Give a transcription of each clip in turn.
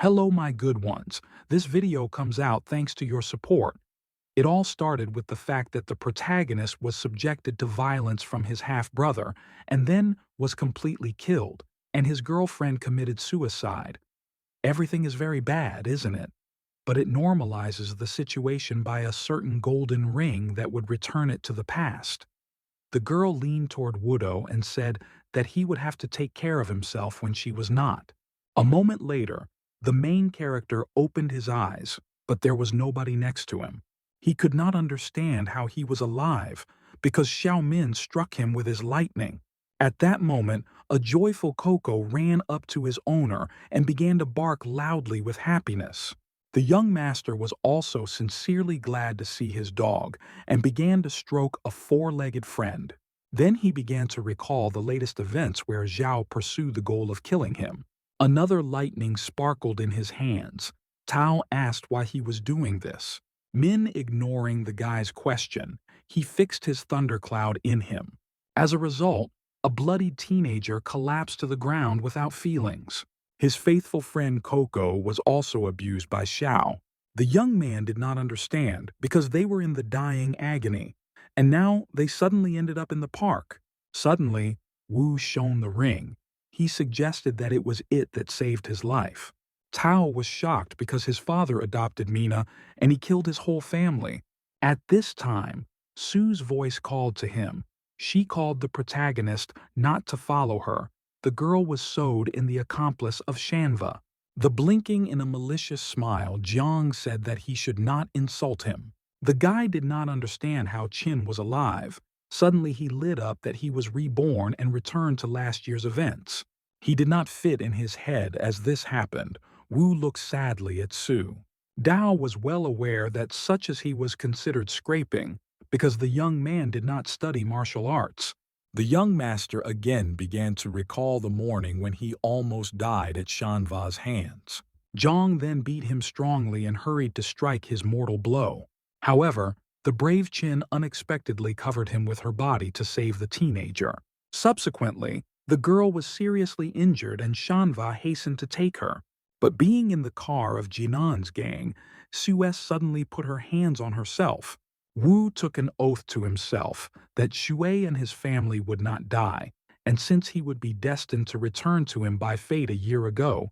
Hello, my good ones. This video comes out thanks to your support. It all started with the fact that the protagonist was subjected to violence from his half-brother and then was completely killed, and his girlfriend committed suicide. Everything is very bad, isn't it? But it normalizes the situation by a certain golden ring that would return it to the past. The girl leaned toward Wudo and said that he would have to take care of himself when she was not. A moment later, the main character opened his eyes, but there was nobody next to him. He could not understand how he was alive because Xiao Min struck him with his lightning. At that moment, a joyful Coco ran up to his owner and began to bark loudly with happiness. The young master was also sincerely glad to see his dog and began to stroke a four-legged friend. Then he began to recall the latest events where Zhao pursued the goal of killing him. Another lightning sparkled in his hands. Tao asked why he was doing this. Min ignoring the guy's question, he fixed his thundercloud in him. As a result, a bloodied teenager collapsed to the ground without feelings. His faithful friend Coco was also abused by Xiao. The young man did not understand because they were in the dying agony, and now they suddenly ended up in the park. Suddenly, Wu shone the ring. He suggested that it was it that saved his life. Tao was shocked because his father adopted Mina and he killed his whole family. At this time, Sue's voice called to him. She called the protagonist not to follow her. The girl was sewed in the accomplice of Shanva. The blinking in a malicious smile, Jiang said that he should not insult him. The guy did not understand how Qin was alive. Suddenly he lit up that he was reborn and returned to last year's events. He did not fit in his head as this happened. Wu looked sadly at Su. Dao was well aware that such as he was considered scraping because the young man did not study martial arts. The young master again began to recall the morning when he almost died at Shanva's hands. Zhang then beat him strongly and hurried to strike his mortal blow. However, the brave Qin unexpectedly covered him with her body to save the teenager. Subsequently, the girl was seriously injured and Shanva hastened to take her. But being in the car of Jinan's gang, Suez suddenly put her hands on herself. Wu took an oath to himself that Shui and his family would not die, and since he would be destined to return to him by fate a year ago,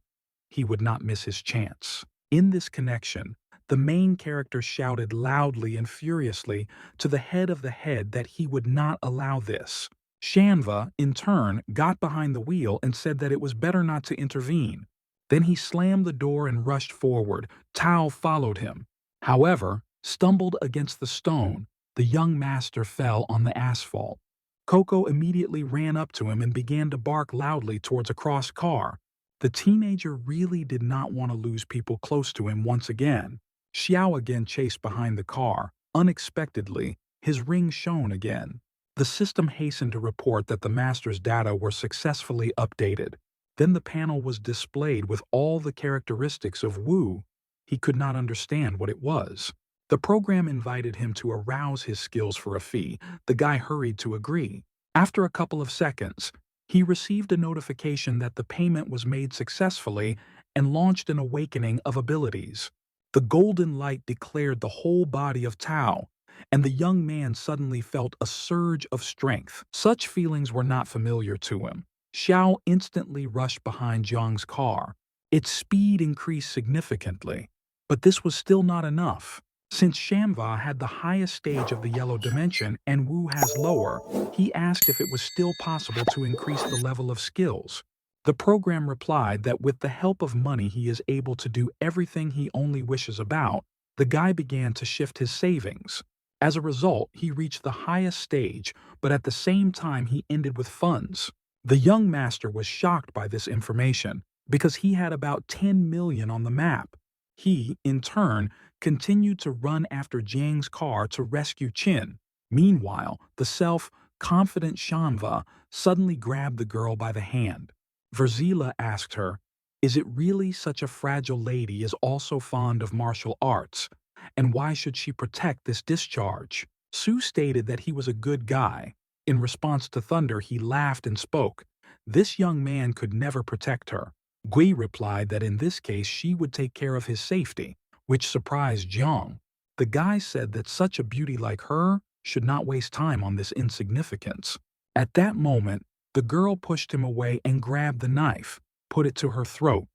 he would not miss his chance. In this connection, the main character shouted loudly and furiously to the head of the head that he would not allow this. Shanva, in turn, got behind the wheel and said that it was better not to intervene. Then he slammed the door and rushed forward. Tao followed him. However, stumbled against the stone, the young master fell on the asphalt. Coco immediately ran up to him and began to bark loudly towards a crossed car. The teenager really did not want to lose people close to him once again. Xiao again chased behind the car. Unexpectedly, his ring shone again. The system hastened to report that the master's data were successfully updated. Then the panel was displayed with all the characteristics of Wu. He could not understand what it was. The program invited him to arouse his skills for a fee. The guy hurried to agree. After a couple of seconds, he received a notification that the payment was made successfully and launched an awakening of abilities. The golden light declared the whole body of Tao, and the young man suddenly felt a surge of strength. Such feelings were not familiar to him. Xiao instantly rushed behind Zhang's car. Its speed increased significantly, but this was still not enough. Since Shanva had the highest stage of the yellow dimension and Wu has lower, he asked if it was still possible to increase the level of skills. The program replied that with the help of money he is able to do everything he only wishes about. The guy began to shift his savings. As a result, he reached the highest stage, but at the same time he ended with funds. The young master was shocked by this information because he had about 10 million on the map. He, in turn, continued to run after Jiang's car to rescue Qin. Meanwhile, the self-confident Shanva suddenly grabbed the girl by the hand. Verzila asked her, "Is it really such a fragile lady is also fond of martial arts? And why should she protect this discharge?" Su stated that he was a good guy. In response to Thunder, he laughed and spoke. This young man could never protect her. Gui replied that in this case she would take care of his safety, which surprised Jiang. The guy said that such a beauty like her should not waste time on this insignificance. At that moment, the girl pushed him away and grabbed the knife, put it to her throat.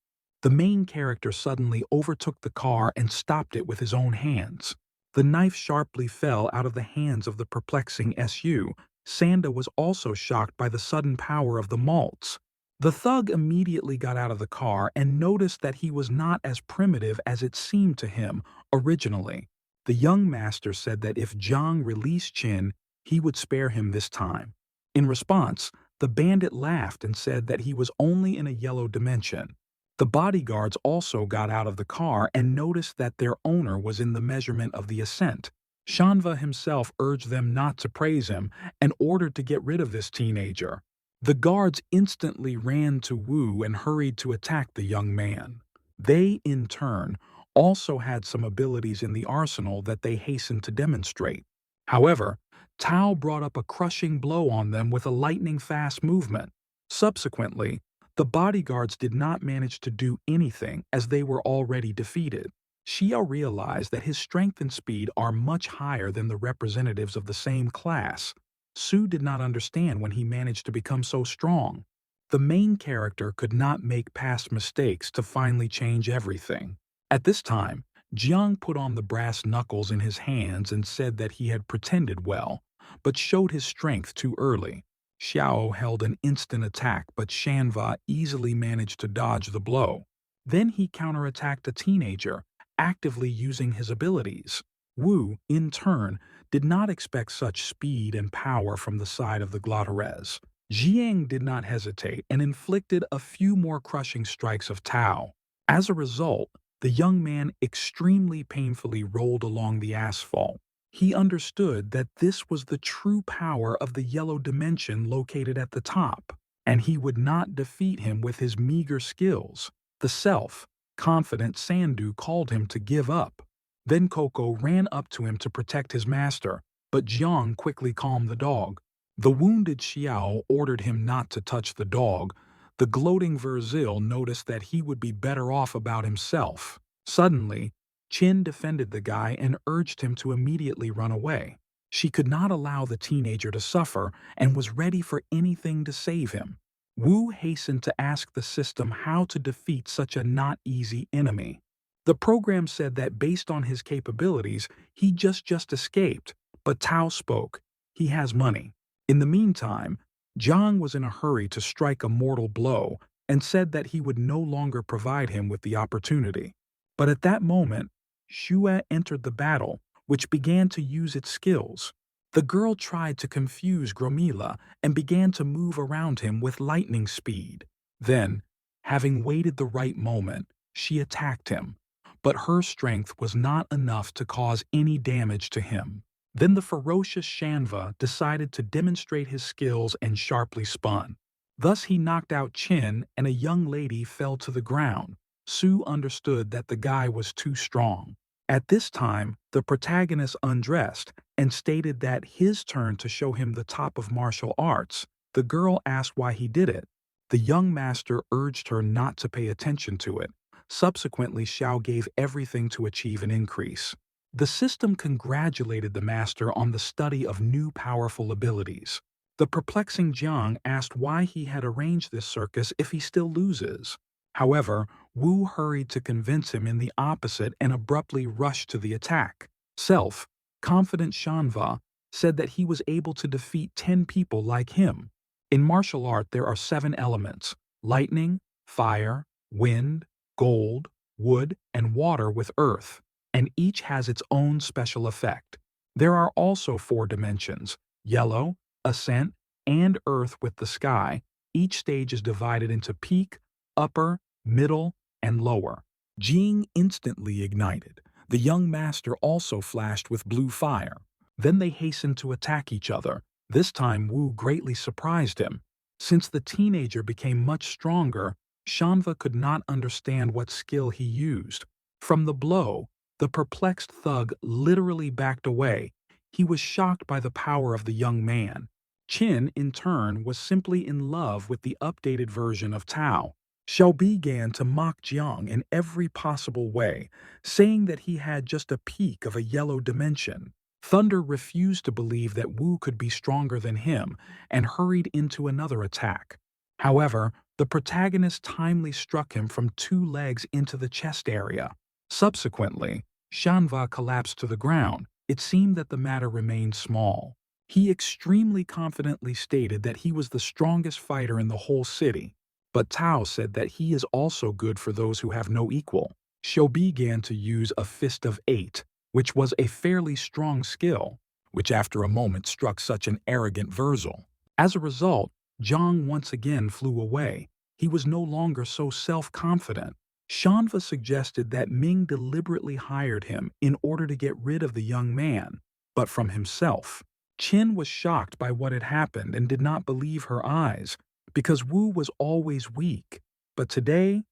The main character suddenly overtook the car and stopped it with his own hands. The knife sharply fell out of the hands of the perplexing SU. Sanda was also shocked by the sudden power of the malts. The thug immediately got out of the car and noticed that he was not as primitive as it seemed to him originally. The young master said that if Jiang released Qin, he would spare him this time. In response, the bandit laughed and said that he was only in a yellow dimension. The bodyguards also got out of the car and noticed that their owner was in the measurement of the ascent. Shanva himself urged them not to praise him and ordered to get rid of this teenager. The guards instantly ran to Wu and hurried to attack the young man. They, in turn, also had some abilities in the arsenal that they hastened to demonstrate. However, Tao brought up a crushing blow on them with a lightning-fast movement. Subsequently, the bodyguards did not manage to do anything as they were already defeated. Xia realized that his strength and speed are much higher than the representatives of the same class. Su did not understand when he managed to become so strong. The main character could not make past mistakes to finally change everything. At this time, Jiang put on the brass knuckles in his hands and said that he had pretended well, but showed his strength too early. Xiao held an instant attack, but Shanva easily managed to dodge the blow. Then he counterattacked a teenager, actively using his abilities. Wu, in turn, did not expect such speed and power from the side of the Glottarez. Jiang did not hesitate and inflicted a few more crushing strikes of Tao. As a result, the young man extremely painfully rolled along the asphalt. He understood that this was the true power of the yellow dimension located at the top, and he would not defeat him with his meager skills. The self-confident Sandu called him to give up. Then Coco ran up to him to protect his master, but Jiang quickly calmed the dog. The wounded Xiao ordered him not to touch the dog. The gloating Verzil noticed that he would be better off about himself. Suddenly, Qin defended the guy and urged him to immediately run away. She could not allow the teenager to suffer and was ready for anything to save him. Wu hastened to ask the system how to defeat such a not easy enemy. The program said that based on his capabilities, he just escaped, but Tao spoke. He has money. In the meantime, Jiang was in a hurry to strike a mortal blow and said that he would no longer provide him with the opportunity. But at that moment, Xue entered the battle, which began to use its skills. The girl tried to confuse Gromila and began to move around him with lightning speed. Then, having waited the right moment, she attacked him. But her strength was not enough to cause any damage to him. Then the ferocious Shanva decided to demonstrate his skills and sharply spun. Thus he knocked out Qin and a young lady fell to the ground. Su understood that the guy was too strong. At this time, the protagonist undressed and stated that his turn to show him the top of martial arts. The girl asked why he did it. The young master urged her not to pay attention to it. Subsequently, Xiao gave everything to achieve an increase. The system congratulated the master on the study of new powerful abilities. The perplexing Jiang asked why he had arranged this circus if he still loses. However, Wu hurried to convince him in the opposite and abruptly rushed to the attack. Self-confident Shanva said that he was able to defeat 10 people like him. In martial art, there are 7 elements: lightning, fire, wind, gold, wood, and water with earth, and each has its own special effect. There are also 4 dimensions: yellow, ascent, and earth with the sky. Each stage is divided into peak, upper, middle, and lower. Jing instantly ignited. The young master also flashed with blue fire. Then they hastened to attack each other. This time Wu greatly surprised him. Since the teenager became much stronger, Shanva could not understand what skill he used. From the blow, the perplexed thug literally backed away. He was shocked by the power of the young man. Qin, in turn, was simply in love with the updated version of Tao. Xiao began to mock Jiang in every possible way, saying that he had just a peak of a yellow dimension. Thunder refused to believe that Wu could be stronger than him and hurried into another attack. However, the protagonist timely struck him from two legs into the chest area. Subsequently, Shanva collapsed to the ground. It seemed that the matter remained small. He extremely confidently stated that he was the strongest fighter in the whole city. But Tao said that he is also good for those who have no equal. Xiao began to use a fist of 8, which was a fairly strong skill, which after a moment struck such an arrogant Verzel. As a result, Zhang once again flew away. He was no longer so self-confident. Shanva suggested that Ming deliberately hired him in order to get rid of the young man, but from himself. Qin was shocked by what had happened and did not believe her eyes, because Wu was always weak. But today,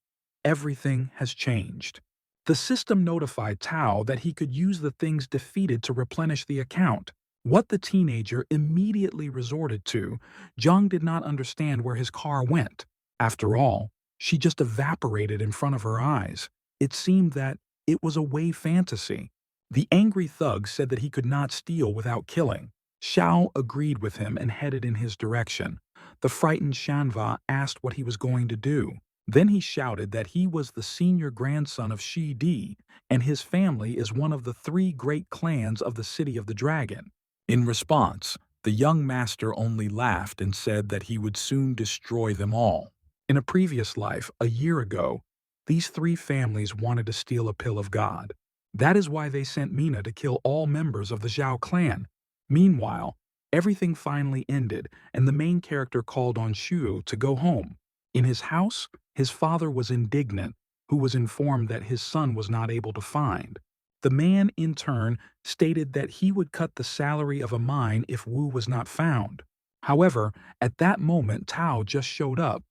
everything has changed. The system notified Tao that he could use the things defeated to replenish the account. What the teenager immediately resorted to, Zhang did not understand where his car went. After all, she just evaporated in front of her eyes. It seemed that it was a way fantasy. The angry thug said that he could not steal without killing. Xiao agreed with him and headed in his direction. The frightened Shanva asked what he was going to do. Then he shouted that he was the senior grandson of Shi Di, and his family is one of the 3 great clans of the City of the Dragon. In response, the young master only laughed and said that he would soon destroy them all. In a previous life, a year ago, these 3 families wanted to steal a pill of God. That is why they sent Mina to kill all members of the Zhao clan. Meanwhile, everything finally ended, and the main character called on Shu to go home. In his house, his father was indignant, who was informed that his son was not able to find. The man, in turn, stated that he would cut the salary of a mine if Wu was not found. However, at that moment Tao just showed up.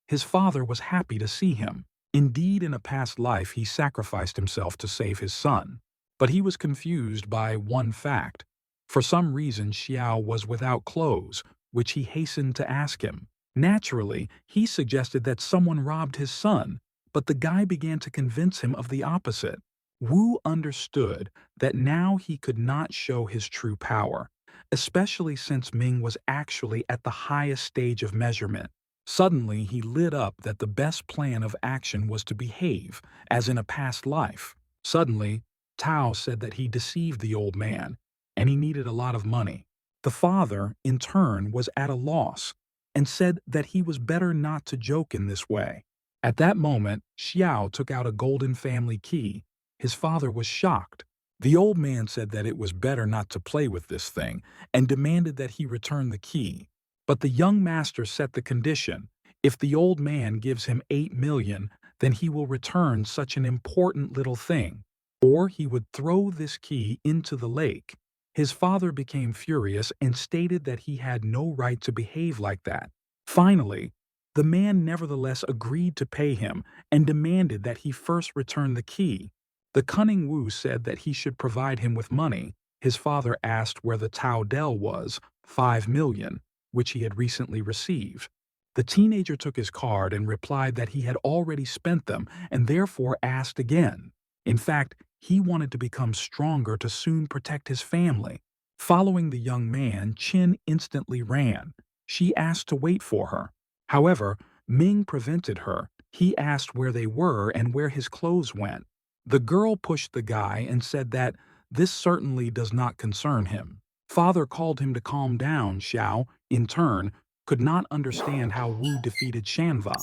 His father was happy to see him. Indeed, in a past life he sacrificed himself to save his son. But he was confused by one fact. For some reason, Xiao was without clothes, which he hastened to ask him. Naturally, he suggested that someone robbed his son, but the guy began to convince him of the opposite. Wu understood that now he could not show his true power, especially since Ming was actually at the highest stage of measurement. Suddenly, he lit up that the best plan of action was to behave, as in a past life. Suddenly, Tao said that he deceived the old man, and he needed a lot of money. The father, in turn, was at a loss, and said that he was better not to joke in this way. At that moment, Xiao took out a golden family key. His father was shocked. The old man said that it was better not to play with this thing, and demanded that he return the key. But the young master set the condition: if the old man gives him 8 million, then he will return such an important little thing, or he would throw this key into the lake. His father became furious and stated that he had no right to behave like that. Finally, the man nevertheless agreed to pay him and demanded that he first return the key. The cunning Wu said that he should provide him with money. His father asked where the Tao Del was, 5 million, which he had recently received. The teenager took his card and replied that he had already spent them and therefore asked again. In fact, he wanted to become stronger to soon protect his family. Following the young man, Qin instantly ran. She asked to wait for her. However, Ming prevented her. He asked where they were and where his clothes went. The girl pushed the guy and said that this certainly does not concern him. Father called him to calm down. Xiao, in turn, could not understand how Wu defeated Shanva.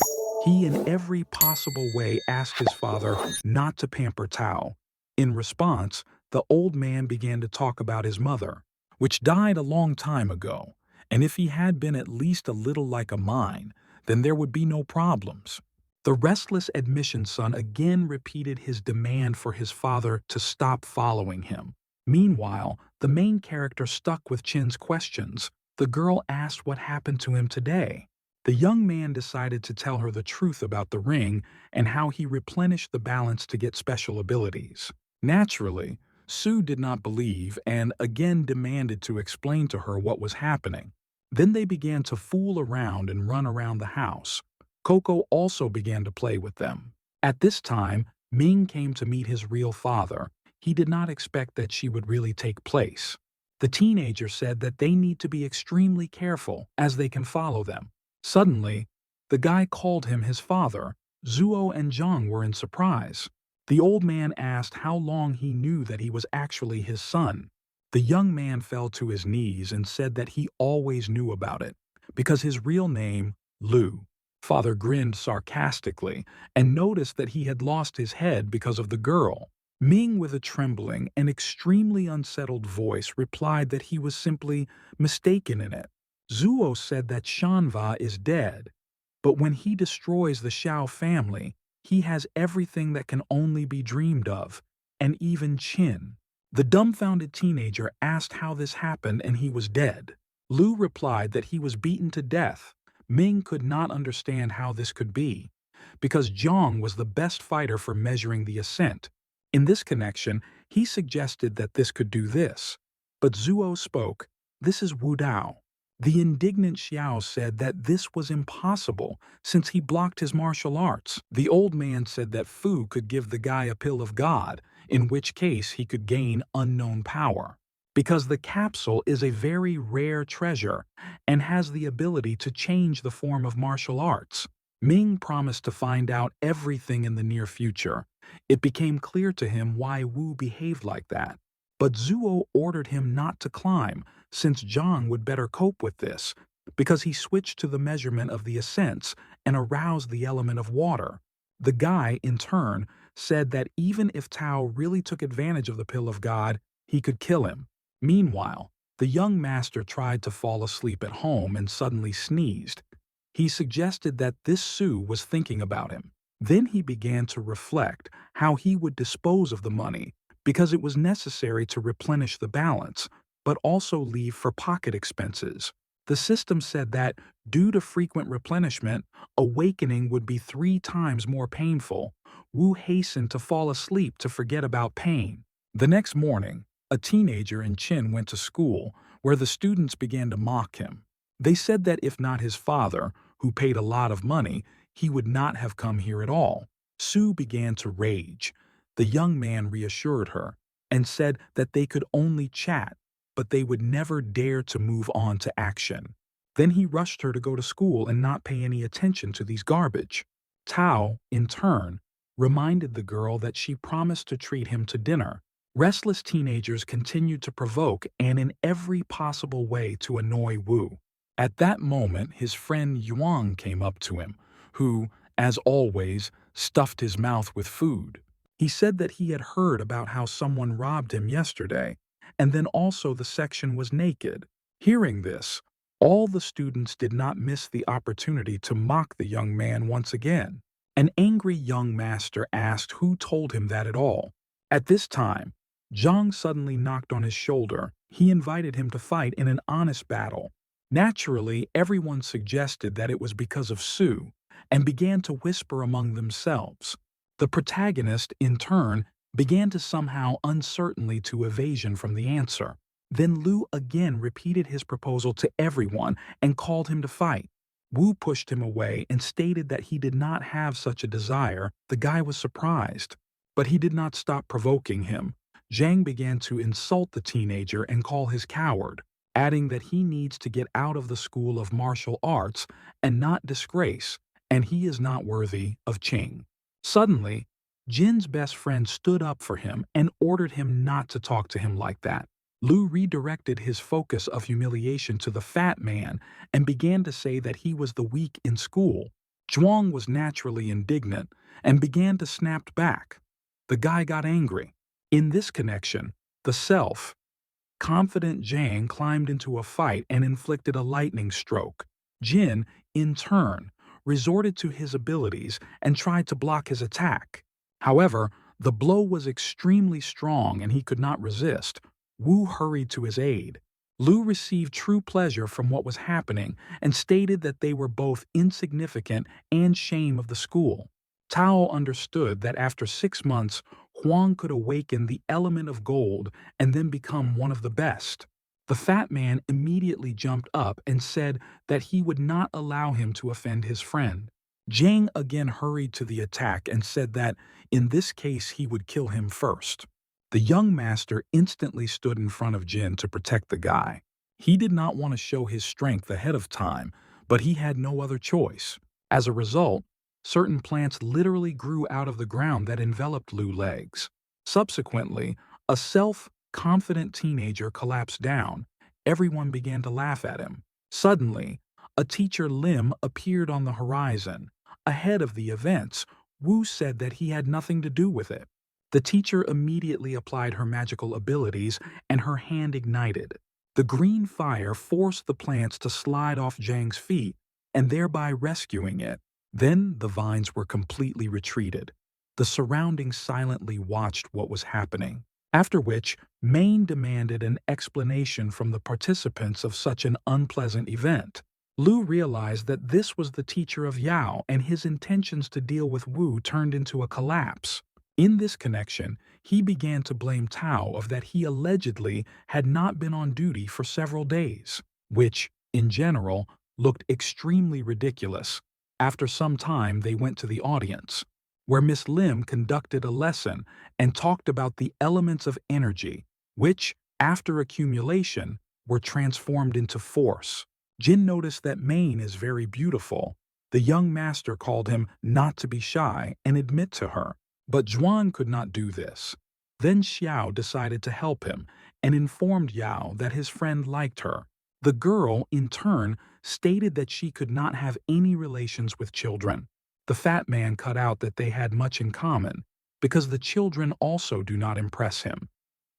He in every possible way asked his father not to pamper Tao. In response, the old man began to talk about his mother, which died a long time ago, and if he had been at least a little like a mine, then there would be no problems. The restless admission son again repeated his demand for his father to stop following him. Meanwhile, the main character stuck with Qin's questions. The girl asked what happened to him today. The young man decided to tell her the truth about the ring and how he replenished the balance to get special abilities. Naturally, Sue did not believe and again demanded to explain to her what was happening. Then they began to fool around and run around the house. Coco also began to play with them. At this time, Ming came to meet his real father. He did not expect that she would really take place. The teenager said that they need to be extremely careful as they can follow them. Suddenly, the guy called him his father. Zuo and Zhang were in surprise. The old man asked how long he knew that he was actually his son. The young man fell to his knees and said that he always knew about it, because his real name, Lu. Father grinned sarcastically and noticed that he had lost his head because of the girl. Ming, with a trembling and extremely unsettled voice, replied that he was simply mistaken in it. Zuo said that Shanva is dead, but when he destroys the Shao family, he has everything that can only be dreamed of, and even Qin. The dumbfounded teenager asked how this happened and he was dead. Lu replied that he was beaten to death. Ming could not understand how this could be, because Zhang was the best fighter for measuring the ascent. In this connection, he suggested that this could do this. But Zuo spoke, "This is Wu Dao." The indignant Xiao said that this was impossible since he blocked his martial arts. The old man said that Fu could give the guy a pill of God, in which case he could gain unknown power. Because the capsule is a very rare treasure and has the ability to change the form of martial arts. Ming promised to find out everything in the near future. It became clear to him why Wu behaved like that. But Zuo ordered him not to climb, since Zhang would better cope with this, because he switched to the measurement of the ascents and aroused the element of water. The guy, in turn, said that even if Tao really took advantage of the pill of God, he could kill him. Meanwhile, the young master tried to fall asleep at home and suddenly sneezed. He suggested that this Su was thinking about him. Then he began to reflect how he would dispose of the money, because it was necessary to replenish the balance, but also leave for pocket expenses. The system said that, due to frequent replenishment, awakening would be 3 times more painful. Wu hastened to fall asleep to forget about pain. The next morning, a teenager in Qin went to school, where the students began to mock him. They said that if not his father, who paid a lot of money, he would not have come here at all. Su began to rage. The young man reassured her and said that they could only chat, but they would never dare to move on to action. Then he rushed her to go to school and not pay any attention to these garbage. Tao, in turn, reminded the girl that she promised to treat him to dinner. Restless teenagers continued to provoke and in every possible way to annoy Wu. At that moment, his friend Yuan came up to him, who, as always, stuffed his mouth with food. He said that he had heard about how someone robbed him yesterday, and then also the section was naked. Hearing this, all the students did not miss the opportunity to mock the young man once again. An angry young master asked who told him that at all. At this time, Zhang suddenly knocked on his shoulder. He invited him to fight in an honest battle. Naturally, everyone suggested that it was because of Su, and began to whisper among themselves. The protagonist, in turn, began to somehow uncertainly to evasion from the answer. Then Lu again repeated his proposal to everyone and called him to fight. Wu pushed him away and stated that he did not have such a desire. The guy was surprised, but he did not stop provoking him. Zhang began to insult the teenager and call his coward, adding that he needs to get out of the school of martial arts and not disgrace, and he is not worthy of Qing. Suddenly, Jin's best friend stood up for him and ordered him not to talk to him like that. Lu redirected his focus of humiliation to the fat man and began to say that he was the weak in school. Zhuang was naturally indignant and began to snap back. The guy got angry. In this connection, the self-confident Zhang climbed into a fight and inflicted a lightning stroke. Jin, in turn, resorted to his abilities and tried to block his attack. However, the blow was extremely strong and he could not resist. Wu hurried to his aid. Lu received true pleasure from what was happening and stated that they were both insignificant and shame of the school. Tao understood that after 6 months, Huang could awaken the element of gold and then become one of the best. The fat man immediately jumped up and said that he would not allow him to offend his friend. Jiang again hurried to the attack and said that, in this case, he would kill him first. The young master instantly stood in front of Jin to protect the guy. He did not want to show his strength ahead of time, but he had no other choice. As a result, certain plants literally grew out of the ground that enveloped Lu's legs. Subsequently, a self-confident teenager collapsed down. Everyone began to laugh at him. Suddenly, a teacher Lim appeared on the horizon. Ahead of the events, Wu said that he had nothing to do with it. The teacher immediately applied her magical abilities and her hand ignited. The green fire forced the plants to slide off Jiang's feet and thereby rescuing it. Then the vines were completely retreated. The surroundings silently watched what was happening. After which, Maine demanded an explanation from the participants of such an unpleasant event. Lu realized that this was the teacher of Yao and his intentions to deal with Wu turned into a collapse. In this connection, he began to blame Tao of that he allegedly had not been on duty for several days, which, in general, looked extremely ridiculous. After some time, they went to the audience, where Miss Lim conducted a lesson and talked about the elements of energy, which, after accumulation, were transformed into force. Jin noticed that Maine is very beautiful. The young master called him not to be shy and admit to her, but Zhuan could not do this. Then Xiao decided to help him and informed Yao that his friend liked her. The girl, in turn, stated that she could not have any relations with children. The fat man cut out that they had much in common, because the children also do not impress him.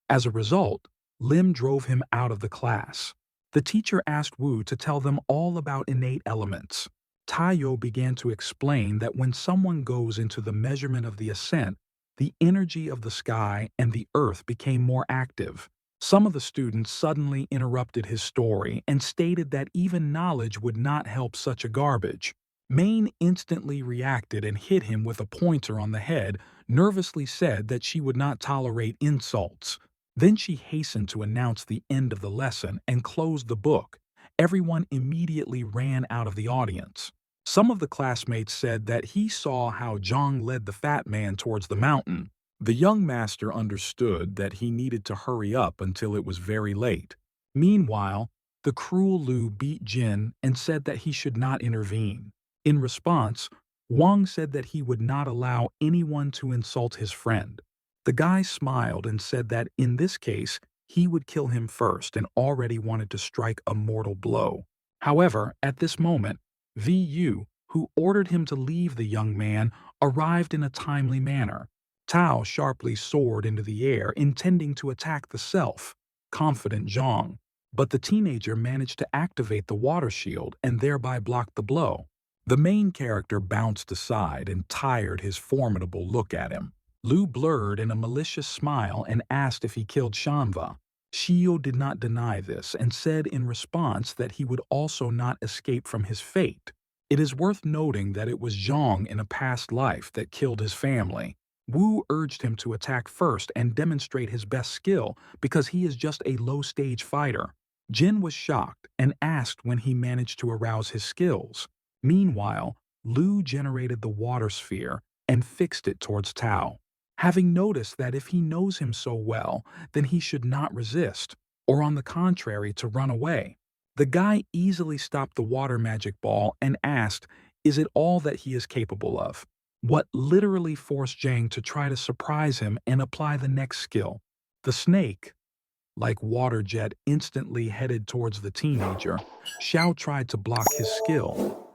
As a result, Lim drove him out of the class. The teacher asked Wu to tell them all about innate elements. Taiyo began to explain that when someone goes into the measurement of the ascent, the energy of the sky and the earth became more active. Some of the students suddenly interrupted his story and stated that even knowledge would not help such a garbage. Maine instantly reacted and hit him with a pointer on the head, nervously said that she would not tolerate insults. Then she hastened to announce the end of the lesson and closed the book. Everyone immediately ran out of the audience. Some of the classmates said that he saw how Zhang led the fat man towards the mountain. The young master understood that he needed to hurry up until it was very late. Meanwhile, the cruel Lu beat Jin and said that he should not intervene. In response, Wang said that he would not allow anyone to insult his friend. The guy smiled and said that in this case, he would kill him first and already wanted to strike a mortal blow. However, at this moment, VU, who ordered him to leave the young man, arrived in a timely manner. Tao sharply soared into the air, intending to attack the self-confident Zhang, but the teenager managed to activate the water shield and thereby block the blow. The main character bounced aside and tired his formidable look at him. Lu blurred in a malicious smile and asked if he killed Shanva. Shio did not deny this and said in response that he would also not escape from his fate. It is worth noting that it was Zhang in a past life that killed his family. Wu urged him to attack first and demonstrate his best skill because he is just a low-stage fighter. Jin was shocked and asked when he managed to arouse his skills. Meanwhile, Lu generated the water sphere and fixed it towards Tao. Having noticed that if he knows him so well, then he should not resist, or on the contrary, to run away. The guy easily stopped the water magic ball and asked, is it all that he is capable of? What literally forced Zhang to try to surprise him and apply the next skill. The snake, like water jet, instantly headed towards the teenager. Xiao tried to block his skill.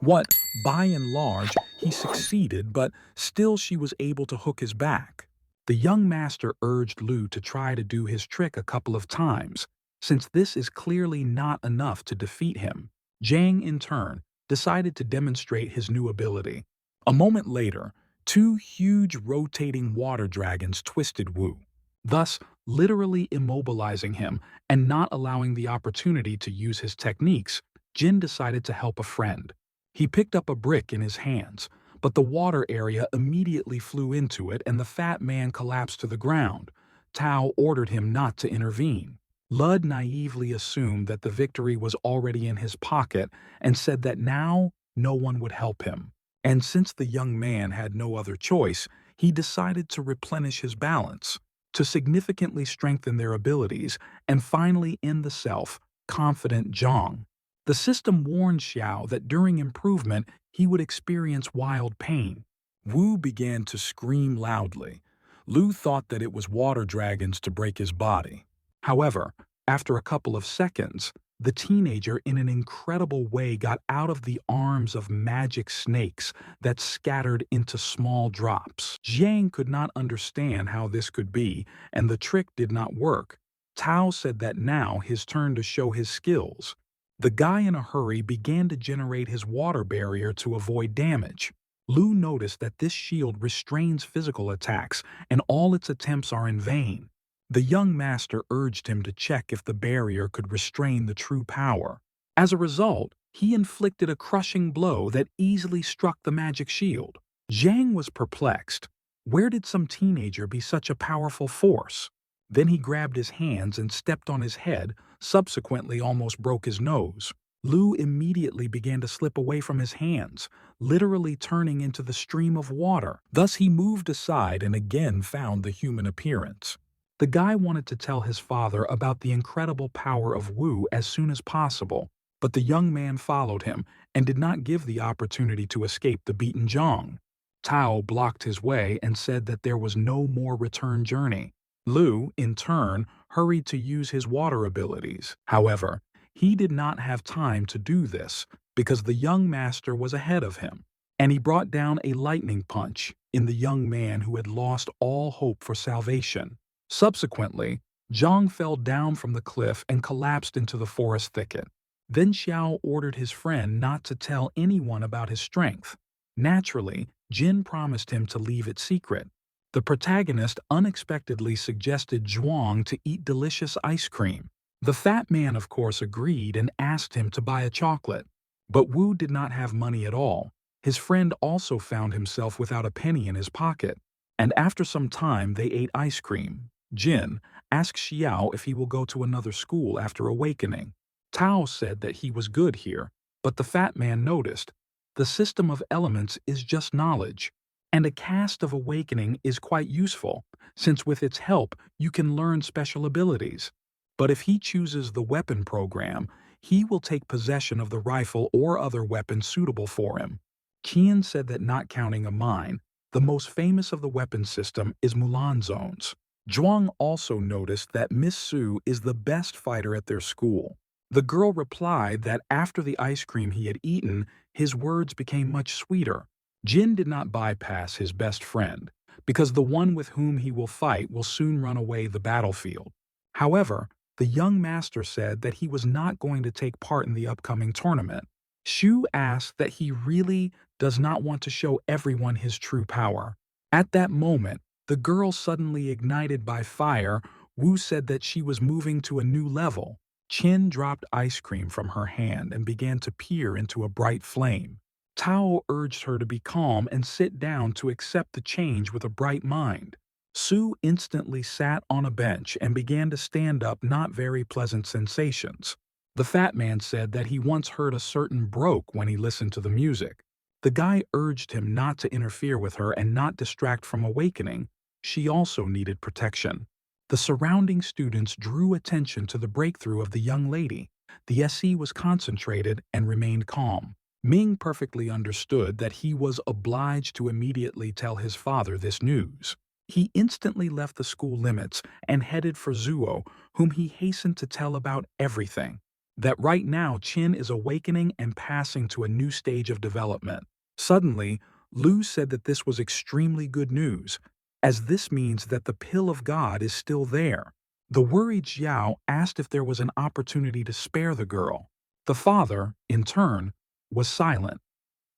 By and large, he succeeded, but still she was able to hook his back. The young master urged Lu to try to do his trick a couple of times, since this is clearly not enough to defeat him. Zhang, in turn, decided to demonstrate his new ability. A moment later, two huge rotating water dragons twisted Wu, thus literally immobilizing him and not allowing the opportunity to use his techniques. Jin decided to help a friend. He picked up a brick in his hands, but the water area immediately flew into it and the fat man collapsed to the ground. Tao ordered him not to intervene. Lud naively assumed that the victory was already in his pocket and said that now no one would help him. And since the young man had no other choice, he decided to replenish his balance, to significantly strengthen their abilities, and finally end the self-confident Zhang. The system warned Xiao that during improvement he would experience wild pain. Wu began to scream loudly. Lu thought that it was water dragons to break his body. However, after a couple of seconds, the teenager in an incredible way got out of the arms of magic snakes that scattered into small drops. Jiang could not understand how this could be, and the trick did not work. Tao said that now his turn to show his skills. The guy in a hurry began to generate his water barrier to avoid damage. Lu noticed that this shield restrains physical attacks, and all its attempts are in vain. The young master urged him to check if the barrier could restrain the true power. As a result, he inflicted a crushing blow that easily struck the magic shield. Zhang was perplexed. Where did some teenager be such a powerful force? Then he grabbed his hands and stepped on his head, subsequently almost broke his nose. Lu immediately began to slip away from his hands, literally turning into the stream of water. Thus he moved aside and again found the human appearance. The guy wanted to tell his father about the incredible power of Wu as soon as possible, but the young man followed him and did not give the opportunity to escape the beaten Zhang. Tao blocked his way and said that there was no more return journey. Lu, in turn, hurried to use his water abilities. However, he did not have time to do this because the young master was ahead of him, and he brought down a lightning punch in the young man who had lost all hope for salvation. Subsequently, Zhang fell down from the cliff and collapsed into the forest thicket. Then Xiao ordered his friend not to tell anyone about his strength. Naturally, Jin promised him to leave it secret. The protagonist unexpectedly suggested Zhuang to eat delicious ice cream. The fat man, of course, agreed and asked him to buy a chocolate. But Wu did not have money at all. His friend also found himself without a penny in his pocket. And after some time, they ate ice cream. Jin asked Xiao if he will go to another school after awakening. Tao said that he was good here, but the fat man noticed. The system of elements is just knowledge, and a cast of awakening is quite useful, since with its help you can learn special abilities. But if he chooses the weapon program, he will take possession of the rifle or other weapon suitable for him. Qian said that not counting a mine, the most famous of the weapon system is Mulan zones. Zhuang also noticed that Miss Su is the best fighter at their school. The girl replied that after the ice cream he had eaten, his words became much sweeter. Jin did not bypass his best friend, because the one with whom he will fight will soon run away the battlefield. However, the young master said that he was not going to take part in the upcoming tournament. Shu asked that he really does not want to show everyone his true power. At that moment, the girl suddenly ignited by fire. Wu said that she was moving to a new level. Qin dropped ice cream from her hand and began to peer into a bright flame. Tao urged her to be calm and sit down to accept the change with a bright mind. Su instantly sat on a bench and began to stand up, not very pleasant sensations. The fat man said that he once heard a certain broke when he listened to the music. The guy urged him not to interfere with her and not distract from awakening. She also needed protection. The surrounding students drew attention to the breakthrough of the young lady. The SE was concentrated and remained calm. Ming perfectly understood that he was obliged to immediately tell his father this news. He instantly left the school limits and headed for Zuo, whom he hastened to tell about everything. That right now Qin is awakening and passing to a new stage of development. Suddenly, Lu said that this was extremely good news, as this means that the pill of God is still there. The worried Xiao asked if there was an opportunity to spare the girl. The father, in turn, was silent.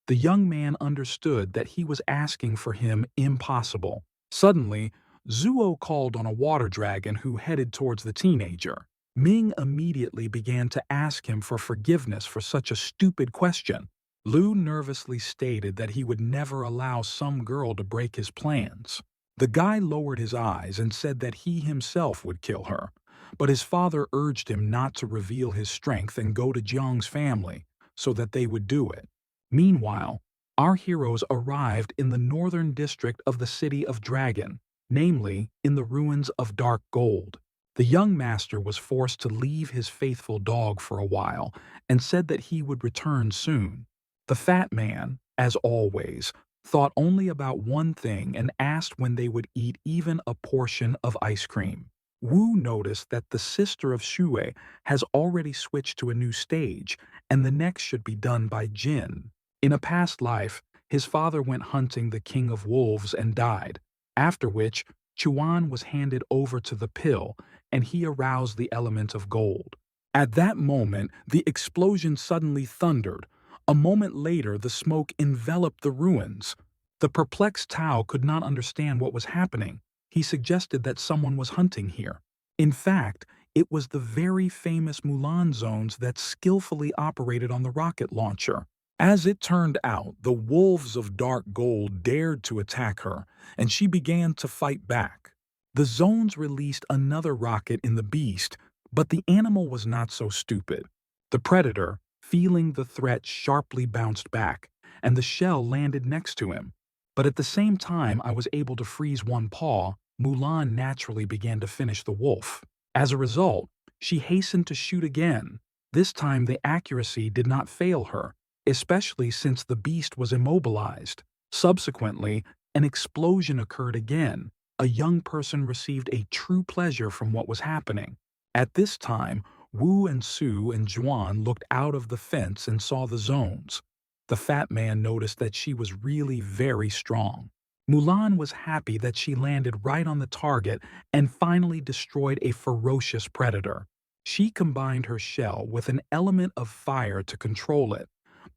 The young man understood that he was asking for him impossible. Suddenly, Zuo called on a water dragon who headed towards the teenager. Ming immediately began to ask him for forgiveness for such a stupid question. Lu nervously stated that he would never allow some girl to break his plans. The guy lowered his eyes and said that he himself would kill her, but his father urged him not to reveal his strength and go to Jiang's family so that they would do it. Meanwhile, our heroes arrived in the northern district of the City of Dragon, namely in the ruins of Dark Gold. The young master was forced to leave his faithful dog for a while and said that he would return soon. The fat man, as always, thought only about one thing and asked when they would eat even a portion of ice cream. Wu noticed that the sister of Shui has already switched to a new stage, and the next should be done by Jin. In a past life, his father went hunting the king of wolves and died, after which Chuan was handed over to the pill, and he aroused the element of gold. At that moment, the explosion suddenly thundered. A moment later, the smoke enveloped the ruins. The perplexed Tao could not understand what was happening. He suggested that someone was hunting here. In fact, it was the very famous Mulan zones that skillfully operated on the rocket launcher. As it turned out, the wolves of Dark Gold dared to attack her, and she began to fight back. The zones released another rocket in the beast, but the animal was not so stupid. The predator, feeling the threat, sharply bounced back, and the shell landed next to him. But at the same time I was able to freeze one paw, Mulan naturally began to finish the wolf. As a result, she hastened to shoot again. This time the accuracy did not fail her, especially since the beast was immobilized. Subsequently, an explosion occurred again. A young person received a true pleasure from what was happening. At this time, Wu and Su and Juan looked out of the fence and saw the zones. The fat man noticed that she was really very strong. Mulan was happy that she landed right on the target and finally destroyed a ferocious predator. She combined her shell with an element of fire to control it,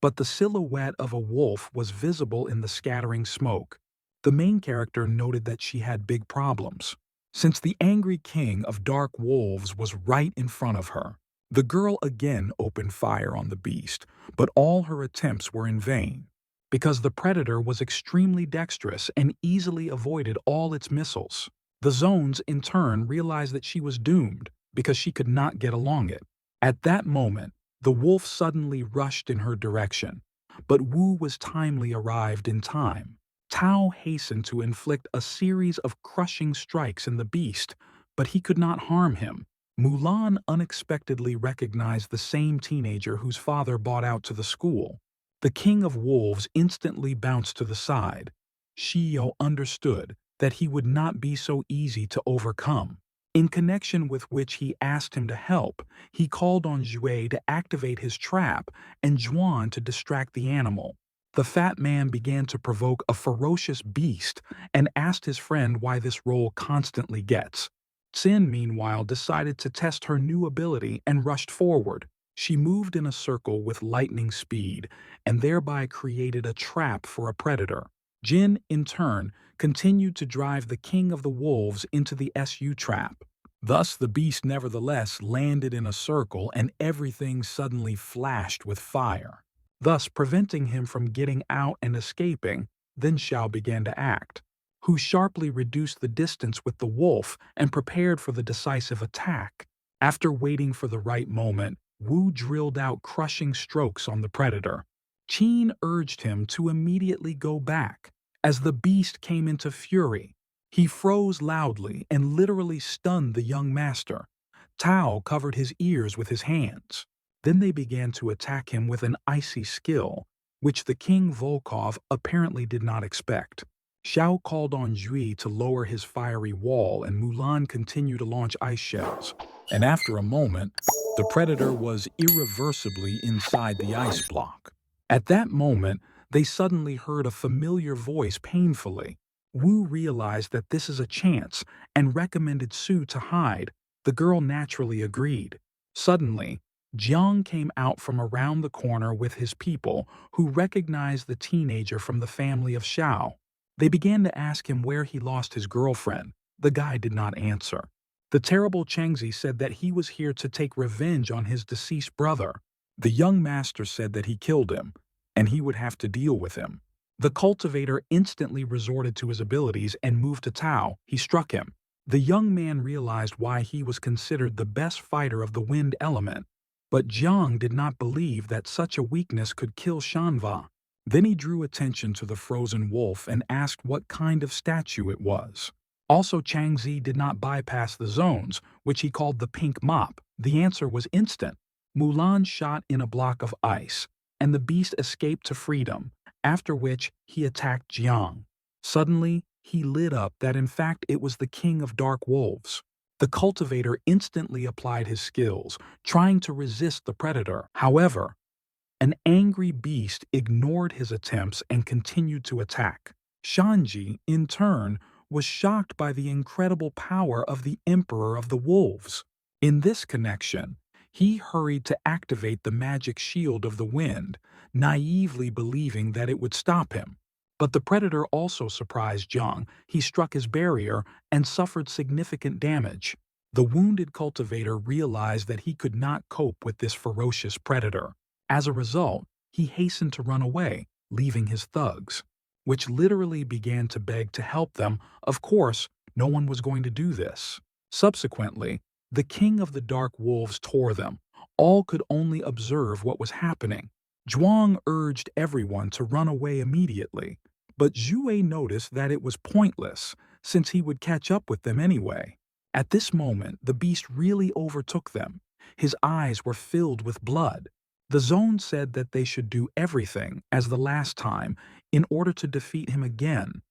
but the silhouette of a wolf was visible in the scattering smoke. The main character noted that she had big problems, since the angry king of dark wolves was right in front of her. The girl again opened fire on the beast, but all her attempts were in vain, because the predator was extremely dexterous and easily avoided all its missiles. The zones, in turn, realized that she was doomed because she could not get along it. At that moment, the wolf suddenly rushed in her direction, but Wu was timely arrived in time. Tao hastened to inflict a series of crushing strikes in the beast, but he could not harm him. Mulan unexpectedly recognized the same teenager whose father bought out to the school. The king of wolves instantly bounced to the side. Shio understood that he would not be so easy to overcome, in connection with which he asked him to help. He called on Jue to activate his trap and Juan to distract the animal. The fat man began to provoke a ferocious beast and asked his friend why this role constantly gets. Xin, meanwhile, decided to test her new ability and rushed forward. She moved in a circle with lightning speed and thereby created a trap for a predator. Jin, in turn, continued to drive the king of the wolves into the SU trap. Thus, the beast nevertheless landed in a circle and everything suddenly flashed with fire, thus preventing him from getting out and escaping. Then Xiao began to act, who sharply reduced the distance with the wolf and prepared for the decisive attack. After waiting for the right moment, Wu drilled out crushing strokes on the predator. Qin urged him to immediately go back. As the beast came into fury, he froze loudly and literally stunned the young master. Tao covered his ears with his hands. Then they began to attack him with an icy skill, which the King Volkov apparently did not expect. Xiao called on Jui to lower his fiery wall, and Mulan continued to launch ice shells. And after a moment, the predator was irreversibly inside the ice block. At that moment, they suddenly heard a familiar voice painfully. Wu realized that this is a chance and recommended Su to hide. The girl naturally agreed. Suddenly, Jiang came out from around the corner with his people, who recognized the teenager from the family of Xiao. They began to ask him where he lost his girlfriend. The guy did not answer. The terrible Chengzi said that he was here to take revenge on his deceased brother. The young master said that he killed him, and he would have to deal with him. The cultivator instantly resorted to his abilities and moved to Tao. He struck him. The young man realized why he was considered the best fighter of the wind element, but Jiang did not believe that such a weakness could kill Shanva. Then he drew attention to the frozen wolf and asked what kind of statue it was. Also, Changzi did not bypass the zones, which he called the pink mop. The answer was instant. Mulan shot in a block of ice, and the beast escaped to freedom, after which he attacked Jiang. Suddenly, he lit up that in fact it was the king of dark wolves. The cultivator instantly applied his skills, trying to resist the predator. However, an angry beast ignored his attempts and continued to attack. Shanji, in turn, was shocked by the incredible power of the Emperor of the Wolves. In this connection, he hurried to activate the magic shield of the wind, naively believing that it would stop him. But the predator also surprised Jiang. He struck his barrier and suffered significant damage. The wounded cultivator realized that he could not cope with this ferocious predator. As a result, he hastened to run away, leaving his thugs, which literally began to beg to help them. Of course, no one was going to do this. Subsequently, the king of the dark wolves tore them. All could only observe what was happening. Zhuang urged everyone to run away immediately, but Zhue noticed that it was pointless, since he would catch up with them anyway. At this moment, the beast really overtook them. His eyes were filled with blood. The zone said that they should do everything, as the last time, in order to defeat him again.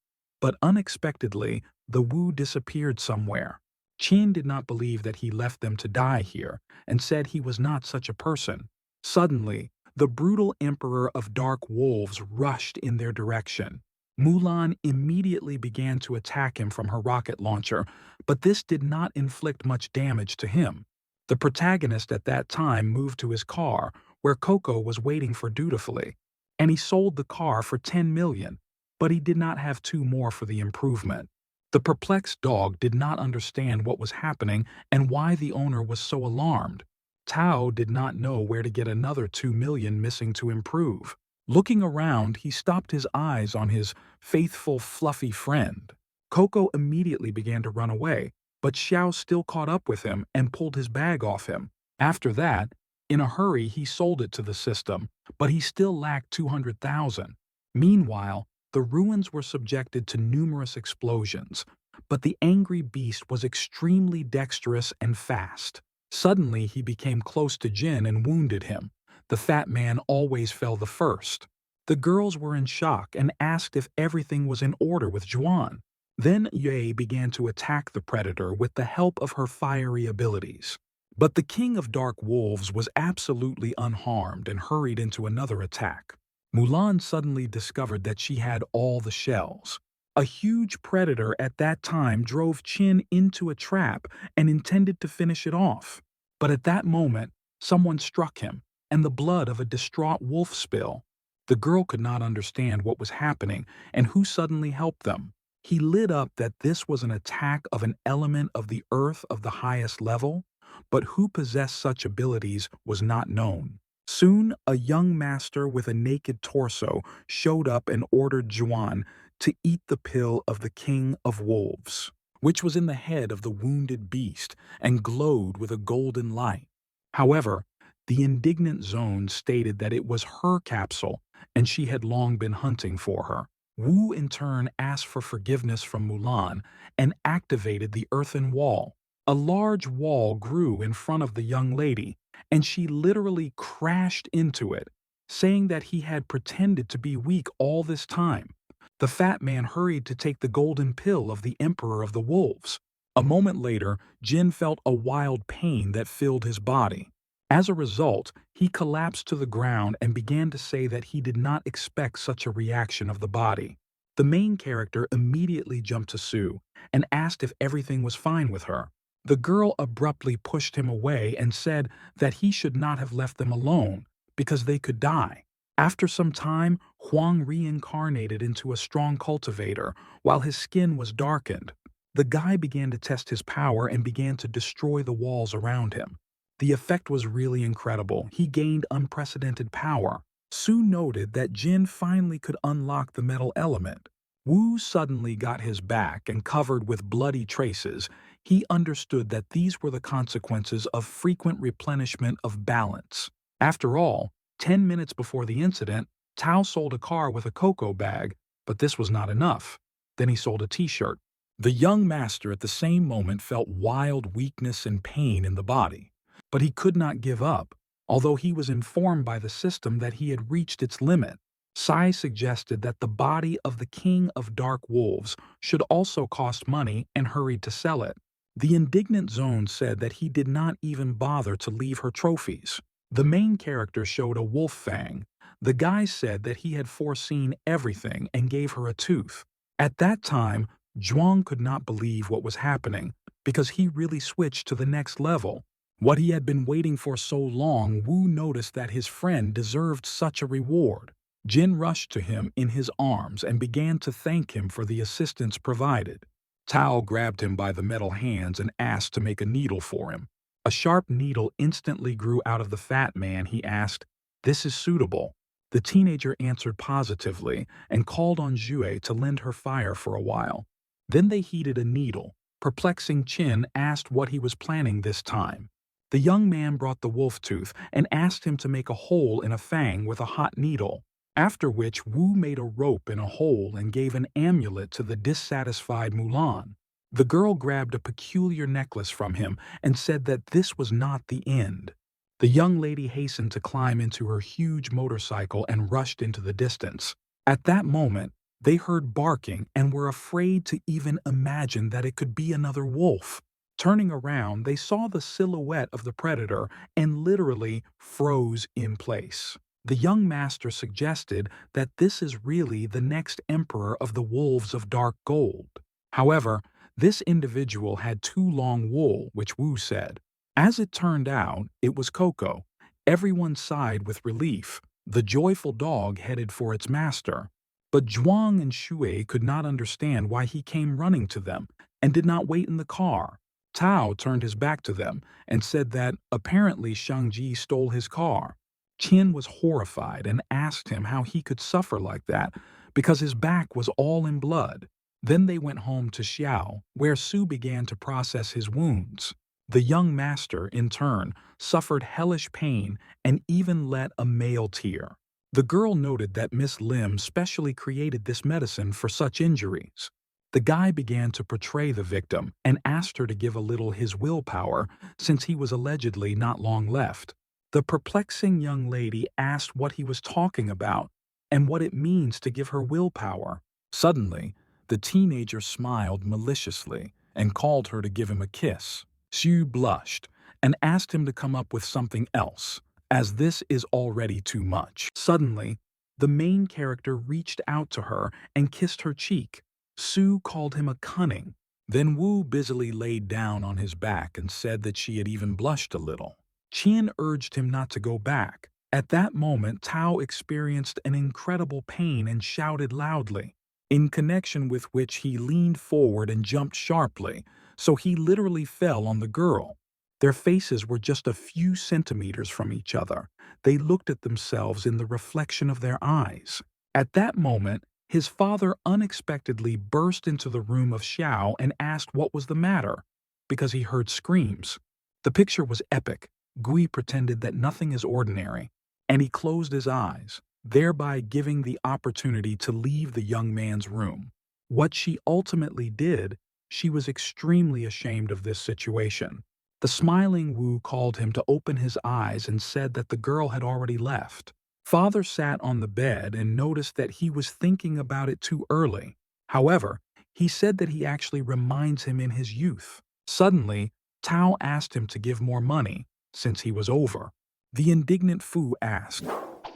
But unexpectedly, the Wu disappeared somewhere. Qin did not believe that he left them to die here, and said he was not such a person. Suddenly, the brutal emperor of dark wolves rushed in their direction. Mulan immediately began to attack him from her rocket launcher, but this did not inflict much damage to him. The protagonist at that time moved to his car, where Coco was waiting for dutifully, and he sold the car for 10 million, but he did not have 2 more for the improvement. The perplexed dog did not understand what was happening and why the owner was so alarmed. Tao did not know where to get another 2 million missing to improve. Looking around, he stopped his eyes on his faithful, fluffy friend. Coco immediately began to run away, but Xiao still caught up with him and pulled his bag off him. After that, in a hurry, he sold it to the system, but he still lacked 200,000. Meanwhile, the ruins were subjected to numerous explosions, but the angry beast was extremely dexterous and fast. Suddenly, he became close to Jin and wounded him. The fat man always fell the first. The girls were in shock and asked if everything was in order with Zhuan. Then Yue began to attack the predator with the help of her fiery abilities. But the king of dark wolves was absolutely unharmed and hurried into another attack. Mulan suddenly discovered that she had all the shells. A huge predator at that time drove Qin into a trap and intended to finish it off. But at that moment, someone struck him, and the blood of a distraught wolf spill. The girl could not understand what was happening and who suddenly helped them. He lit up that this was an attack of an element of the earth of the highest level, but who possessed such abilities was not known. Soon, a young master with a naked torso showed up and ordered Zhuan to eat the pill of the king of wolves, which was in the head of the wounded beast and glowed with a golden light. However, the indignant zone stated that it was her capsule and she had long been hunting for her. Wu in turn asked for forgiveness from Mulan and activated the earthen wall. A large wall grew in front of the young lady, and she literally crashed into it, saying that he had pretended to be weak all this time. The fat man hurried to take the golden pill of the Emperor of the Wolves. A moment later, Jin felt a wild pain that filled his body. As a result, he collapsed to the ground and began to say that he did not expect such a reaction of the body. The main character immediately jumped to Sue and asked if everything was fine with her. The girl abruptly pushed him away and said that he should not have left them alone because they could die. After some time, Huang reincarnated into a strong cultivator while his skin was darkened. The guy began to test his power and began to destroy the walls around him. The effect was really incredible. He gained unprecedented power. Sue noted that Jin finally could unlock the metal element. Wu suddenly got his back and covered with bloody traces. He understood that these were the consequences of frequent replenishment of balance. After all, 10 minutes before the incident, Tao sold a car with a cocoa bag, but this was not enough. Then he sold a t-shirt. The young master at the same moment felt wild weakness and pain in the body. But he could not give up, although he was informed by the system that he had reached its limit. Sai suggested that the body of the king of dark wolves should also cost money and hurried to sell it. The indignant Zone said that he did not even bother to leave her trophies. The main character showed a wolf fang. The guy said that he had foreseen everything and gave her a tooth. At that time, Zhuang could not believe what was happening because he really switched to the next level. What he had been waiting for so long, Wu noticed that his friend deserved such a reward. Jin rushed to him in his arms and began to thank him for the assistance provided. Tao grabbed him by the metal hands and asked to make a needle for him. A sharp needle instantly grew out of the fat man. He asked, "This is suitable." The teenager answered positively and called on Jue to lend her fire for a while. Then they heated a needle. Perplexing Qin asked what he was planning this time. The young man brought the wolf tooth and asked him to make a hole in a fang with a hot needle, after which Wu made a rope in a hole and gave an amulet to the dissatisfied Mulan. The girl grabbed a peculiar necklace from him and said that this was not the end. The young lady hastened to climb into her huge motorcycle and rushed into the distance. At that moment, they heard barking and were afraid to even imagine that it could be another wolf. Turning around, they saw the silhouette of the predator and literally froze in place. The young master suggested that this is really the next emperor of the wolves of dark gold. However, this individual had too long wool, which Wu said. As it turned out, it was Coco. Everyone sighed with relief. The joyful dog headed for its master. But Zhuang and Shui could not understand why he came running to them and did not wait in the car. Tao turned his back to them and said that apparently Shangji stole his car. Qin was horrified and asked him how he could suffer like that because his back was all in blood. Then they went home to Xiao, where Su began to process his wounds. The young master, in turn, suffered hellish pain and even let a male tear. The girl noted that Miss Lim specially created this medicine for such injuries. The guy began to portray the victim and asked her to give a little his willpower since he was allegedly not long left. The perplexing young lady asked what he was talking about and what it means to give her willpower. Suddenly, the teenager smiled maliciously and called her to give him a kiss. Xu blushed and asked him to come up with something else, as this is already too much. Suddenly, the main character reached out to her and kissed her cheek. Su called him a cunning. Then Wu busily laid down on his back and said that she had even blushed a little. Qian urged him not to go back. At that moment, Tao experienced an incredible pain and shouted loudly, in connection with which he leaned forward and jumped sharply, so he literally fell on the girl. Their faces were just a few centimeters from each other. They looked at themselves in the reflection of their eyes. At that moment, his father unexpectedly burst into the room of Xiao and asked what was the matter, because he heard screams. The picture was epic. Gui pretended that nothing is ordinary, and he closed his eyes, thereby giving the opportunity to leave the young man's room. What she ultimately did, she was extremely ashamed of this situation. The smiling Wu called him to open his eyes and said that the girl had already left. Father sat on the bed and noticed that he was thinking about it too early. However, he said that he actually reminds him in his youth. Suddenly, Tao asked him to give more money, since he was over. The indignant Fu asked,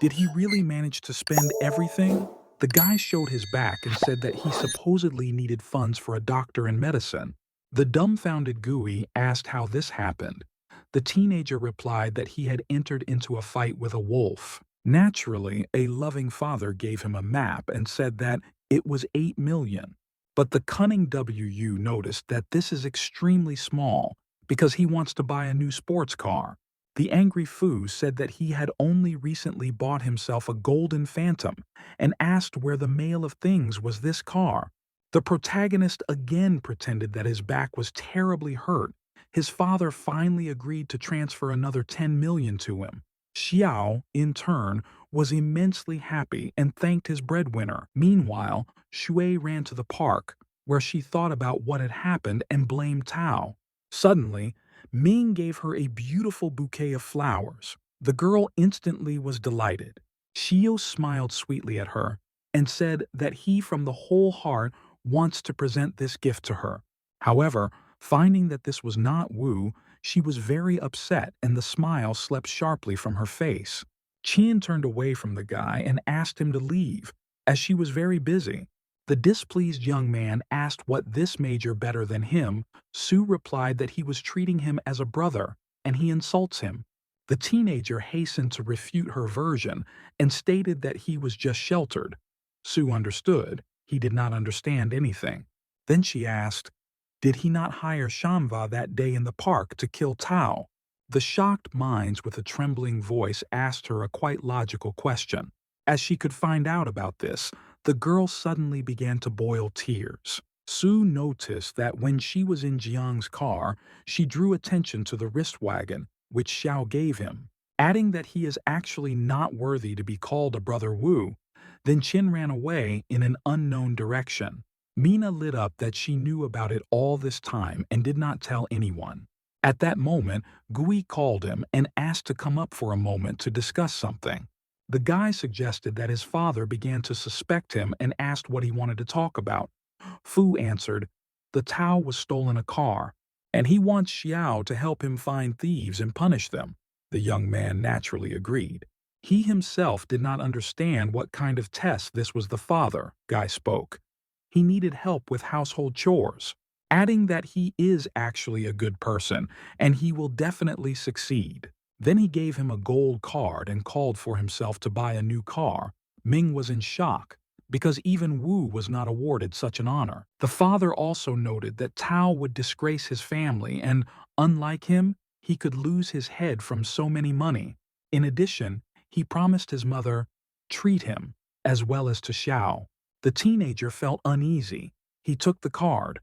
"Did he really manage to spend everything?" The guy showed his back and said that he supposedly needed funds for a doctor and medicine. The dumbfounded Gui asked how this happened. The teenager replied that he had entered into a fight with a wolf. Naturally, a loving father gave him a map and said that it was 8 million. But the cunning WU noticed that this is extremely small because he wants to buy a new sports car. The angry Fu said that he had only recently bought himself a golden phantom and asked where the male of things was this car. The protagonist again pretended that his back was terribly hurt. His father finally agreed to transfer another 10 million to him. Xiao, in turn, was immensely happy and thanked his breadwinner. Meanwhile, Shui ran to the park, where she thought about what had happened and blamed Tao. Suddenly, Ming gave her a beautiful bouquet of flowers. The girl instantly was delighted. Xiao smiled sweetly at her and said that he from the whole heart wants to present this gift to her. However, finding that this was not Wu, she was very upset and the smile slipped sharply from her face. Qian turned away from the guy and asked him to leave, as she was very busy. The displeased young man asked what this made her better than him. Su replied that he was treating him as a brother, and he insults him. The teenager hastened to refute her version and stated that he was just sheltered. Su understood. He did not understand anything. Then she asked, did he not hire Shanva that day in the park to kill Tao? The shocked minds with a trembling voice asked her a quite logical question. As she could find out about this, the girl suddenly began to boil tears. Su noticed that when she was in Jiang's car, she drew attention to the wrist wagon, which Xiao gave him, adding that he is actually not worthy to be called a brother Wu. Then Qin ran away in an unknown direction. Mina lit up that she knew about it all this time and did not tell anyone. At that moment, Gui called him and asked to come up for a moment to discuss something. The guy suggested that his father began to suspect him and asked what he wanted to talk about. Fu answered, the Tao was stolen a car, and he wants Xiao to help him find thieves and punish them. The young man naturally agreed. He himself did not understand what kind of test this was. The father, Guy spoke. He needed help with household chores, adding that he is actually a good person and he will definitely succeed. Then he gave him a gold card and called for himself to buy a new car. Ming was in shock, because even Wu was not awarded such an honor. The father also noted that Tao would disgrace his family and, unlike him, he could lose his head from so many money. In addition, he promised his mother, treat him, as well as to Xiao. The teenager felt uneasy. He took the card,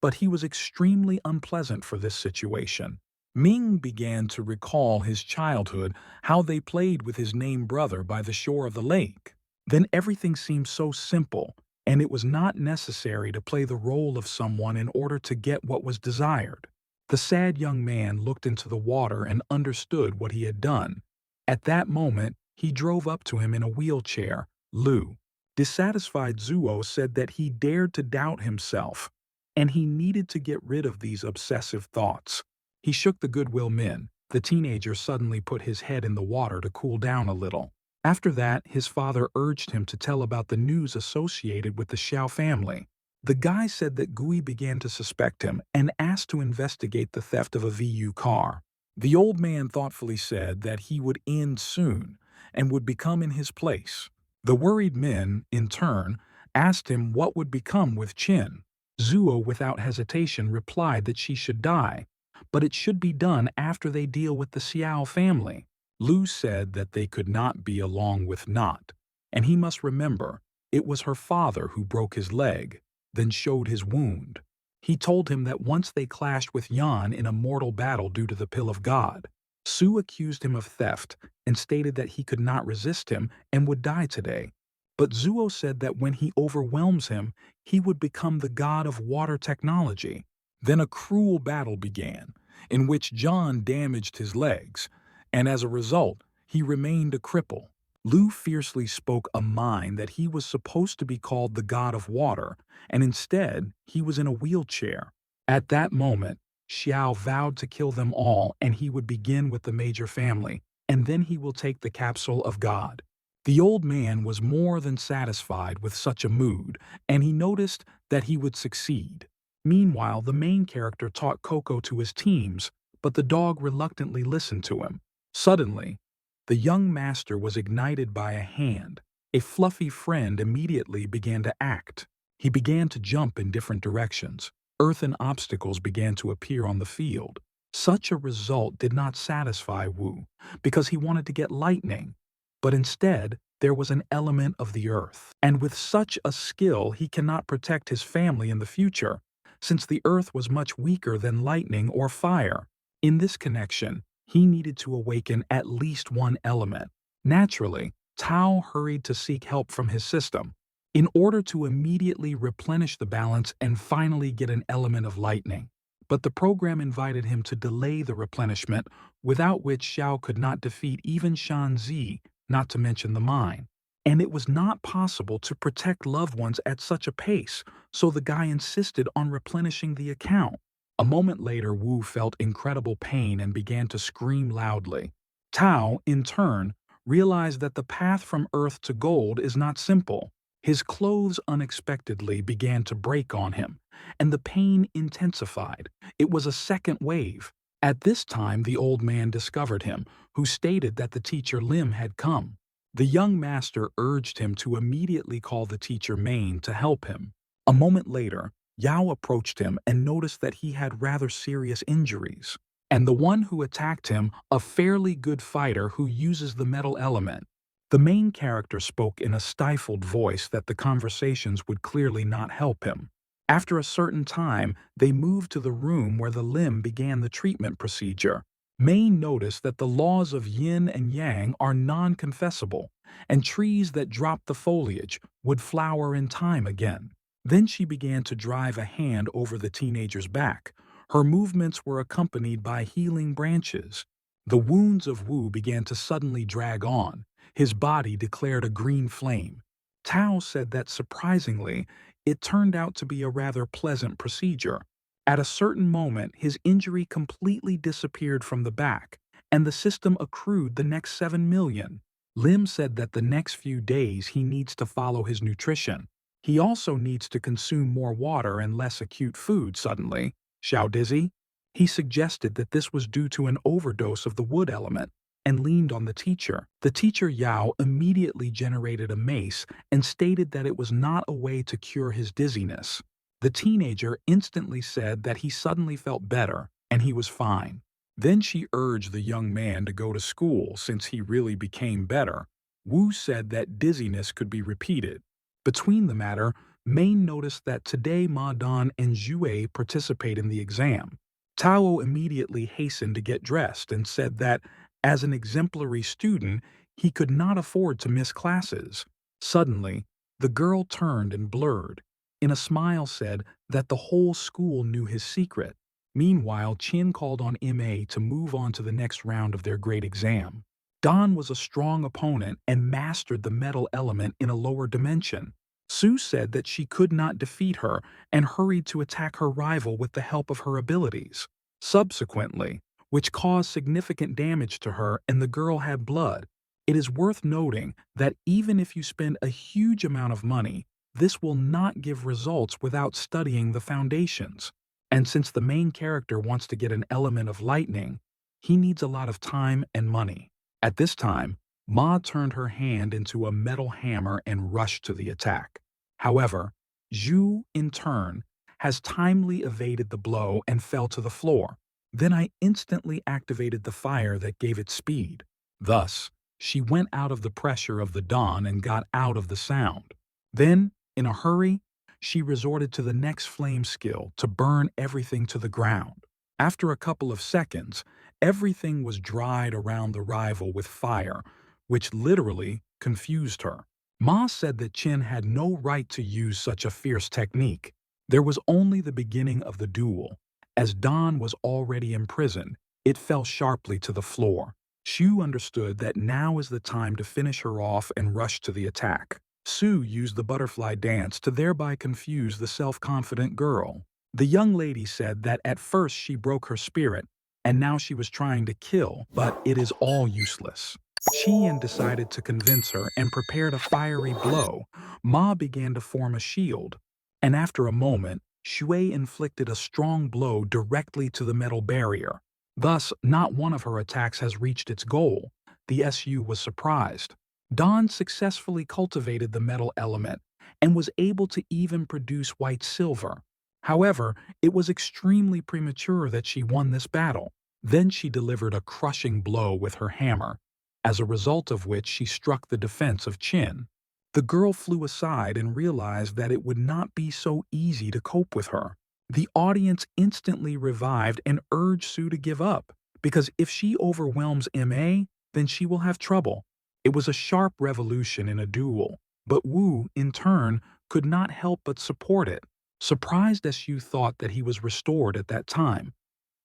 but he was extremely unpleasant for this situation. Ming began to recall his childhood, how they played with his named brother by the shore of the lake. Then everything seemed so simple, and it was not necessary to play the role of someone in order to get what was desired. The sad young man looked into the water and understood what he had done. At that moment, he drove up to him in a wheelchair. Lu. Dissatisfied Zuo said that he dared to doubt himself, and he needed to get rid of these obsessive thoughts. He shook the goodwill Min. The teenager suddenly put his head in the water to cool down a little. After that, his father urged him to tell about the news associated with the Xiao family. The guy said that Gui began to suspect him and asked to investigate the theft of a VU car. The old man thoughtfully said that he would end soon and would become in his place. The worried Min, in turn, asked him what would become with Qin. Zuo, without hesitation, replied that she should die, but it should be done after they deal with the Xiao family. Lu said that they could not be along with Not, and he must remember it was her father who broke his leg, then showed his wound. He told him that once they clashed with Yan in a mortal battle due to the Pill of God. Su accused him of theft and stated that he could not resist him and would die today. But Zuo said that when he overwhelms him, he would become the god of water technology. Then a cruel battle began, in which John damaged his legs, and as a result, he remained a cripple. Lu fiercely spoke a mind that he was supposed to be called the god of water, and instead, he was in a wheelchair. At that moment, Xiao vowed to kill them all, and he would begin with the major family, and then he will take the capsule of God. The old man was more than satisfied with such a mood, and he noticed that he would succeed. Meanwhile, the main character taught Coco to his teams, but the dog reluctantly listened to him. Suddenly, the young master was ignited by a hand. A fluffy friend immediately began to act. He began to jump in different directions. Earthen obstacles began to appear on the field. Such a result did not satisfy Wu, because he wanted to get lightning. But instead, there was an element of the earth. And with such a skill, he cannot protect his family in the future, since the earth was much weaker than lightning or fire. In this connection, He needed to awaken at least one element. Naturally, Tao hurried to seek help from his system in order to immediately replenish the balance and finally get an element of lightning. But the program invited him to delay the replenishment, without which Xiao could not defeat even Shan Zi, not to mention the mine. And it was not possible to protect loved ones at such a pace, so the guy insisted on replenishing the account. A moment later, Wu felt incredible pain and began to scream loudly. Tao, in turn, realized that the path from earth to gold is not simple. His clothes unexpectedly began to break on him, and the pain intensified. It was a second wave. At this time, the old man discovered him, who stated that the teacher Lim had come. The young master urged him to immediately call the teacher Main to help him. A moment later, Yao approached him and noticed that he had rather serious injuries. And the one who attacked him, a fairly good fighter who uses the metal element. The main character spoke in a stifled voice that the conversations would clearly not help him. After a certain time, they moved to the room where the limb began the treatment procedure. Main noticed that the laws of yin and yang are non-confessible, and trees that drop the foliage would flower in time again. Then she began to drive a hand over the teenager's back. Her movements were accompanied by healing branches. The wounds of Wu began to suddenly drag on. His body declared a green flame. Tao said that surprisingly, it turned out to be a rather pleasant procedure. At a certain moment, his injury completely disappeared from the back, and the system accrued the next 7 million. Lim said that the next few days he needs to follow his nutrition. He also needs to consume more water and less acute food suddenly. Xiao dizzy? He suggested that this was due to an overdose of the wood element, and leaned on the teacher. The teacher Yao immediately generated a mace and stated that it was not a way to cure his dizziness. The teenager instantly said that he suddenly felt better and he was fine. Then she urged the young man to go to school since he really became better. Wu said that dizziness could be repeated. Between the matter, Main noticed that today Ma Dan and Jue participate in the exam. Tao immediately hastened to get dressed and said that, as an exemplary student, he could not afford to miss classes. Suddenly, the girl turned and blurred. In a smile said that the whole school knew his secret. Meanwhile, Chin called on MA to move on to the next round of their great exam. Don was a strong opponent and mastered the metal element in a lower dimension. Sue said that she could not defeat her and hurried to attack her rival with the help of her abilities. Subsequently, which caused significant damage to her and the girl had blood. It is worth noting that even if you spend a huge amount of money, this will not give results without studying the foundations. And since the main character wants to get an element of lightning, he needs a lot of time and money. At this time, Ma turned her hand into a metal hammer and rushed to the attack. However, Zhu, in turn, has timely evaded the blow and fell to the floor. Then I instantly activated the fire that gave it speed. Thus, she went out of the pressure of the dawn and got out of the sound. Then, in a hurry, she resorted to the next flame skill to burn everything to the ground. After a couple of seconds, everything was dried around the rival with fire, which literally confused her. Ma said that Chin had no right to use such a fierce technique. There was only the beginning of the duel. As Don was already imprisoned, it fell sharply to the floor. Shu understood that now is the time to finish her off and rush to the attack. Sue used the butterfly dance to thereby confuse the self-confident girl. The young lady said that at first she broke her spirit, and now she was trying to kill, but it is all useless. Qian decided to convince her and prepared a fiery blow. Ma began to form a shield, and after a moment, Shui inflicted a strong blow directly to the metal barrier. Thus, not one of her attacks has reached its goal. The SU was surprised. Dawn successfully cultivated the metal element and was able to even produce white silver. However, it was extremely premature that she won this battle. Then she delivered a crushing blow with her hammer, as a result of which she struck the defense of Qin. The girl flew aside and realized that it would not be so easy to cope with her. The audience instantly revived and urged Sue to give up, because if she overwhelms MA, then she will have trouble. It was a sharp revolution in a duel, but Wu, in turn, could not help but support it, surprised as Xu thought that he was restored at that time.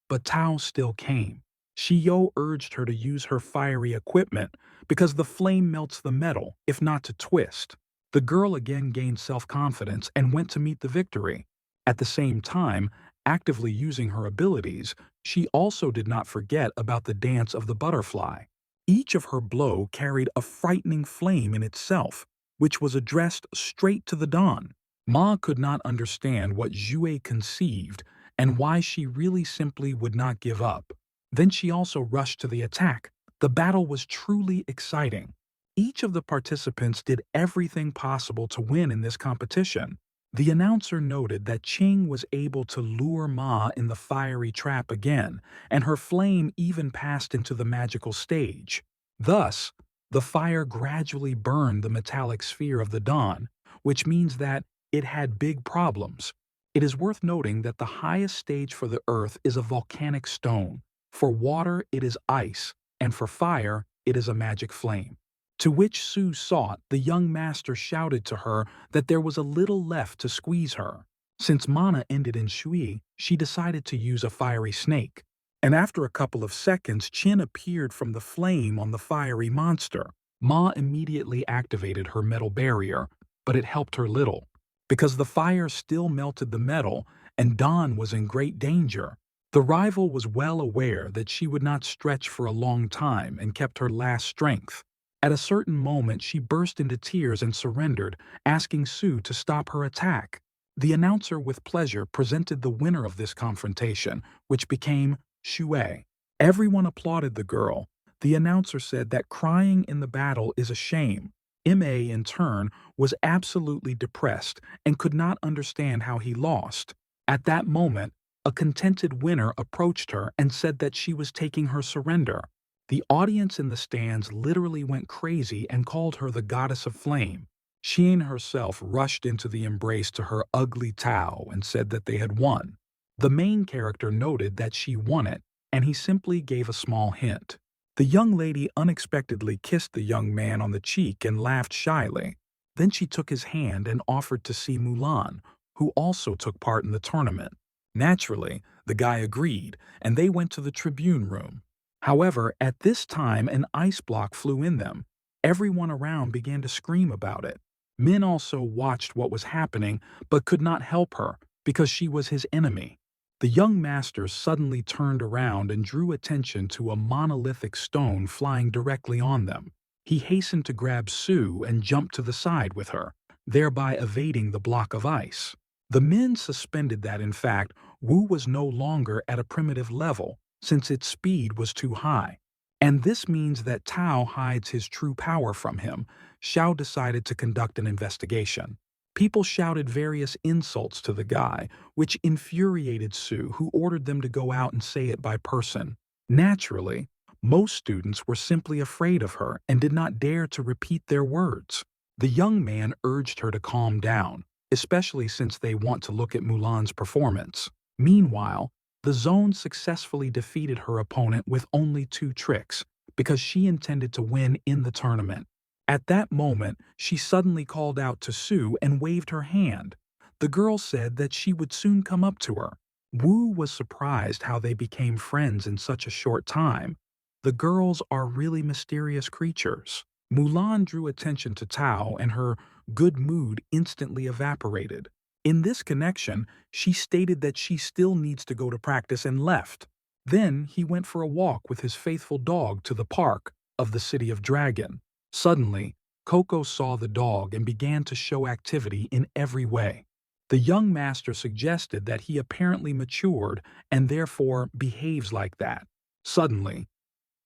But Tao still came. Shiyo urged her to use her fiery equipment because the flame melts the metal, if not to twist. The girl again gained self-confidence and went to meet the victory. At the same time, actively using her abilities, she also did not forget about the dance of the butterfly. Each of her blow carried a frightening flame in itself, which was addressed straight to the dawn. Ma could not understand what Jue conceived and why she really simply would not give up. Then she also rushed to the attack. The battle was truly exciting. Each of the participants did everything possible to win in this competition. The announcer noted that Qing was able to lure Ma in the fiery trap again, and her flame even passed into the magical stage. Thus, the fire gradually burned the metallic sphere of the dawn, which means that it had big problems. It is worth noting that the highest stage for the earth is a volcanic stone. For water, it is ice, and for fire, it is a magic flame. To which Su sought, the young master shouted to her that there was a little left to squeeze her. Since mana ended in Shui, she decided to use a fiery snake. And after a couple of seconds, Qin appeared from the flame on the fiery monster. Ma immediately activated her metal barrier, but it helped her little, because the fire still melted the metal and Dawn was in great danger. The rival was well aware that she would not stretch for a long time and kept her last strength. At a certain moment, she burst into tears and surrendered, asking Su to stop her attack. The announcer with pleasure presented the winner of this confrontation, which became Xue. Everyone applauded the girl. The announcer said that crying in the battle is a shame. Ma, in turn, was absolutely depressed and could not understand how he lost. At that moment, a contented winner approached her and said that she was taking her surrender. The audience in the stands literally went crazy and called her the goddess of flame. Xin herself rushed into the embrace to her ugly Tao and said that they had won. The main character noted that she won it, and he simply gave a small hint. The young lady unexpectedly kissed the young man on the cheek and laughed shyly. Then she took his hand and offered to see Mulan, who also took part in the tournament. Naturally, the guy agreed, and they went to the tribune room. However, at this time an ice block flew in them. Everyone around began to scream about it. Min also watched what was happening but could not help her because she was his enemy. The young master suddenly turned around and drew attention to a monolithic stone flying directly on them. He hastened to grab Su and jumped to the side with her, thereby evading the block of ice. The men suspended that, in fact, Wu was no longer at a primitive level, since its speed was too high. And this means that Tao hides his true power from him. Xiao decided to conduct an investigation. People shouted various insults to the guy, which infuriated Su, who ordered them to go out and say it by person. Naturally, most students were simply afraid of her and did not dare to repeat their words. The young man urged her to calm down, especially since they want to look at Mulan's performance. Meanwhile, the zone successfully defeated her opponent with only 2 tricks, because she intended to win in the tournament. At that moment, she suddenly called out to Su and waved her hand. The girl said that she would soon come up to her. Wu was surprised how they became friends in such a short time. The girls are really mysterious creatures. Mulan drew attention to Tao and her good mood instantly evaporated. In this connection, she stated that she still needs to go to practice and left. Then he went for a walk with his faithful dog to the park of the City of Dragon. Suddenly, Coco saw the dog and began to show activity in every way. The young master suggested that he apparently matured and therefore behaves like that. Suddenly,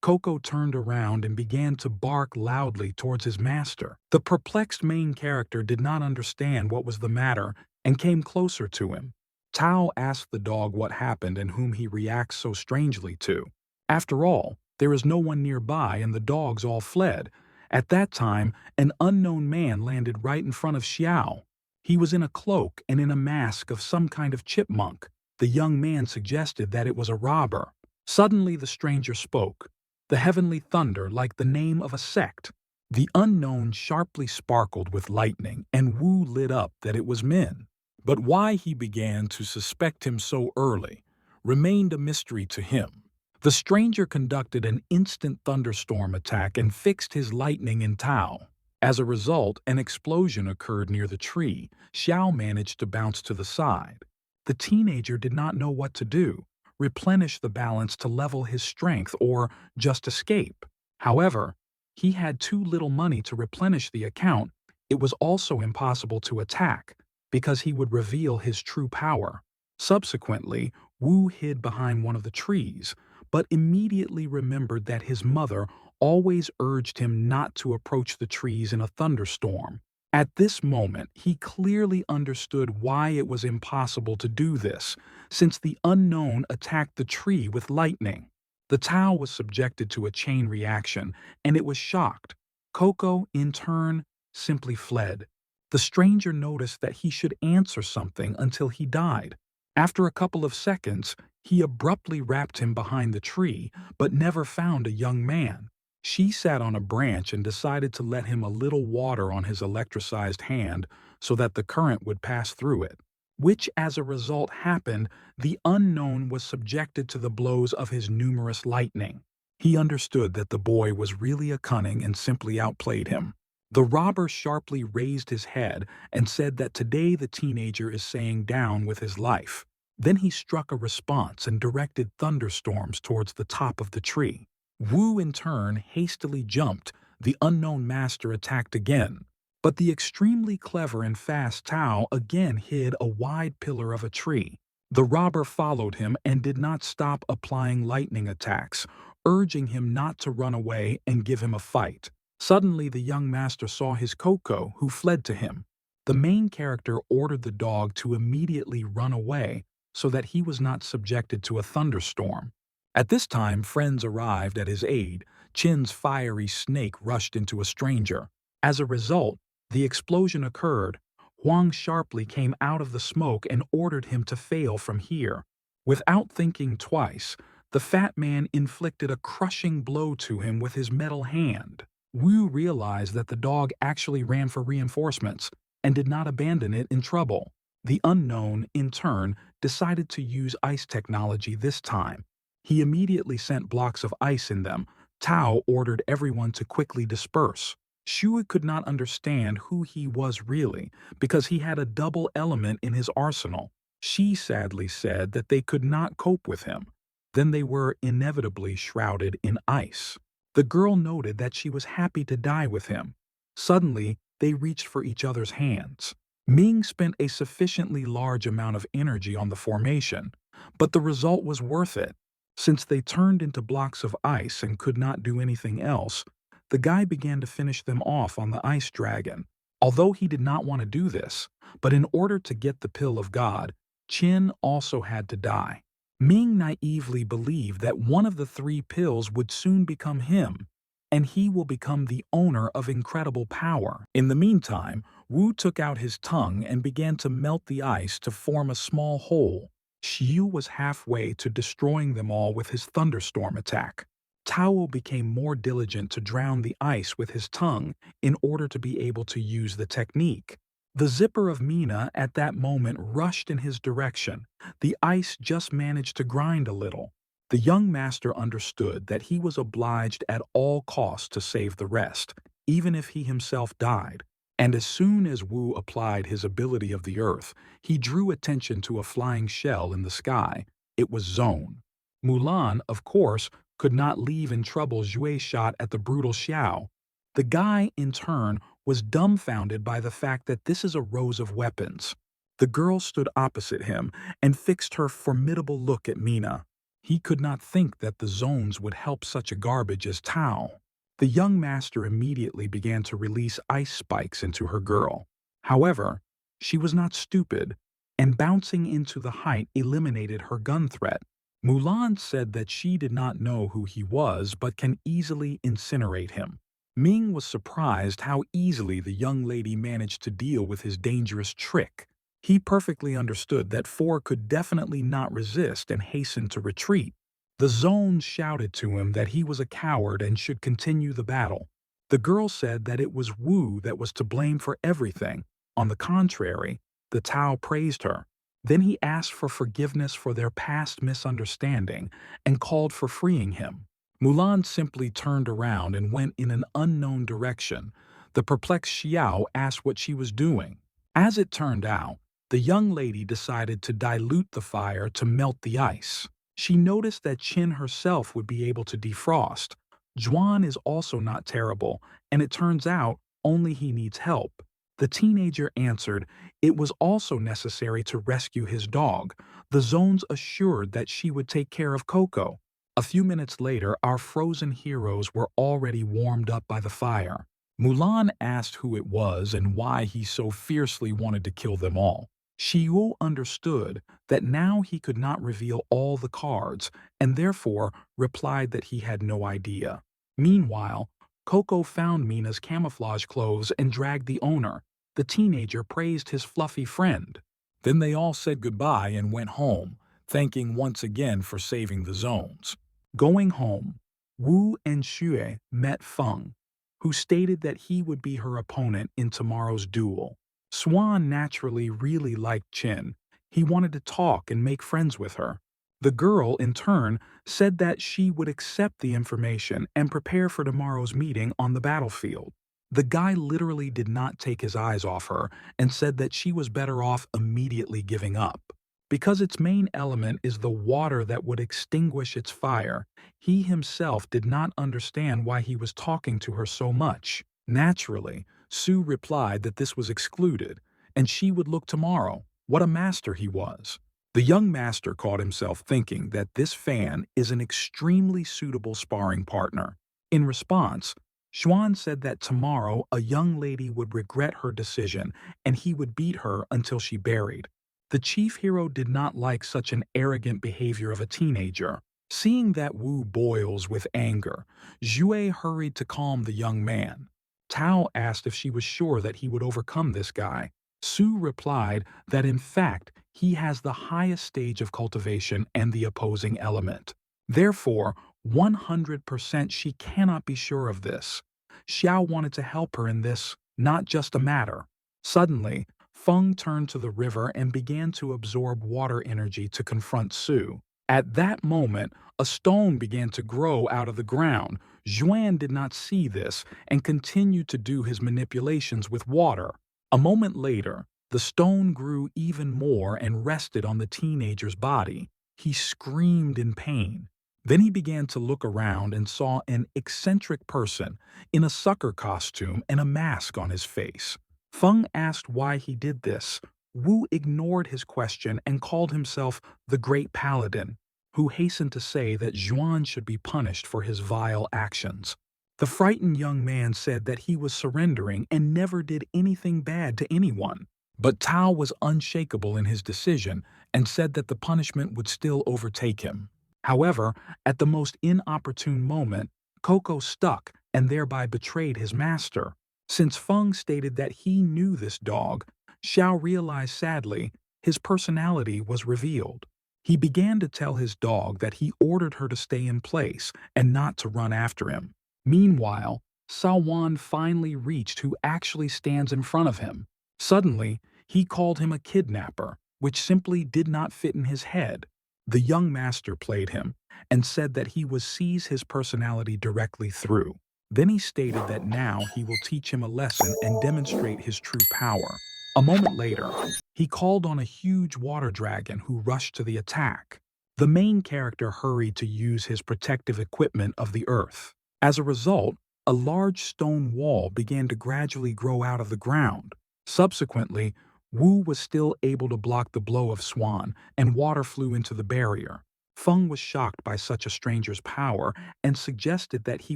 Coco turned around and began to bark loudly towards his master. The perplexed main character did not understand what was the matter and came closer to him. Tao asked the dog what happened and whom he reacts so strangely to. After all, there is no one nearby and the dogs all fled. At that time, an unknown man landed right in front of Xiao. He was in a cloak and in a mask of some kind of chipmunk. The young man suggested that it was a robber. Suddenly the stranger spoke, the heavenly thunder like the name of a sect. The unknown sharply sparkled with lightning, and Wu lit up that it was Min. But why he began to suspect him so early remained a mystery to him. The stranger conducted an instant thunderstorm attack and fixed his lightning in Tao. As a result, an explosion occurred near the tree. Xiao managed to bounce to the side. The teenager did not know what to do, replenish the balance to level his strength, or just escape. However, he had too little money to replenish the account. It was also impossible to attack, because he would reveal his true power. Subsequently, Wu hid behind one of the trees, but immediately remembered that his mother always urged him not to approach the trees in a thunderstorm. At this moment, he clearly understood why it was impossible to do this, since the unknown attacked the tree with lightning. The Tao was subjected to a chain reaction, and it was shocked. Coco, in turn, simply fled. The stranger noticed that he should answer something until he died. After a couple of seconds, he abruptly wrapped him behind the tree, but never found a young man. She sat on a branch and decided to let him a little water on his electricized hand so that the current would pass through it, which as a result happened. The unknown was subjected to the blows of his numerous lightning. He understood that the boy was really a cunning and simply outplayed him. The robber sharply raised his head and said that today the teenager is saying down with his life. Then he struck a response and directed thunderstorms towards the top of the tree. Wu, in turn, hastily jumped. The unknown master attacked again. But the extremely clever and fast Tao again hid a wide pillar of a tree. The robber followed him and did not stop applying lightning attacks, urging him not to run away and give him a fight. Suddenly, the young master saw his Coco, who fled to him. The main character ordered the dog to immediately run away so that he was not subjected to a thunderstorm. At this time, friends arrived at his aid. Chin's fiery snake rushed into a stranger. As a result, the explosion occurred. Huang sharply came out of the smoke and ordered him to fail from here. Without thinking twice, the fat man inflicted a crushing blow to him with his metal hand. Wu realized that the dog actually ran for reinforcements and did not abandon it in trouble. The unknown, in turn, decided to use ice technology this time. He immediately sent blocks of ice in them. Tao ordered everyone to quickly disperse. Shui could not understand who he was really, because he had a double element in his arsenal. She sadly said that they could not cope with him. Then they were inevitably shrouded in ice. The girl noted that she was happy to die with him. Suddenly, they reached for each other's hands. Ming spent a sufficiently large amount of energy on the formation, but the result was worth it. Since they turned into blocks of ice and could not do anything else, the guy began to finish them off on the ice dragon. Although he did not want to do this, but in order to get the pill of God, Qin also had to die. Ming naively believed that one of the three pills would soon become him, and he will become the owner of incredible power. In the meantime, Wu took out his tongue and began to melt the ice to form a small hole. Xiu was halfway to destroying them all with his thunderstorm attack. Tao became more diligent to drown the ice with his tongue in order to be able to use the technique. The zipper of Mina at that moment rushed in his direction. The ice just managed to grind a little. The young master understood that he was obliged at all costs to save the rest, even if he himself died. And as soon as Wu applied his ability of the earth, he drew attention to a flying shell in the sky. It was Zone. Mulan, of course, could not leave in trouble Zhue's shot at the brutal Xiao. The guy, in turn, was dumbfounded by the fact that this is a rows of weapons. The girl stood opposite him and fixed her formidable look at Mina. He could not think that the zones would help such a garbage as Tao. The young master immediately began to release ice spikes into her girl. However, she was not stupid, and bouncing into the height eliminated her gun threat. Mulan said that she did not know who he was but can easily incinerate him. Ming was surprised how easily the young lady managed to deal with his dangerous trick. He perfectly understood that Four could definitely not resist and hastened to retreat. The zones shouted to him that he was a coward and should continue the battle. The girl said that it was Wu that was to blame for everything. On the contrary, the Tao praised her. Then he asked for forgiveness for their past misunderstanding and called for freeing him. Mulan simply turned around and went in an unknown direction. The perplexed Xiao asked what she was doing. As it turned out, the young lady decided to dilute the fire to melt the ice. She noticed that Qin herself would be able to defrost. Zhuan is also not terrible, and it turns out only he needs help. The teenager answered it was also necessary to rescue his dog. The zones assured that she would take care of Coco. A few minutes later, our frozen heroes were already warmed up by the fire. Mulan asked who it was and why he so fiercely wanted to kill them all. Xiu understood that now he could not reveal all the cards and therefore replied that he had no idea. Meanwhile, Coco found Mina's camouflage clothes and dragged the owner. The teenager praised his fluffy friend. Then they all said goodbye and went home, thanking once again for saving the zones. Going home, Wu and Xue met Feng, who stated that he would be her opponent in tomorrow's duel. Swan naturally really liked Qin. He wanted to talk and make friends with her. The girl, in turn, said that she would accept the information and prepare for tomorrow's meeting on the battlefield. The guy literally did not take his eyes off her and said that she was better off immediately giving up. Because its main element is the water that would extinguish its fire, he himself did not understand why he was talking to her so much. Naturally, Sue replied that this was excluded, and she would look tomorrow. What a master he was. The young master caught himself thinking that this fan is an extremely suitable sparring partner. In response, Xuan said that tomorrow a young lady would regret her decision and he would beat her until she buried. The chief hero did not like such an arrogant behavior of a teenager. Seeing that Wu boils with anger, Zhue hurried to calm the young man. Tao asked if she was sure that he would overcome this guy. Su replied that in fact he has the highest stage of cultivation and the opposing element. Therefore, 100% she cannot be sure of this. Xiao wanted to help her in this, not just a matter. Suddenly, Feng turned to the river and began to absorb water energy to confront Su. At that moment, a stone began to grow out of the ground. Zhuan did not see this and continued to do his manipulations with water. A moment later, the stone grew even more and rested on the teenager's body. He screamed in pain. Then he began to look around and saw an eccentric person in a sucker costume and a mask on his face. Feng asked why he did this. Wu ignored his question and called himself the Great Paladin, who hastened to say that Zhuan should be punished for his vile actions. The frightened young man said that he was surrendering and never did anything bad to anyone. But Tao was unshakable in his decision and said that the punishment would still overtake him. However, at the most inopportune moment, Coco stuck and thereby betrayed his master. Since Feng stated that he knew this dog, Xiao realized sadly his personality was revealed. He began to tell his dog that he ordered her to stay in place and not to run after him. Meanwhile, Sawan finally reached who actually stands in front of him. Suddenly, he called him a kidnapper, which simply did not fit in his head. The young master played him and said that he would seize his personality directly through. Then he stated that now he will teach him a lesson and demonstrate his true power. A moment later, he called on a huge water dragon who rushed to the attack. The main character hurried to use his protective equipment of the earth. As a result, a large stone wall began to gradually grow out of the ground. Subsequently, Wu was still able to block the blow of Swan, and water flew into the barrier. Feng was shocked by such a stranger's power and suggested that he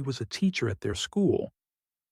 was a teacher at their school.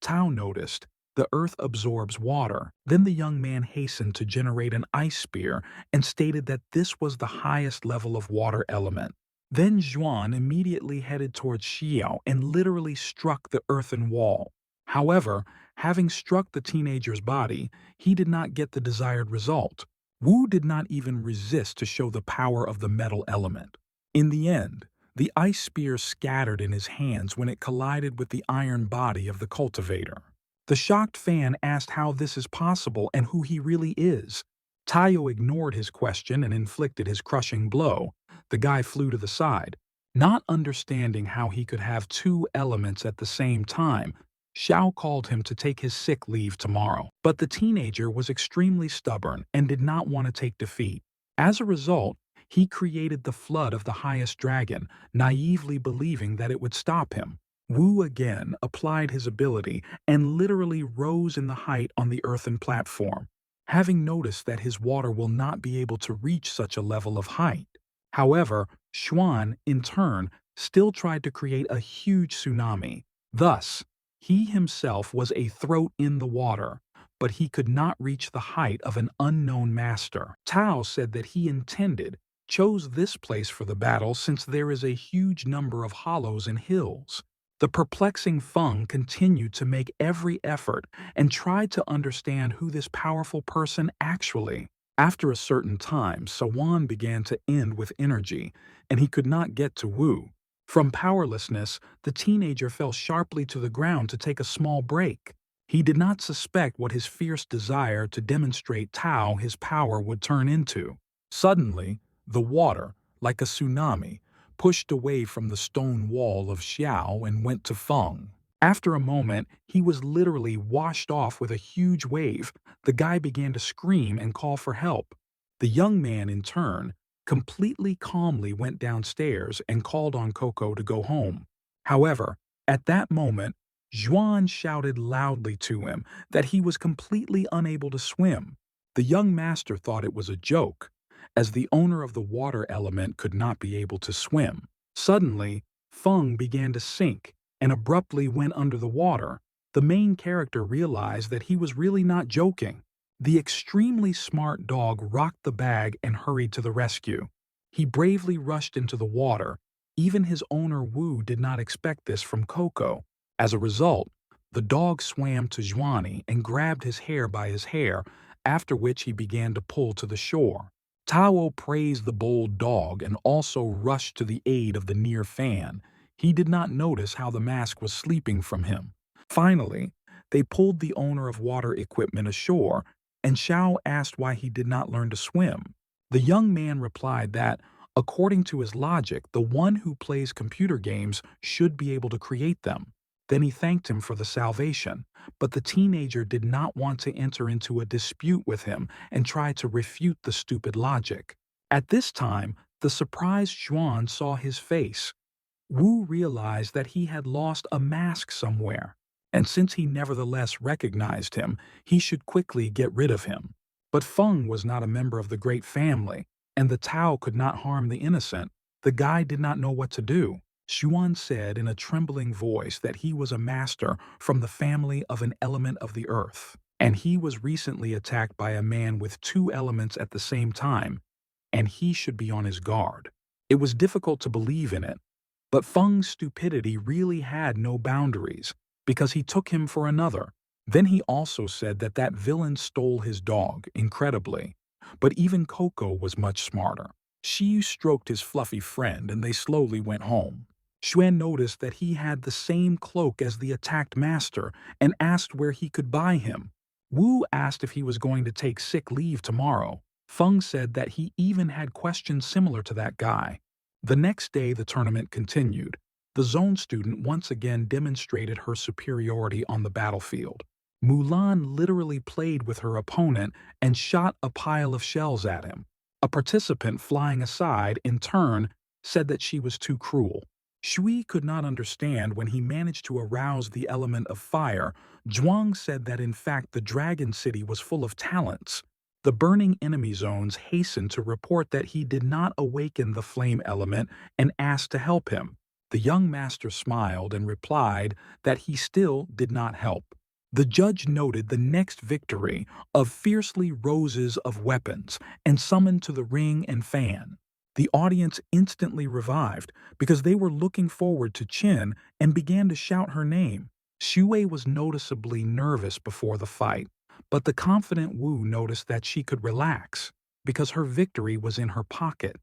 Tao noticed the earth absorbs water. Then the young man hastened to generate an ice spear and stated that this was the highest level of water element. Then Zhuan immediately headed towards Xiao and literally struck the earthen wall. However, having struck the teenager's body, he did not get the desired result. Wu did not even resist to show the power of the metal element. In the end, The ice spear scattered in his hands when it collided with the iron body of the cultivator. The shocked fan asked how this is possible and who he really is. Tayo ignored his question and inflicted his crushing blow. The guy flew to the side. Not understanding how he could have two elements at the same time, Xiao called him to take his sick leave tomorrow. But the teenager was extremely stubborn and did not want to take defeat. As a result, he created the flood of the highest dragon, naively believing that it would stop him. Wu again applied his ability and literally rose in the height on the earthen platform, having noticed that his water will not be able to reach such a level of height. However, Xuan, in turn, still tried to create a huge tsunami. Thus, he himself was a throat in the water, but he could not reach the height of an unknown master. Tao said that he chose this place for the battle since there is a huge number of hollows and hills. The perplexing Feng continued to make every effort and tried to understand who this powerful person actually. After a certain time, Sawan began to end with energy, and he could not get to Wu. From powerlessness, the teenager fell sharply to the ground to take a small break. He did not suspect what his fierce desire to demonstrate Tao his power would turn into. Suddenly, the water, like a tsunami, pushed away from the stone wall of Xiao and went to Feng. After a moment, he was literally washed off with a huge wave. The guy began to scream and call for help. The young man, in turn, completely calmly went downstairs and called on Coco to go home. However, at that moment, Zhuan shouted loudly to him that he was completely unable to swim. The young master thought it was a joke, as the owner of the water element could not be able to swim. Suddenly, Feng began to sink and abruptly went under the water. The main character realized that he was really not joking. The extremely smart dog rocked the bag and hurried to the rescue. He bravely rushed into the water. Even his owner Wu did not expect this from Coco. As a result, the dog swam to Zhuani and grabbed his hair by his hair, after which he began to pull to the shore. Tao praised the bold dog and also rushed to the aid of the near fan. He did not notice how the mask was sleeping from him. Finally, they pulled the owner of water equipment ashore, and Xiao asked why he did not learn to swim. The young man replied that, according to his logic, the one who plays computer games should be able to create them. Then he thanked him for the salvation, but the teenager did not want to enter into a dispute with him and tried to refute the stupid logic. At this time, the surprised Xuan saw his face. Wu realized that he had lost a mask somewhere, and since he nevertheless recognized him, he should quickly get rid of him. But Feng was not a member of the great family, and the Tao could not harm the innocent. The guy did not know what to do. Xuan said in a trembling voice that he was a master from the family of an element of the earth, and he was recently attacked by a man with two elements at the same time, and he should be on his guard. It was difficult to believe in it, but Feng's stupidity really had no boundaries, because he took him for another. Then he also said that that villain stole his dog, incredibly. But even Coco was much smarter. She stroked his fluffy friend and they slowly went home. Xuan noticed that he had the same cloak as the attacked master and asked where he could buy him. Wu asked if he was going to take sick leave tomorrow. Feng said that he even had questions similar to that guy. The next day the tournament continued. The zone student once again demonstrated her superiority on the battlefield. Mulan literally played with her opponent and shot a pile of shells at him. A participant flying aside, in turn, said that she was too cruel. Shui could not understand when he managed to arouse the element of fire. Zhuang said that in fact the Dragon City was full of talents. The burning enemy zones hastened to report that he did not awaken the flame element and asked to help him. The young master smiled and replied that he still did not help. The judge noted the next victory of fiercely roses of weapons and summoned to the ring and fan. The audience instantly revived because they were looking forward to Qin and began to shout her name. Xue was noticeably nervous before the fight, but the confident Wu noticed that she could relax because her victory was in her pocket.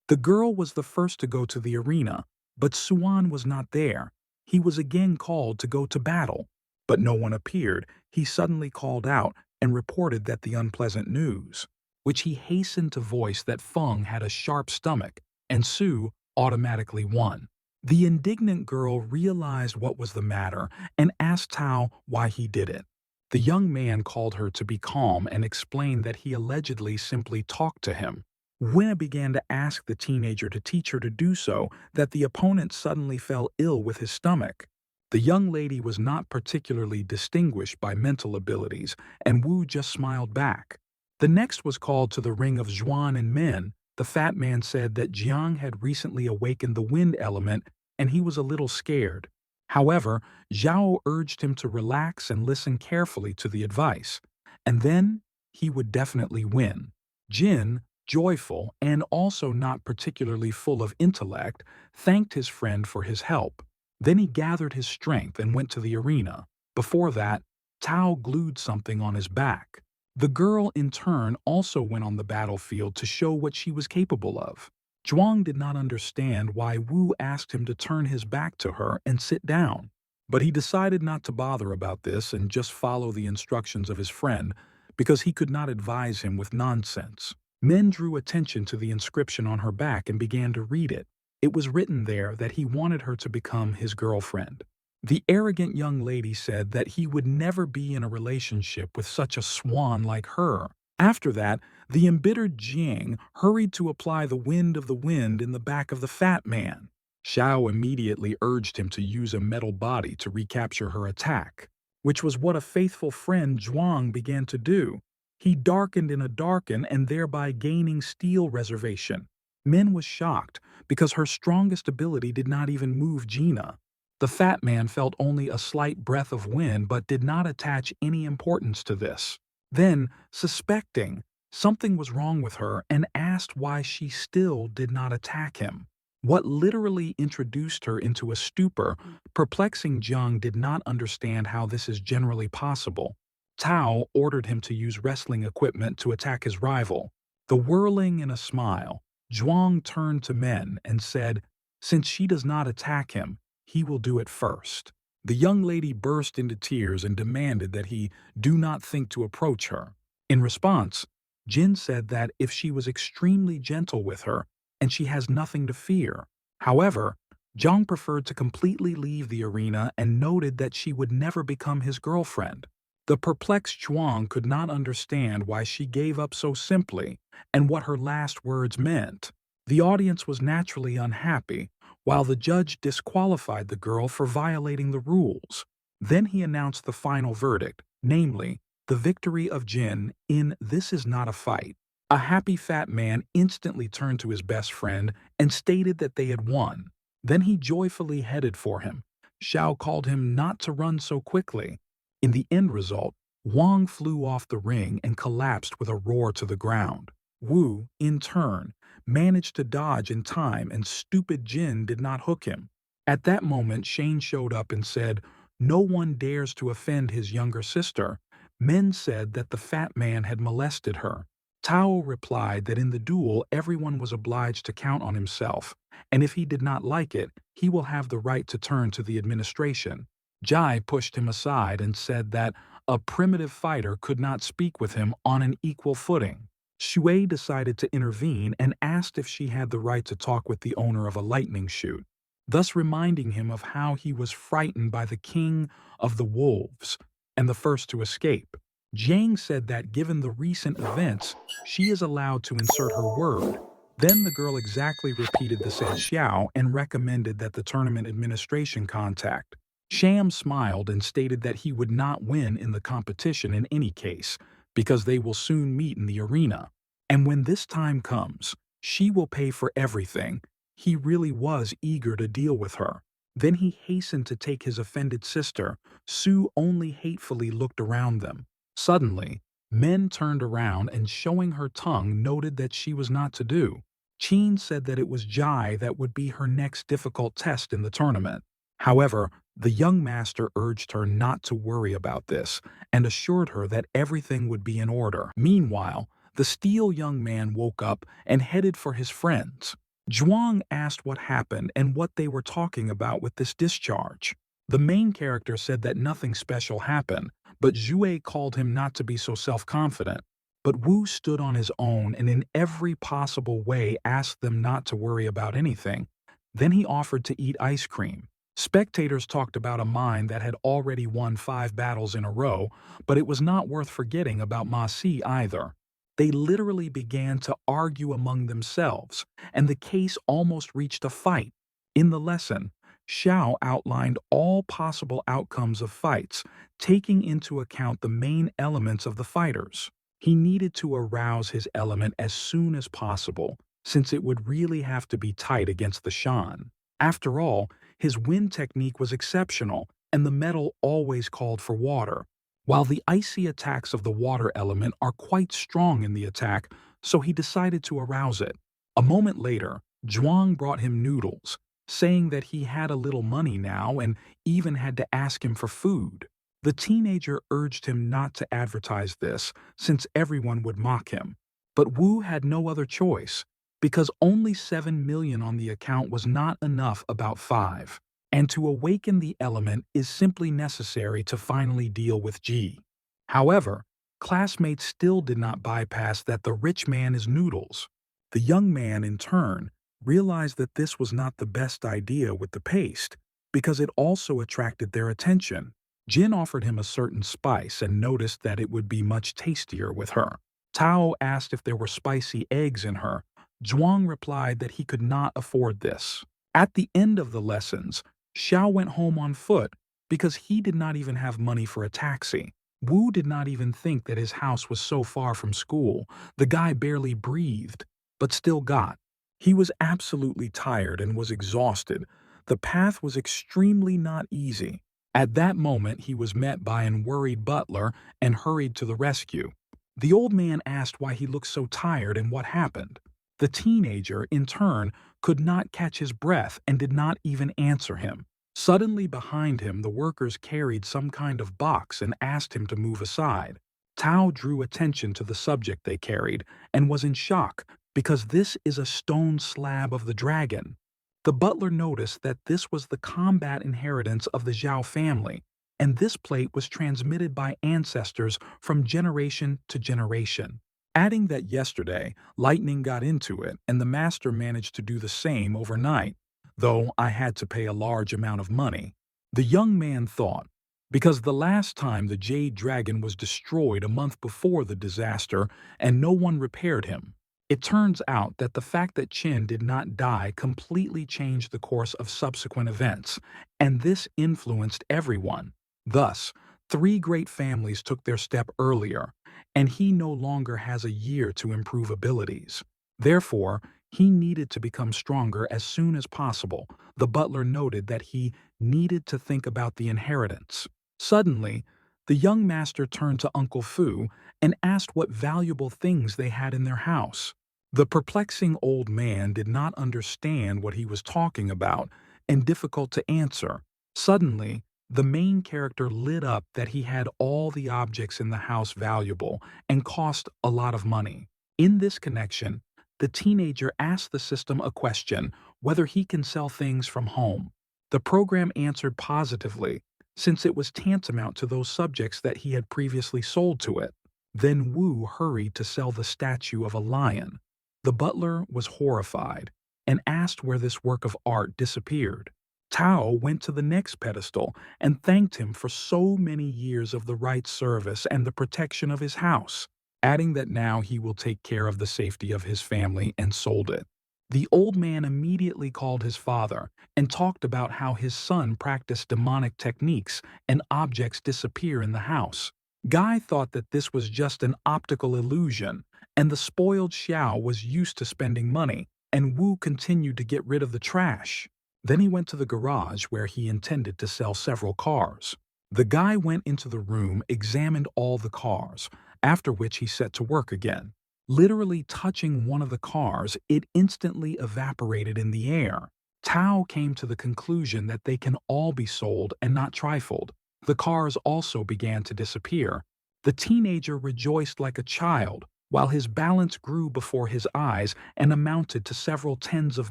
The girl was the first to go to the arena. But Suan was not there. He was again called to go to battle, but no one appeared. He suddenly called out and reported that the unpleasant news, which he hastened to voice that Feng had a sharp stomach and Su automatically won. The indignant girl realized what was the matter and asked Tao why he did it. The young man called her to be calm and explained that he allegedly simply talked to him. Winna began to ask the teenager to teach her to do so, that the opponent suddenly fell ill with his stomach. The young lady was not particularly distinguished by mental abilities, and Wu just smiled back. The next was called to the ring of Zhuan and Min. The fat man said that Jiang had recently awakened the wind element and he was a little scared. However, Zhao urged him to relax and listen carefully to the advice, and then he would definitely win. Jin, joyful and also not particularly full of intellect, thanked his friend for his help. Then he gathered his strength and went to the arena. Before that, Tao glued something on his back. The girl, in turn, also went on the battlefield to show what she was capable of. Zhuang did not understand why Wu asked him to turn his back to her and sit down, but he decided not to bother about this and just follow the instructions of his friend because he could not advise him with nonsense. Min drew attention to the inscription on her back and began to read it. It was written there that he wanted her to become his girlfriend. The arrogant young lady said that he would never be in a relationship with such a swan like her. After that, the embittered Jiang hurried to apply the wind of the wind in the back of the fat man. Xiao immediately urged him to use a metal body to recapture her attack, which was what a faithful friend Zhuang began to do. He darkened in a darken and thereby gaining steel reservation. Min was shocked because her strongest ability did not even move Gina. The fat man felt only a slight breath of wind but did not attach any importance to this. Then, suspecting something was wrong with her and asked why she still did not attack him. What literally introduced her into a stupor, perplexing Jiang did not understand how this is generally possible. Tao ordered him to use wrestling equipment to attack his rival. The whirling in a smile, Zhuang turned to Men and said, "Since she does not attack him, he will do it first." The young lady burst into tears and demanded that he do not think to approach her. In response, Jin said that if she was extremely gentle with her and she has nothing to fear. However, Zhang preferred to completely leave the arena and noted that she would never become his girlfriend. The perplexed Zhuang could not understand why she gave up so simply and what her last words meant. The audience was naturally unhappy, while the judge disqualified the girl for violating the rules. Then he announced the final verdict, namely, the victory of Jin in "This is not a fight." A happy fat man instantly turned to his best friend and stated that they had won. Then he joyfully headed for him. Xiao called him not to run so quickly. In the end result, Wang flew off the ring and collapsed with a roar to the ground. Wu, in turn, managed to dodge in time and stupid Jin did not hook him. At that moment, Shane showed up and said, "No one dares to offend his younger sister." Men said that the fat man had molested her. Tao replied that in the duel everyone was obliged to count on himself, and if he did not like it, he will have the right to turn to the administration. Jai pushed him aside and said that a primitive fighter could not speak with him on an equal footing. Shui decided to intervene and asked if she had the right to talk with the owner of a lightning chute, thus reminding him of how he was frightened by the king of the wolves and the first to escape. Jiang said that given the recent events, she is allowed to insert her word. Then the girl exactly repeated the said Xiao and recommended that the tournament administration contact. Sham smiled and stated that he would not win in the competition in any case, because they will soon meet in the arena. And when this time comes, she will pay for everything. He really was eager to deal with her. Then he hastened to take his offended sister. Sue only hatefully looked around them. Suddenly, Men turned around and showing her tongue noted that she was not to do. Chin said that it was Jai that would be her next difficult test in the tournament. However, the young master urged her not to worry about this and assured her that everything would be in order. Meanwhile, the steel young man woke up and headed for his friends. Zhuang asked what happened and what they were talking about with this discharge. The main character said that nothing special happened, but Zhue called him not to be so self-confident. But Wu stood on his own and in every possible way asked them not to worry about anything. Then he offered to eat ice cream. Spectators talked about a mind that had already won 5 battles in a row, but it was not worth forgetting about Ma Si either. They literally began to argue among themselves, and the case almost reached a fight. In the lesson, Xiao outlined all possible outcomes of fights, taking into account the main elements of the fighters. He needed to arouse his element as soon as possible, since it would really have to be tight against the Shan. After all, his wind technique was exceptional, and the metal always called for water. While the icy attacks of the water element are quite strong in the attack, so he decided to arouse it. A moment later, Zhuang brought him noodles, saying that he had a little money now and even had to ask him for food. The teenager urged him not to advertise this, since everyone would mock him. But Wu had no other choice, because only 7 million on the account was not enough about 5. And to awaken the element is simply necessary to finally deal with G. However, classmates still did not bypass that the rich man is noodles. The young man, in turn, realized that this was not the best idea with the paste, because it also attracted their attention. Jin offered him a certain spice and noticed that it would be much tastier with her. Tao asked if there were spicy eggs in her. Zhuang replied that he could not afford this. At the end of the lessons, Xiao went home on foot because he did not even have money for a taxi. Wu did not even think that his house was so far from school. The guy barely breathed, but still got. He was absolutely tired and was exhausted. The path was extremely not easy. At that moment, he was met by an worried butler and hurried to the rescue. The old man asked why he looked so tired and what happened. The teenager, in turn, could not catch his breath and did not even answer him. Suddenly behind him, the workers carried some kind of box and asked him to move aside. Tao drew attention to the subject they carried and was in shock because this is a stone slab of the dragon. The butler noticed that this was the combat inheritance of the Zhao family, and this plate was transmitted by ancestors from generation to generation. Adding that yesterday, lightning got into it and the master managed to do the same overnight, though I had to pay a large amount of money. The young man thought, because the last time the Jade Dragon was destroyed a month before the disaster and no one repaired him. It turns out that the fact that Qin did not die completely changed the course of subsequent events, and this influenced everyone. Thus, 3 great families took their step earlier, and he no longer has a year to improve abilities. Therefore, he needed to become stronger as soon as possible. The butler noted that he needed to think about the inheritance. Suddenly, the young master turned to Uncle Fu and asked what valuable things they had in their house. The perplexing old man did not understand what he was talking about and difficult to answer. Suddenly, the main character lit up that he had all the objects in the house valuable and cost a lot of money. In this connection, the teenager asked the system a question whether he can sell things from home. The program answered positively, since it was tantamount to those subjects that he had previously sold to it. Then Wu hurried to sell the statue of a lion. The butler was horrified and asked where this work of art disappeared. Tao went to the next pedestal and thanked him for so many years of the right service and the protection of his house, adding that now he will take care of the safety of his family and sold it. The old man immediately called his father and talked about how his son practiced demonic techniques and objects disappear in the house. Guy thought that this was just an optical illusion, and the spoiled Xiao was used to spending money, and Wu continued to get rid of the trash. Then he went to the garage where he intended to sell several cars. The guy went into the room, examined all the cars, after which he set to work again. Literally touching one of the cars, it instantly evaporated in the air. Tao came to the conclusion that they can all be sold and not trifled. The cars also began to disappear. The teenager rejoiced like a child, while his balance grew before his eyes and amounted to several tens of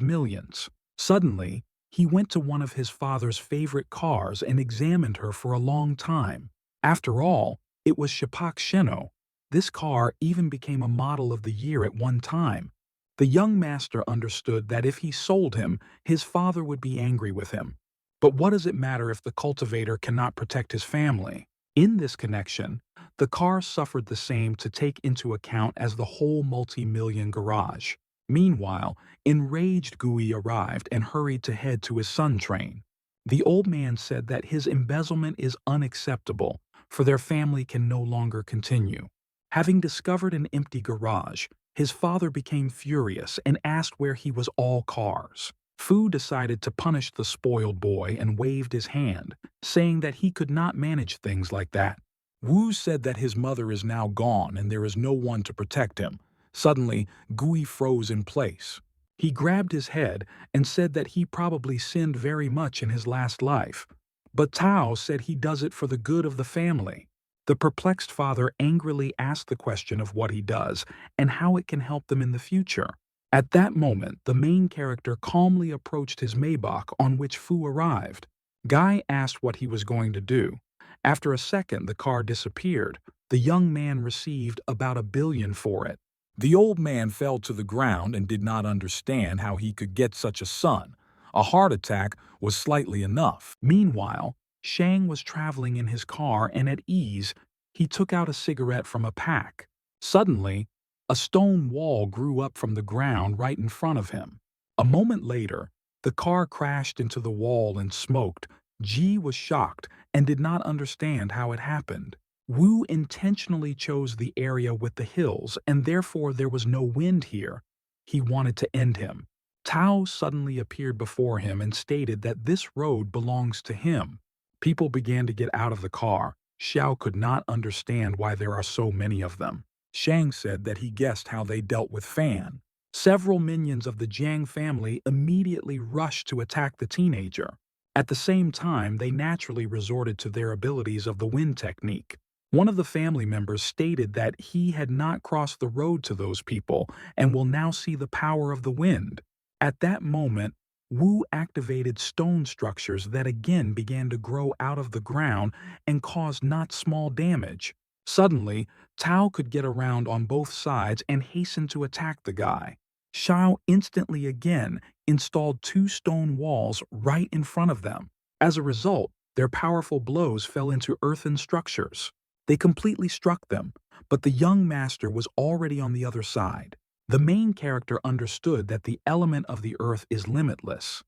millions. Suddenly, he went to one of his father's favorite cars and examined her for a long time. After all, it was Shapak Sheno. This car even became a model of the year at one time. The young master understood that if he sold him, his father would be angry with him. But what does it matter if the cultivator cannot protect his family? In this connection, the car suffered the same to take into account as the whole multi-million garage. Meanwhile, enraged Gui arrived and hurried to head to his sun train. The old man said that his embezzlement is unacceptable, for their family can no longer continue. Having discovered an empty garage, his father became furious and asked where he was all cars. Fu decided to punish the spoiled boy and waved his hand, saying that he could not manage things like that. Wu said that his mother is now gone and there is no one to protect him. Suddenly, Gui froze in place. He grabbed his head and said that he probably sinned very much in his last life. But Tao said he does it for the good of the family. The perplexed father angrily asked the question of what he does and how it can help them in the future. At that moment, the main character calmly approached his Maybach on which Fu arrived. Guy asked what he was going to do. After a second, the car disappeared. The young man received about $1 billion for it. The old man fell to the ground and did not understand how he could get such a son. A heart attack was slightly enough. Meanwhile, Shang was traveling in his car and at ease, he took out a cigarette from a pack. Suddenly, a stone wall grew up from the ground right in front of him. A moment later, the car crashed into the wall and smoked. Ji was shocked and did not understand how it happened. Wu intentionally chose the area with the hills and therefore there was no wind here. He wanted to end him. Tao suddenly appeared before him and stated that this road belongs to him. People began to get out of the car. Xiao could not understand why there are so many of them. Shang said that he guessed how they dealt with Fan. Several minions of the Jiang family immediately rushed to attack the teenager. At the same time, they naturally resorted to their abilities of the wind technique. One of the family members stated that he had not crossed the road to those people and will now see the power of the wind. At that moment, Wu activated stone structures that again began to grow out of the ground and caused not small damage. Suddenly, Tao could get around on both sides and hastened to attack the guy. Xiao instantly again installed 2 stone walls right in front of them. As a result, their powerful blows fell into earthen structures. They completely struck them, but the young master was already on the other side. The main character understood that the element of the earth is limitless,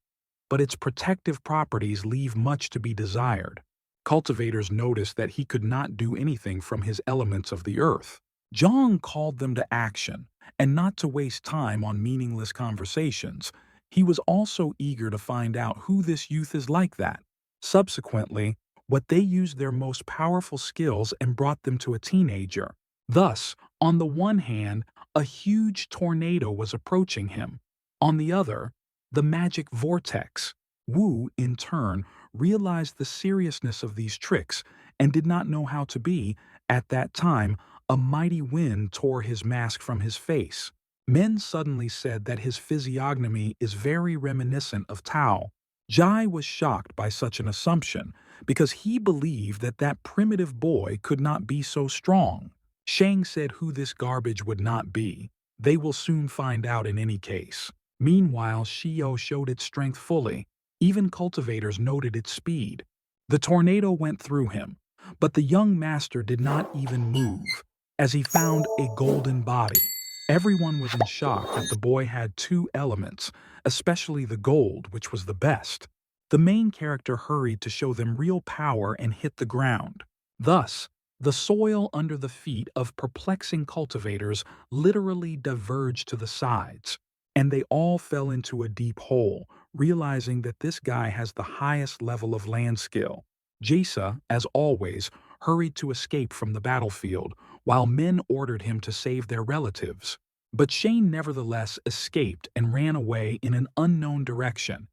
but its protective properties leave much to be desired. Cultivators noticed that he could not do anything from his elements of the earth. Zhang called them to action, and not to waste time on meaningless conversations. He was also eager to find out who this youth is like that. Subsequently, what they used their most powerful skills and brought them to a teenager. Thus, on the one hand, a huge tornado was approaching him. On the other, the magic vortex. Wu, in turn, realized the seriousness of these tricks and did not know how to be. At that time, a mighty wind tore his mask from his face. Men suddenly said that his physiognomy is very reminiscent of Tao. Jai was shocked by such an assumption because he believed that that primitive boy could not be so strong. Shang said who this garbage would not be. They will soon find out in any case. Meanwhile, Shio showed its strength fully. Even cultivators noted its speed. The tornado went through him, but the young master did not even move, as he found a golden body. Everyone was in shock that the boy had 2 elements, especially the gold, which was the best. The main character hurried to show them real power and hit the ground. Thus, the soil under the feet of perplexing cultivators literally diverged to the sides, and they all fell into a deep hole, realizing that this guy has the highest level of land skill. Jasa, as always, hurried to escape from the battlefield, while men ordered him to save their relatives. But Shane nevertheless escaped and ran away in an unknown direction.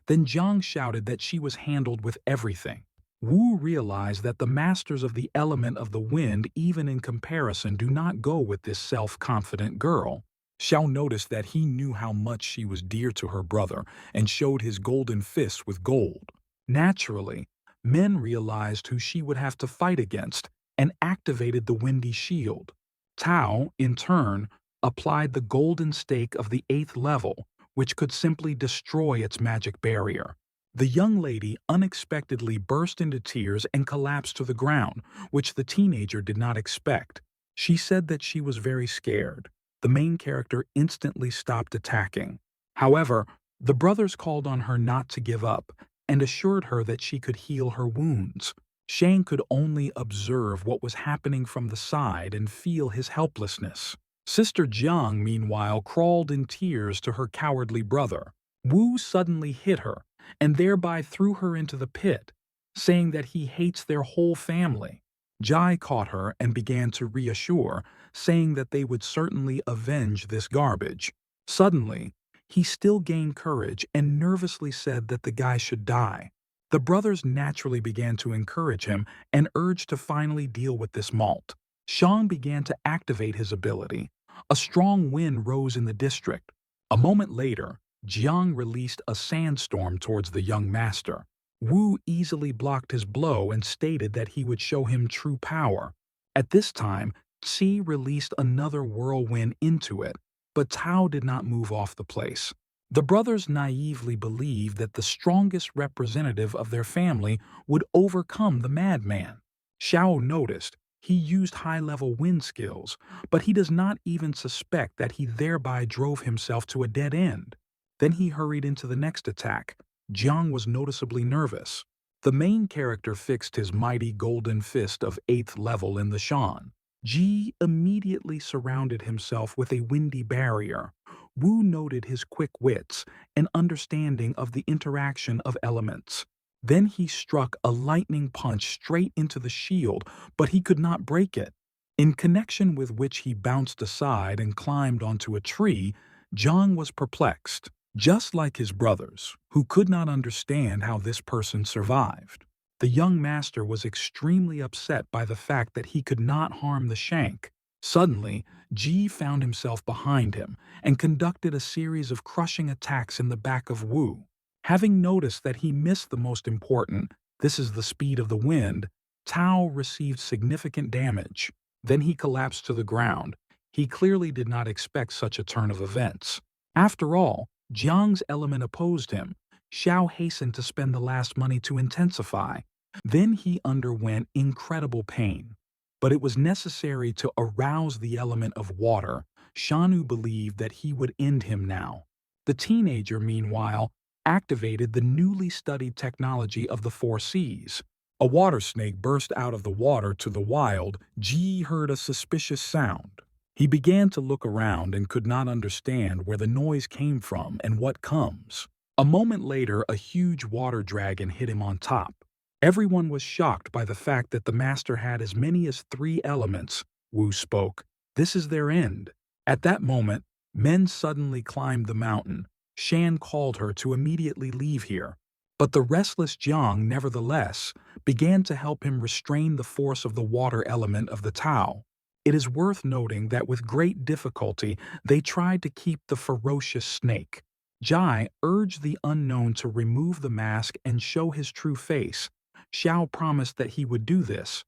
Then Zhang shouted that she was handled with everything. Wu realized that the masters of the element of the wind, even in comparison, do not go with this self-confident girl. Xiao noticed that he knew how much she was dear to her brother and showed his golden fist with gold. Naturally, men realized who she would have to fight against and activated the windy shield. Tao, in turn, applied the golden stake of the 8th level, which could simply destroy its magic barrier. The young lady unexpectedly burst into tears and collapsed to the ground, which the teenager did not expect. She said that she was very scared. The main character instantly stopped attacking. However, the brothers called on her not to give up and assured her that she could heal her wounds. Shang could only observe what was happening from the side and feel his helplessness. Sister Jiang, meanwhile, crawled in tears to her cowardly brother. Wu suddenly hit her and thereby threw her into the pit, saying that he hates their whole family. Jai caught her and began to reassure, saying that they would certainly avenge this garbage. Suddenly, he still gained courage and nervously said that the guy should die. The brothers naturally began to encourage him and urged to finally deal with this malt. Shang began to activate his ability. A strong wind rose in the district. A moment later, Jiang released a sandstorm towards the young master. Wu easily blocked his blow and stated that he would show him true power. At this time, Qi released another whirlwind into it, but Tao did not move off the place. The brothers naively believed that the strongest representative of their family would overcome the madman. Xiao noticed he used high-level wind skills, but he does not even suspect that he thereby drove himself to a dead end. Then he hurried into the next attack. Jiang was noticeably nervous. The main character fixed his mighty golden fist of 8th level in the Shan. Ji immediately surrounded himself with a windy barrier. Wu noted his quick wits and understanding of the interaction of elements. Then he struck a lightning punch straight into the shield, but he could not break it. In connection with which he bounced aside and climbed onto a tree, Jiang was perplexed, just like his brothers, who could not understand how this person survived. The young master was extremely upset by the fact that he could not harm the shank. Suddenly, Ji found himself behind him and conducted a series of crushing attacks in the back of Wu. Having noticed that he missed the most important, this is the speed of the wind, Tao received significant damage. Then he collapsed to the ground. He clearly did not expect such a turn of events. After all, Jiang's element opposed him. Xiao hastened to spend the last money to intensify. Then he underwent incredible pain. But it was necessary to arouse the element of water. Shanu believed that he would end him now. The teenager, meanwhile, activated the newly studied technology of the 4 seas. A water snake burst out of the water to the wild. Ji heard a suspicious sound. He began to look around and could not understand where the noise came from and what comes. A moment later, a huge water dragon hit him on top. Everyone was shocked by the fact that the master had as many as 3 elements. Wu spoke. This is their end. At that moment, men suddenly climbed the mountain. Shan called her to immediately leave here. But the restless Jiang, nevertheless, began to help him restrain the force of the water element of the Tao. It is worth noting that with great difficulty, they tried to keep the ferocious snake. Jai urged the unknown to remove the mask and show his true face. Xiao promised that he would do this.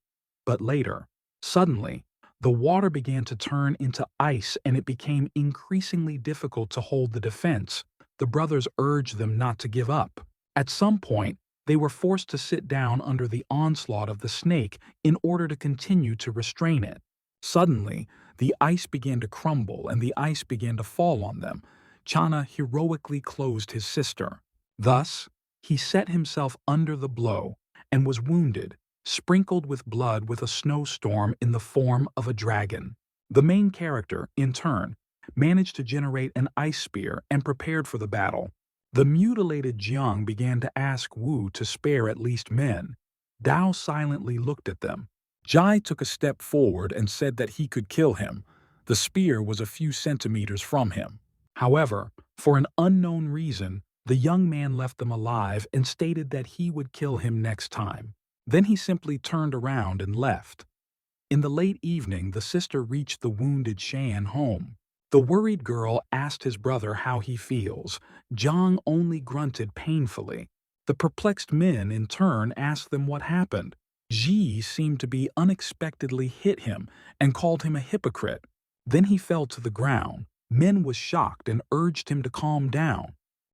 But later, suddenly, the water began to turn into ice and it became increasingly difficult to hold the defense. The brothers urged them not to give up. At some point, they were forced to sit down under the onslaught of the snake in order to continue to restrain it. Suddenly, the ice began to crumble and the ice began to fall on them. Chana heroically closed his sister. Thus, he set himself under the blow and was wounded, sprinkled with blood with a snowstorm in the form of a dragon. The main character, in turn, managed to generate an ice spear and prepared for the battle. The mutilated Jiang began to ask Wu to spare at least men. Dao silently looked at them. Jai took a step forward and said that he could kill him. The spear was a few centimeters from him. However, for an unknown reason, the young man left them alive and stated that he would kill him next time. Then he simply turned around and left. In the late evening, the sister reached the wounded Shan home. The worried girl asked his brother how he feels. Jiang only grunted painfully. The perplexed Min, in turn, asked them what happened. Ji seemed to be unexpectedly hit him and called him a hypocrite. Then he fell to the ground. Min was shocked and urged him to calm down.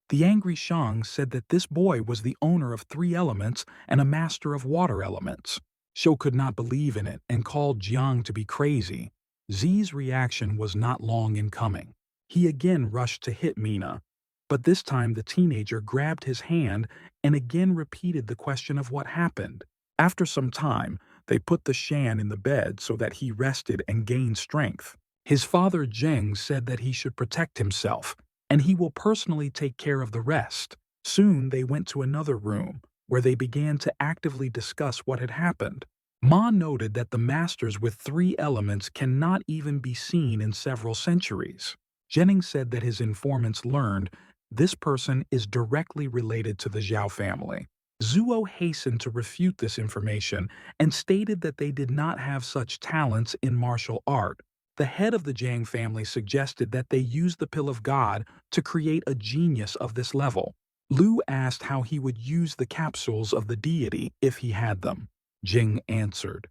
The angry Shang said that this boy was the owner of 3 elements and a master of water elements. Shou could not believe in it and called Jiang to be crazy. Zi's reaction was not long in coming. He again rushed to hit Mina, but this time the teenager grabbed his hand and again repeated the question of what happened. After some time, they put the Shan in the bed so that he rested and gained strength. His father Zheng said that he should protect himself, and he will personally take care of the rest. Soon they went to another room, where they began to actively discuss what had happened. Ma noted that the masters with 3 elements cannot even be seen in several centuries. Jennings said that his informants learned this person is directly related to the Zhao family. Zuo hastened to refute this information and stated that they did not have such talents in martial art. The head of the Jiang family suggested that they use the Pill of God to create a genius of this level. Lu asked how he would use the capsules of the deity if he had them. Jing answered,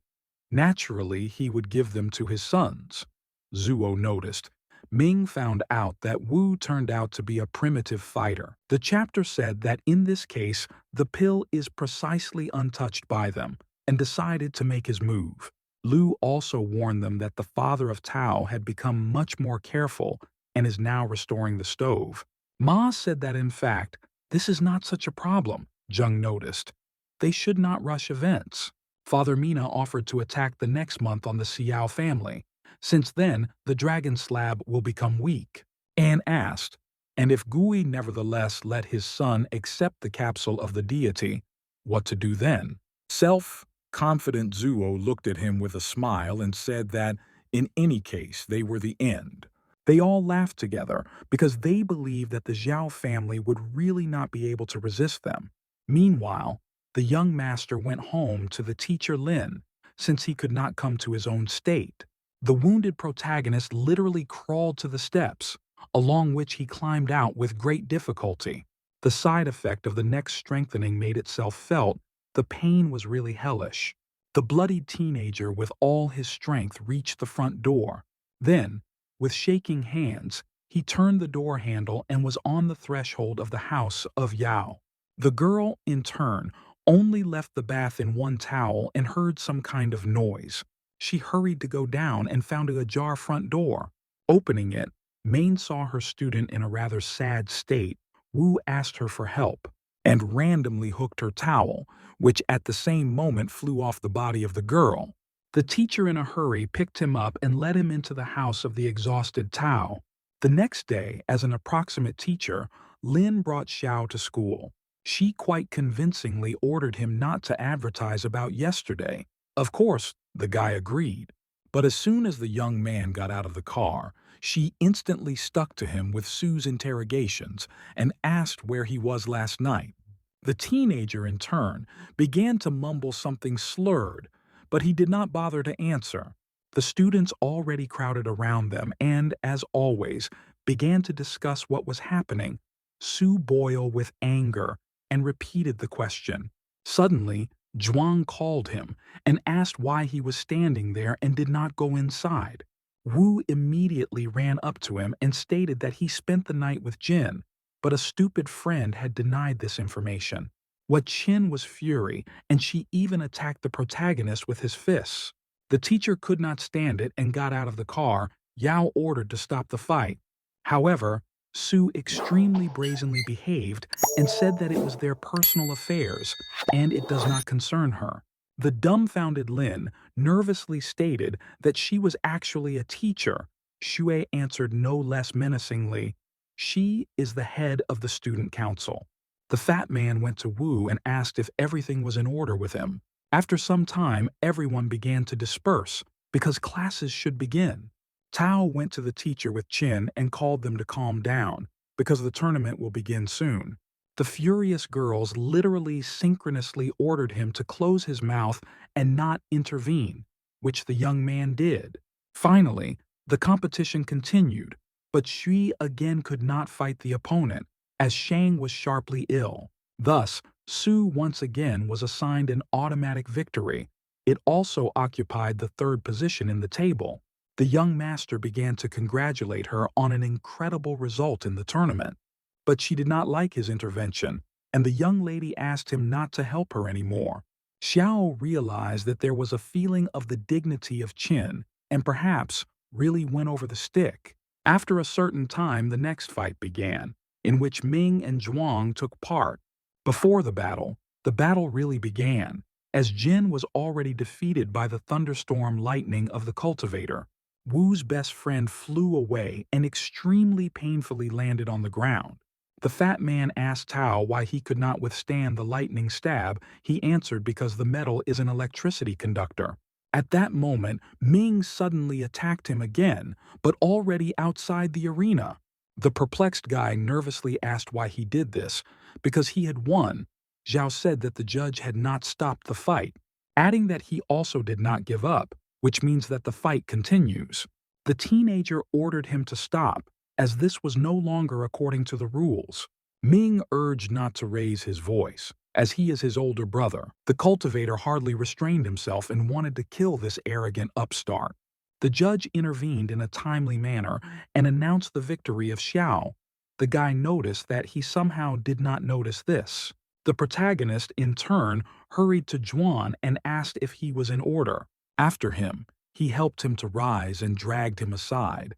naturally he would give them to his sons. Zuo noticed. Ming found out that Wu turned out to be a primitive fighter. The chapter said that in this case, the pill is precisely untouched by them, and decided to make his move. Lu also warned them that the father of Tao had become much more careful and is now restoring the stove. Ma said that in fact, this is not such a problem, Zheng noticed. They should not rush events. Father Mina offered to attack the next month on the Xiao family. Since then, the dragon slab will become weak. Anne asked, and if Gui nevertheless let his son accept the capsule of the deity, what to do then? Self-confident Zuo looked at him with a smile and said that, in any case, they were the end. They all laughed together because they believed that the Zhao family would really not be able to resist them. Meanwhile, the young master went home to the teacher Lin, since he could not come to his own state. The wounded protagonist literally crawled to the steps, along which he climbed out with great difficulty. The side effect of the neck's strengthening made itself felt. The pain was really hellish. The bloodied teenager with all his strength reached the front door. Then, with shaking hands, he turned the door handle and was on the threshold of the house of Yao. The girl, in turn, only left the bath in one towel and heard some kind of noise. She hurried to go down and found a ajar front door. Opening it, Maine saw her student in a rather sad state. Wu asked her for help and randomly hooked her towel, which at the same moment flew off the body of the girl. The teacher in a hurry picked him up and led him into the house of the exhausted Tao. The next day, as an approximate teacher, Lin brought Xiao to school. She quite convincingly ordered him not to advertise about yesterday. Of course, the guy agreed. But as soon as the young man got out of the car, she instantly stuck to him with Sue's interrogations and asked where he was last night. The teenager, in turn, began to mumble something slurred, but he did not bother to answer. The students already crowded around them and, as always, began to discuss what was happening. Sue boiled with anger and repeated the question. Suddenly, Zhuang called him and asked why he was standing there and did not go inside. Wu immediately ran up to him and stated that he spent the night with Jin, but a stupid friend had denied this information. What Qin was fury, and she even attacked the protagonist with his fists. The teacher could not stand it and got out of the car. Yao ordered to stop the fight. However, Sue extremely brazenly behaved and said that it was their personal affairs and it does not concern her. The dumbfounded Lin nervously stated that she was actually a teacher. Xue answered no less menacingly, she is the head of the student council. The fat man went to Wu and asked if everything was in order with him. After some time, everyone began to disperse because classes should begin. Tao went to the teacher with Qin and called them to calm down because the tournament will begin soon. The furious girls literally synchronously ordered him to close his mouth and not intervene, which the young man did. Finally, the competition continued, but Shui again could not fight the opponent, as Shang was sharply ill. Thus, Su once again was assigned an automatic victory. It also occupied the third position in the table. The young master began to congratulate her on an incredible result in the tournament. But she did not like his intervention, and the young lady asked him not to help her anymore. Xiao realized that there was a feeling of the dignity of Qin, and perhaps really went over the stick. After a certain time, the next fight began, in which Ming and Zhuang took part. Before the battle really began, as Jin was already defeated by the thunderstorm lightning of the cultivator. Wu's best friend flew away and extremely painfully landed on the ground. The fat man asked Tao why he could not withstand the lightning stab. He answered because the metal is an electricity conductor. At that moment, Ming suddenly attacked him again, but already outside the arena. The perplexed guy nervously asked why he did this, because he had won. Zhao said that the judge had not stopped the fight, adding that he also did not give up, which means that the fight continues. The teenager ordered him to stop, as this was no longer according to the rules. Ming urged not to raise his voice, as he is his older brother. The cultivator hardly restrained himself and wanted to kill this arrogant upstart. The judge intervened in a timely manner and announced the victory of Xiao. The guy noticed that he somehow did not notice this. The protagonist, in turn, hurried to Zhuan and asked if he was in order. After him, he helped him to rise and dragged him aside.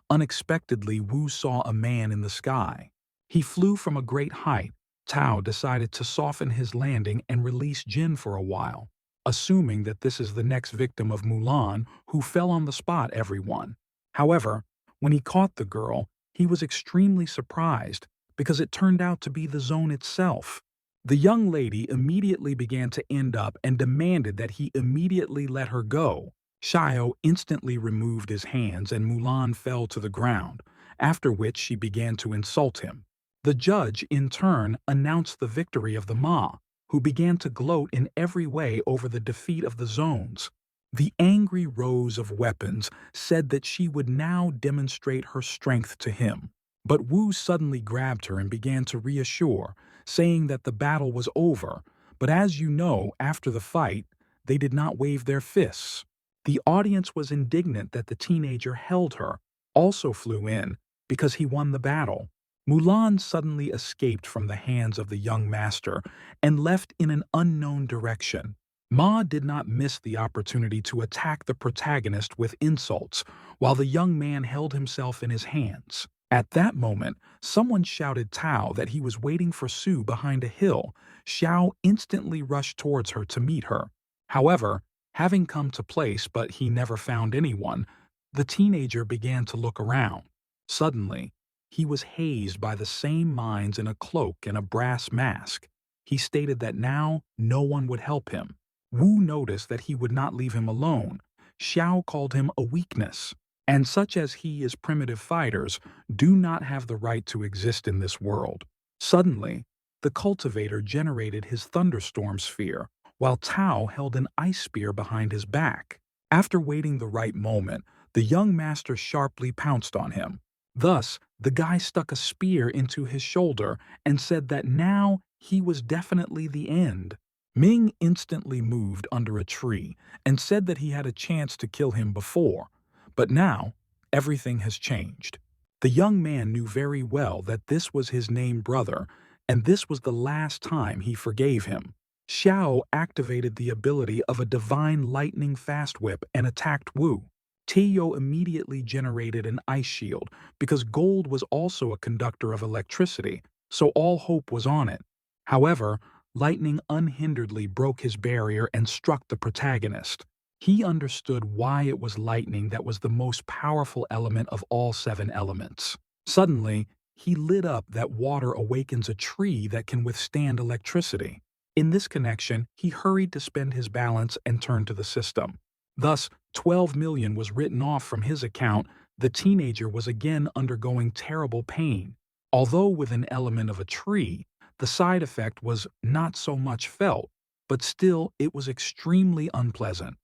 Unexpectedly, Wu saw a man in the sky. He flew from a great height. Tao decided to soften his landing and release Jin for a while, assuming that this is the next victim of Mulan, who fell on the spot everyone. However, when he caught the girl, he was extremely surprised because it turned out to be the zone itself. The young lady immediately began to end up and demanded that he immediately let her go. Xiao instantly removed his hands and Mulan fell to the ground, after which she began to insult him. The judge, in turn, announced the victory of the Ma, who began to gloat in every way over the defeat of the zones. The angry Rose of Weapons said that she would now demonstrate her strength to him. But Wu suddenly grabbed her and began to reassure, saying that the battle was over, but as you know, after the fight, they did not wave their fists. The audience was indignant that the teenager held her, also flew in, because he won the battle. Mulan suddenly escaped from the hands of the young master and left in an unknown direction. Ma did not miss the opportunity to attack the protagonist with insults, while the young man held himself in his hands. At that moment, someone shouted Tao that he was waiting for Su behind a hill. Xiao instantly rushed towards her to meet her. However, having come to place but he never found anyone, the teenager began to look around. Suddenly, he was hazed by the same minds in a cloak and a brass mask. He stated that now no one would help him. Wu noticed that he would not leave him alone. Xiao called him a weakness, and such as he is primitive fighters do not have the right to exist in this world. Suddenly, the cultivator generated his thunderstorm sphere, while Tao held an ice spear behind his back. After waiting the right moment, the young master sharply pounced on him. Thus, the guy stuck a spear into his shoulder and said that now he was definitely the end. Ming instantly moved under a tree and said that he had a chance to kill him before, but now everything has changed. The young man knew very well that this was his named brother, and this was the last time he forgave him. Xiao activated the ability of a divine lightning fast whip and attacked Wu. Teo immediately generated an ice shield because gold was also a conductor of electricity, so all hope was on it. However, lightning unhinderedly broke his barrier and struck the protagonist. He understood why it was lightning that was the most powerful element of all 7 elements. Suddenly, he lit up that water awakens a tree that can withstand electricity. In this connection, he hurried to spend his balance and turn to the system. Thus, 12 million was written off from his account. The teenager was again undergoing terrible pain. Although with an element of a tree, The side effect was not so much felt, but still it was extremely unpleasant.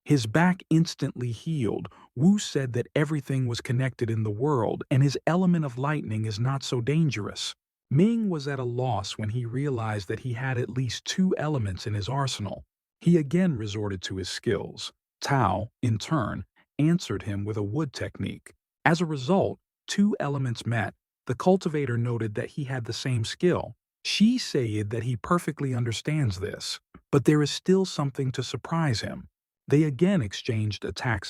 His back instantly healed. Wu said that everything was connected in the world and his element of lightning is not so dangerous. Ming was at a loss when he realized that he had at least two elements in his arsenal. He again resorted to his skills. Tao, in turn, answered him with a wood technique. As a result, two elements met. The cultivator noted that he had the same skill. She said that he perfectly understands this, but there is still something to surprise him. They again exchanged attacks,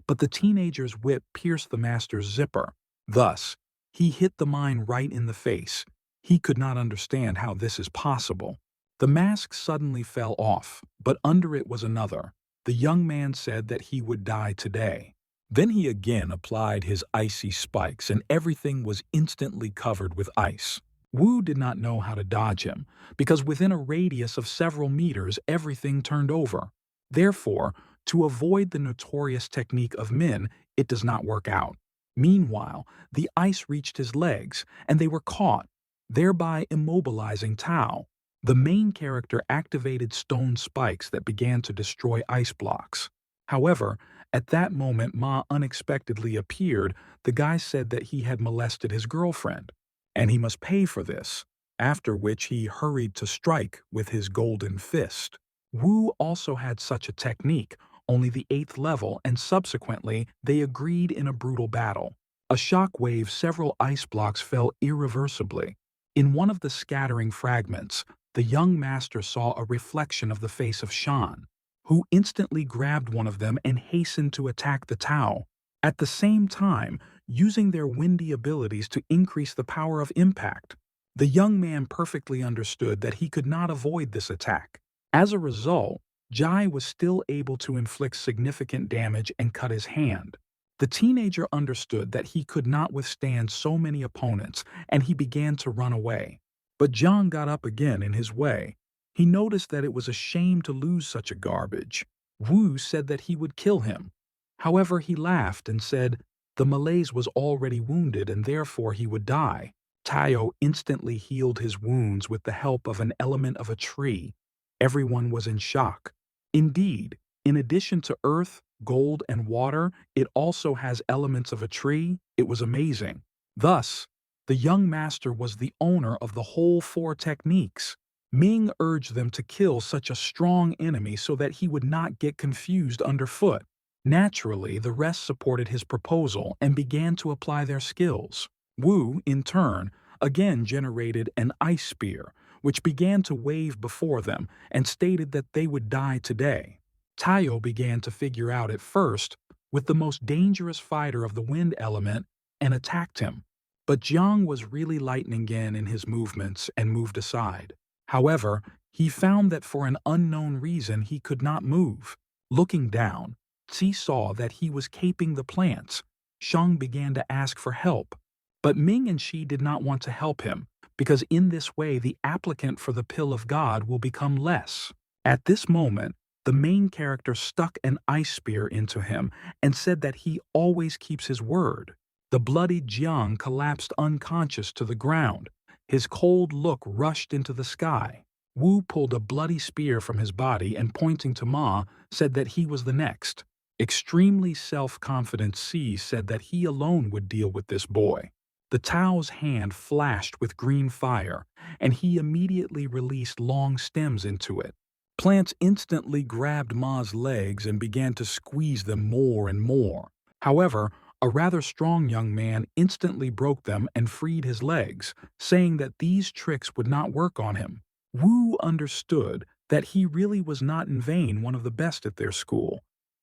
but the teenager's whip pierced the master's zipper. Thus, he hit the mine right in the face. He could not understand how this is possible. The mask suddenly fell off, but under it was another. The young man said that he would die today. Then he again applied his icy spikes and everything was instantly covered with ice. Wu did not know how to dodge him, because within a radius of several meters everything turned over. Therefore, to avoid the notorious technique of Min, it does not work out. Meanwhile, the ice reached his legs, and they were caught, thereby immobilizing Tao. The main character activated stone spikes that began to destroy ice blocks. However, at that moment Ma unexpectedly appeared. The guy said that he had molested his girlfriend, and he must pay for this, after which he hurried to strike with his golden fist. Wu also had such a technique, only the 8th level, and subsequently they agreed in a brutal battle. A shock wave, several ice blocks fell irreversibly. In one of the scattering fragments, the young master saw a reflection of the face of Shan, who instantly grabbed one of them and hastened to attack the Tao, at the same time using their windy abilities to increase the power of impact. The young man perfectly understood that he could not avoid this attack. As a result, Jai was still able to inflict significant damage and cut his hand. The teenager understood that he could not withstand so many opponents, and he began to run away. But Jiang got up again in his way. He noticed that it was a shame to lose such a garbage. Wu said that he would kill him. However, he laughed and said the Malays was already wounded and therefore he would die. Tayo instantly healed his wounds with the help of an element of a tree. Everyone was in shock. Indeed, in addition to earth, gold, and water, it also has elements of a tree. It was amazing. Thus, the young master was the owner of the whole 4 techniques. Ming urged them to kill such a strong enemy so that he would not get confused underfoot. Naturally, the rest supported his proposal and began to apply their skills. Wu, in turn, again generated an ice spear, which began to wave before them and stated that they would die today. Tayo began to figure out at first with the most dangerous fighter of the wind element and attacked him. But Jiang was really lightning again in his movements and moved aside. However, he found that for an unknown reason he could not move. Looking down, Qi saw that he was caping the plants. Shang began to ask for help, but Ming and Shi did not want to help him, because in this way the applicant for the Pill of God will become less. At this moment, the main character stuck an ice spear into him and said that he always keeps his word. The bloodied Jiang collapsed unconscious to the ground. His cold look rushed into the sky. Wu pulled a bloody spear from his body and, pointing to Ma, said that he was the next. Extremely self-confident Si said that he alone would deal with this boy. The Tao's hand flashed with green fire, and he immediately released long stems into it. Plants instantly grabbed Ma's legs and began to squeeze them more and more. However, a rather strong young man instantly broke them and freed his legs, saying that these tricks would not work on him. Wu understood that he really was not in vain one of the best at their school,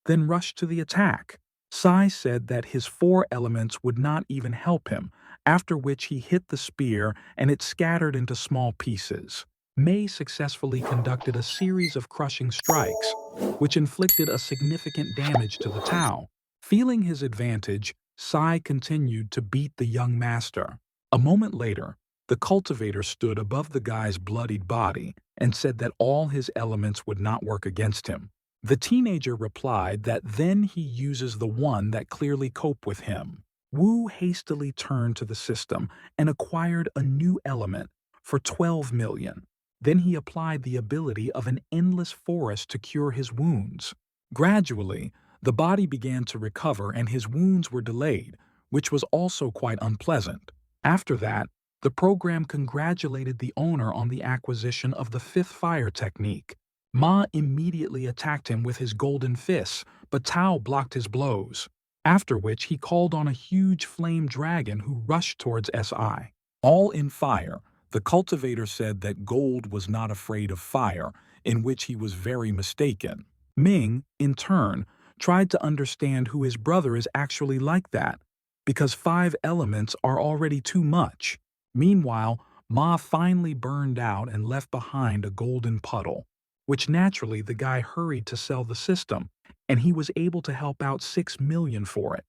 then rushed to the attack. Sai said that his 4 elements would not even help him, after which he hit the spear and it scattered into small pieces. Mei successfully conducted a series of crushing strikes, which inflicted a significant damage to the Tao. Feeling his advantage, Sai continued to beat the young master. A moment later, the cultivator stood above the guy's bloodied body and said that all his elements would not work against him. The teenager replied that then he uses the one that clearly cope with him. Wu hastily turned to the system and acquired a new element, for 12 million. Then he applied the ability of an endless forest to cure his wounds. Gradually, the body began to recover and his wounds were delayed, which was also quite unpleasant. After that, the program congratulated the owner on the acquisition of the fifth fire technique. Ma immediately attacked him with his golden fists, but Tao blocked his blows, after which he called on a huge flame dragon who rushed towards SI. All in fire, the cultivator said that Gold was not afraid of fire, in which he was very mistaken. Ming, in turn, tried to understand who his brother is actually like that, because 5 elements are already too much. Meanwhile, Ma finally burned out and left behind a golden puddle, which naturally the guy hurried to sell the system, and he was able to help out 6 million for it.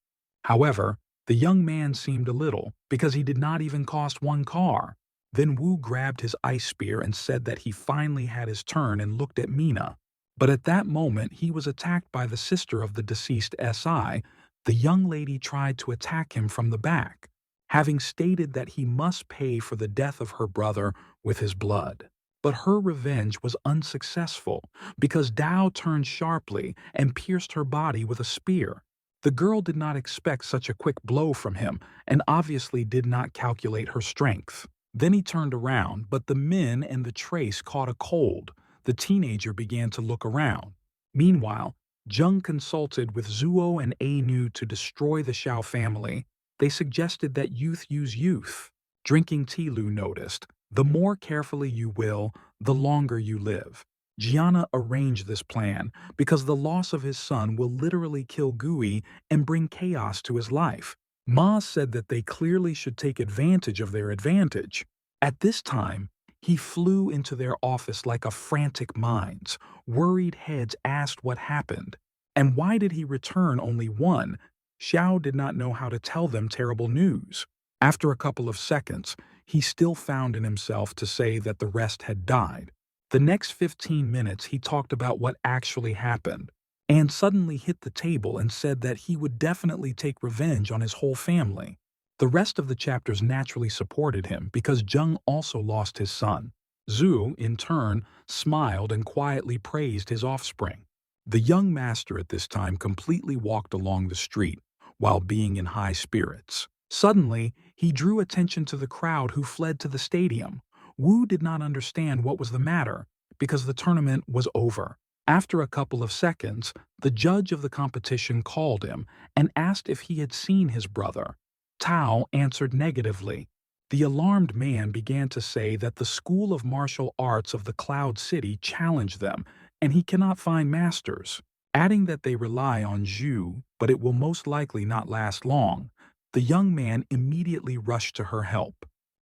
However, the young man seemed a little, because he did not even cost 1 car. Then Wu grabbed his ice spear and said that he finally had his turn and looked at Mina. But at that moment, he was attacked by the sister of the deceased SI. The young lady tried to attack him from the back, having stated that he must pay for the death of her brother with his blood. But her revenge was unsuccessful because Dao turned sharply and pierced her body with a spear. The girl did not expect such a quick blow from him and obviously did not calculate her strength. Then he turned around, but the men and the trace caught a cold. The teenager began to look around. Meanwhile, Zheng consulted with Zuo and Anu to destroy the Xiao family. They suggested that youth use youth. Drinking tea, Lu noticed. The more carefully you will, the longer you live. Gianna arranged this plan because the loss of his son will literally kill Gui and bring chaos to his life. Ma said that they clearly should take advantage of their advantage. At this time, he flew into their office like a frantic minds. Worried heads asked what happened. And why did he return only one? Xiao did not know how to tell them terrible news. After a couple of seconds, he still found in himself to say that the rest had died. The next 15 minutes he talked about what actually happened, and suddenly hit the table and said that he would definitely take revenge on his whole family. The rest of the chapters naturally supported him because Zheng also lost his son. Zhu, in turn, smiled and quietly praised his offspring. The young master at this time completely walked along the street while being in high spirits. Suddenly, he drew attention to the crowd who fled to the stadium. Wu did not understand what was the matter because the tournament was over. After a couple of seconds, the judge of the competition called him and asked if he had seen his brother. Tao answered negatively. The alarmed man began to say that the School of Martial Arts of the Cloud City challenged them, and he cannot find masters, adding that they rely on Zhu, but it will most likely not last long. The young man immediately rushed to her help.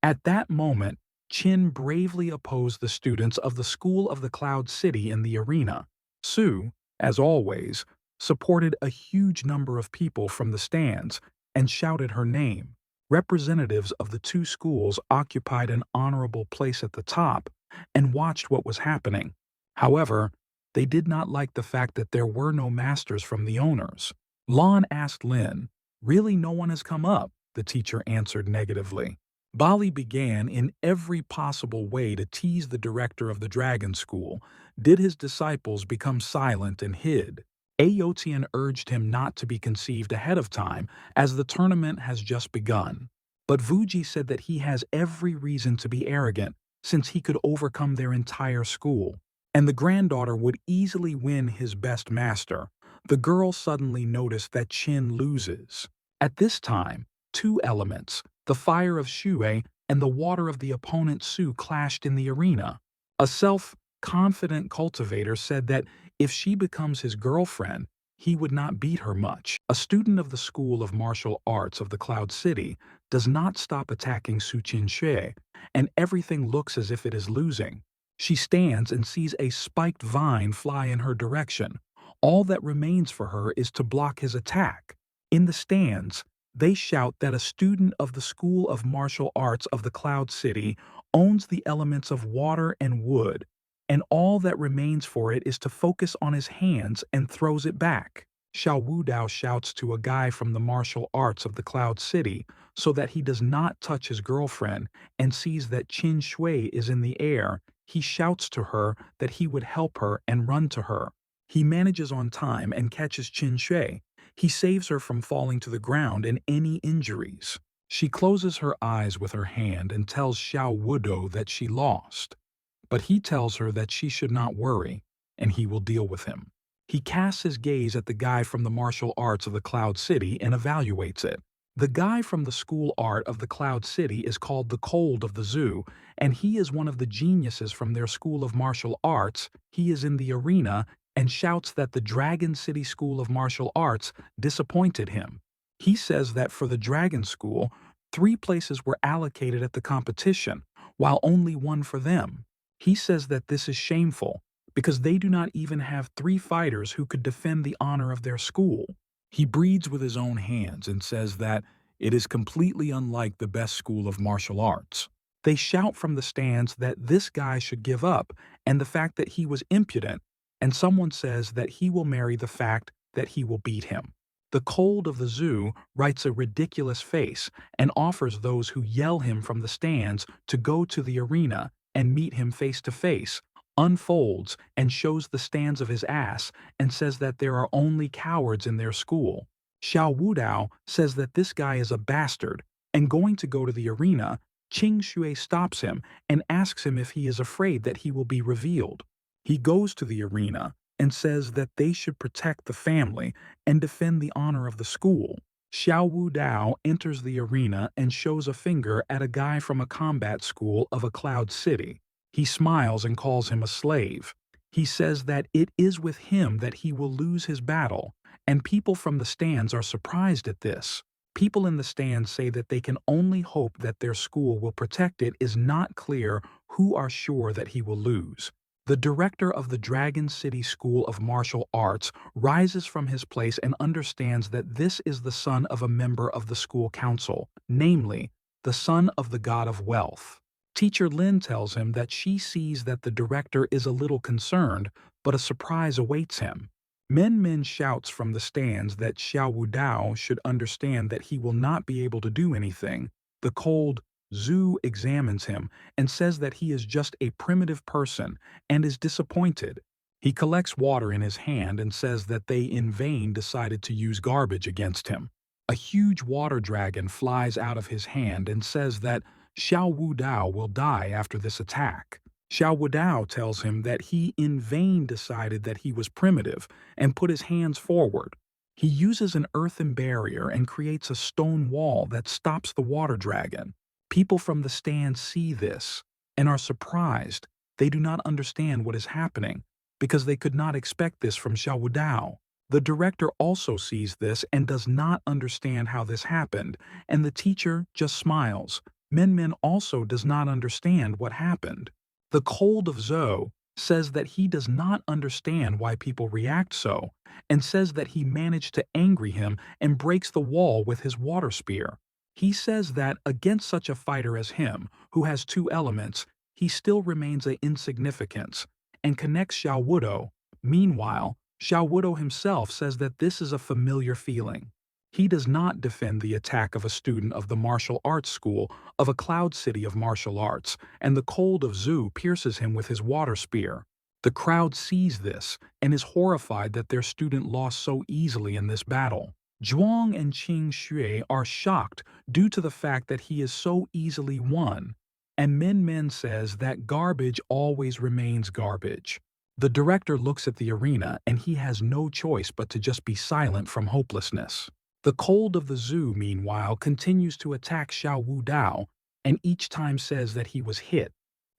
At that moment, Qin bravely opposed the students of the School of the Cloud City in the arena. Su, as always, supported a huge number of people from the stands and shouted her name. Representatives of the 2 schools occupied an honorable place at the top and watched what was happening. However, they did not like the fact that there were no masters from the owners. Lon asked Lin, "Really no one has come up?" The teacher answered negatively. Bali began in every possible way to tease the director of the Dragon School. Did his disciples become silent and hid? Aotian urged him not to be conceived ahead of time, as the tournament has just begun. But Vuji said that he has every reason to be arrogant, since he could overcome their entire school, and the granddaughter would easily win his best master. The girl suddenly noticed that Qin loses. At this time, 2 elements, the fire of Shui and the water of the opponent Su, clashed in the arena. A self-confident cultivator said that if she becomes his girlfriend, he would not beat her much. A student of the School of Martial Arts of the Cloud City does not stop attacking Su Qinxue, and everything looks as if it is losing. She stands and sees a spiked vine fly in her direction. All that remains for her is to block his attack. In the stands, they shout that a student of the School of Martial Arts of the Cloud City owns the elements of water and wood, and all that remains for it is to focus on his hands and throws it back. Xiao Wudao shouts to a guy from the martial arts of the Cloud City so that he does not touch his girlfriend and sees that Qin Shui is in the air. He shouts to her that he would help her and run to her. He manages on time and catches Qin Shui. He saves her from falling to the ground and any injuries. She closes her eyes with her hand and tells Xiao Wudou that she lost. But he tells her that she should not worry, and he will deal with him. He casts his gaze at the guy from the martial arts of the Cloud City and evaluates it. The guy from the school art of the Cloud City is called the Cold of the Zoo, and he is one of the geniuses from their school of martial arts. He is in the arena and shouts that the Dragon City School of Martial Arts disappointed him. He says that for the Dragon School, 3 places were allocated at the competition, while only 1 for them. He says that this is shameful, because they do not even have 3 fighters who could defend the honor of their school. He breathes with his own hands and says that it is completely unlike the best school of martial arts. They shout from the stands that this guy should give up and the fact that he was impudent, and someone says that he will marry the fact that he will beat him. The Cold of the Zoo writes a ridiculous face and offers those who yell him from the stands to go to the arena and meet him face to face, unfolds and shows the stands of his ass and says that there are only cowards in their school. Xiao Wudao says that this guy is a bastard, and going to go to the arena, Qing Shui stops him and asks him if he is afraid that he will be revealed. He goes to the arena and says that they should protect the family and defend the honor of the school. Xiao Wudao enters the arena and shows a finger at a guy from a combat school of a Cloud City. He smiles and calls him a slave. He says that it is with him that he will lose his battle, and people from the stands are surprised at this. People in the stands say that they can only hope that their school will protect it. Is not clear who are sure that he will lose. The director of the Dragon City School of Martial Arts rises from his place and understands that this is the son of a member of the school council, namely, the son of the god of wealth. Teacher Lin tells him that she sees that the director is a little concerned, but a surprise awaits him. Min shouts from the stands that Xiao Wudao should understand that he will not be able to do anything. The Cold Zhu examines him and says that he is just a primitive person and is disappointed. He collects water in his hand and says that they in vain decided to use garbage against him. A huge water dragon flies out of his hand and says that Xiao Wudao will die after this attack. Xiao Wudao tells him that he in vain decided that he was primitive and put his hands forward. He uses an earthen barrier and creates a stone wall that stops the water dragon. People from the stands see this and are surprised. They do not understand what is happening because they could not expect this from Xiao Wudao. The director also sees this and does not understand how this happened, and the teacher just smiles. Min also does not understand what happened. The Cold of Zhou says that he does not understand why people react so, and says that he managed to angry him and breaks the wall with his water spear. He says that against such a fighter as him, who has 2 elements, he still remains an insignificance, and connects Xiao Wudou. Meanwhile, Xiao Wudou himself says that this is a familiar feeling. He does not defend the attack of a student of the martial arts school of a Cloud City of martial arts, and the Cold of Zhu pierces him with his water spear. The crowd sees this and is horrified that their student lost so easily in this battle. Zhuang and Qing Shui are shocked due to the fact that he is so easily won, and Min says that garbage always remains garbage. The director looks at the arena and he has no choice but to just be silent from hopelessness. The Cold of the Zhu, meanwhile, continues to attack Xiao Wudao and each time says that he was hit.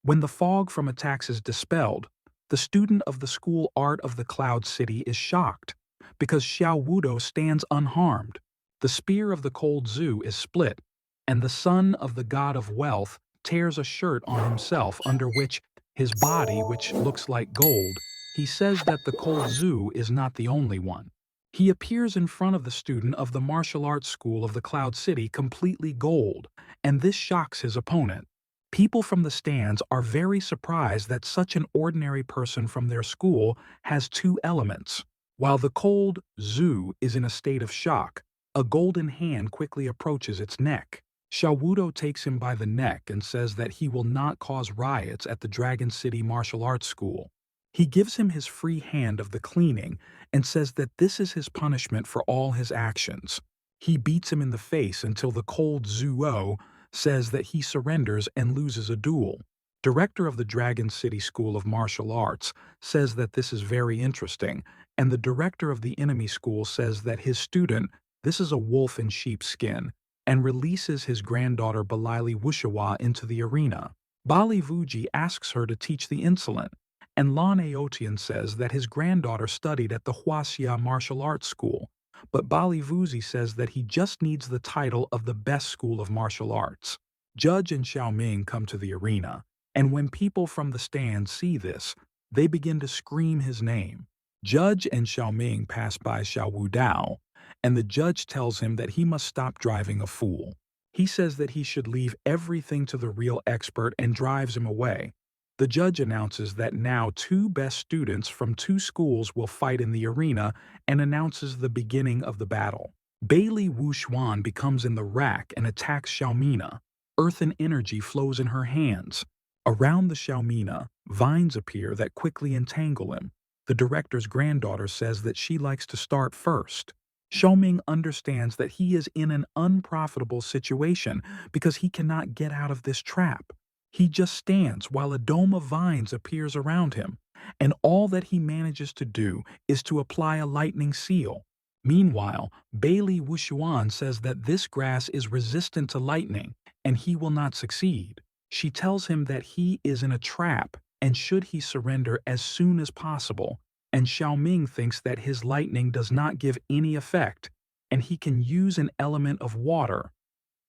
When the fog from attacks is dispelled, the student of the school art of the Cloud City is shocked because Xiao Wudou stands unharmed. The spear of the Cold Zhu is split, and the son of the god of wealth tears a shirt on himself under which his body, which looks like gold. He says that the Cold Zhu is not the only one. He appears in front of the student of the martial arts school of the Cloud City completely gold, and this shocks his opponent. People from the stands are very surprised that such an ordinary person from their school has 2 elements. While the cold Zhu is in a state of shock, a golden hand quickly approaches its neck. Xiao Wudo takes him by the neck and says that he will not cause riots at the Dragon City Martial Arts School. He gives him his free hand of the cleaning and says that this is his punishment for all his actions. He beats him in the face until the cold Zuo says that he surrenders and loses a duel. Director of the Dragon City School of Martial Arts says that this is very interesting, and the director of the enemy school says that his student, this is a wolf in sheep's skin, and releases his granddaughter Balili Wushawa into the arena. Bali Vuji asks her to teach the insolent, and Lan Aotian says that his granddaughter studied at the Huaxia Martial Arts School, but Bali Vuji says that he just needs the title of the best school of martial arts. Judge and Xiaoming come to the arena, and when people from the stands see this, they begin to scream his name. Judge and Xiaoming pass by Xiao Wudao, and the judge tells him that he must stop driving a fool. He says that he should leave everything to the real expert and drives him away. The judge announces that now two best students from two schools will fight in the arena and announces the beginning of the battle. Bailey Wuxuan becomes in the rack and attacks Xiaomina. Earthen energy flows in her hands. Around the Xiaomina, vines appear that quickly entangle him. The director's granddaughter says that she likes to start first. Xiaoming understands that he is in an unprofitable situation because he cannot get out of this trap. He just stands while a dome of vines appears around him, and all that he manages to do is to apply a lightning seal. Meanwhile, Bailey Wuxuan says that this grass is resistant to lightning, and he will not succeed. She tells him that he is in a trap and should he surrender as soon as possible, and Xiaoming thinks that his lightning does not give any effect, and he can use an element of water.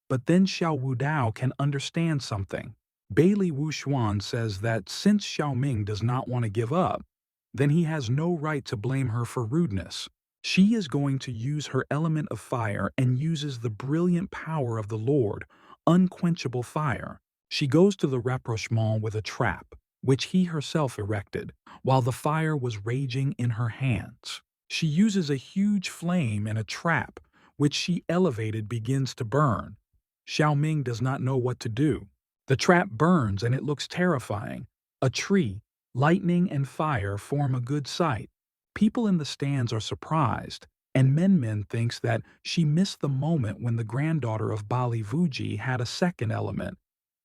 But then Xiao Wudao can understand something. Bailey Wuxuan says that since Xiaoming does not want to give up, then he has no right to blame her for rudeness. She is going to use her element of fire and uses the brilliant power of the Lord, unquenchable fire. She goes to the rapprochement with a trap, which he herself erected, while the fire was raging in her hands. She uses a huge flame and a trap, which she elevated begins to burn. Xiaoming does not know what to do. The trap burns and it looks terrifying. A tree, lightning, and fire form a good sight. People in the stands are surprised, and Men thinks that she missed the moment when the granddaughter of Bali Vuji had a second element,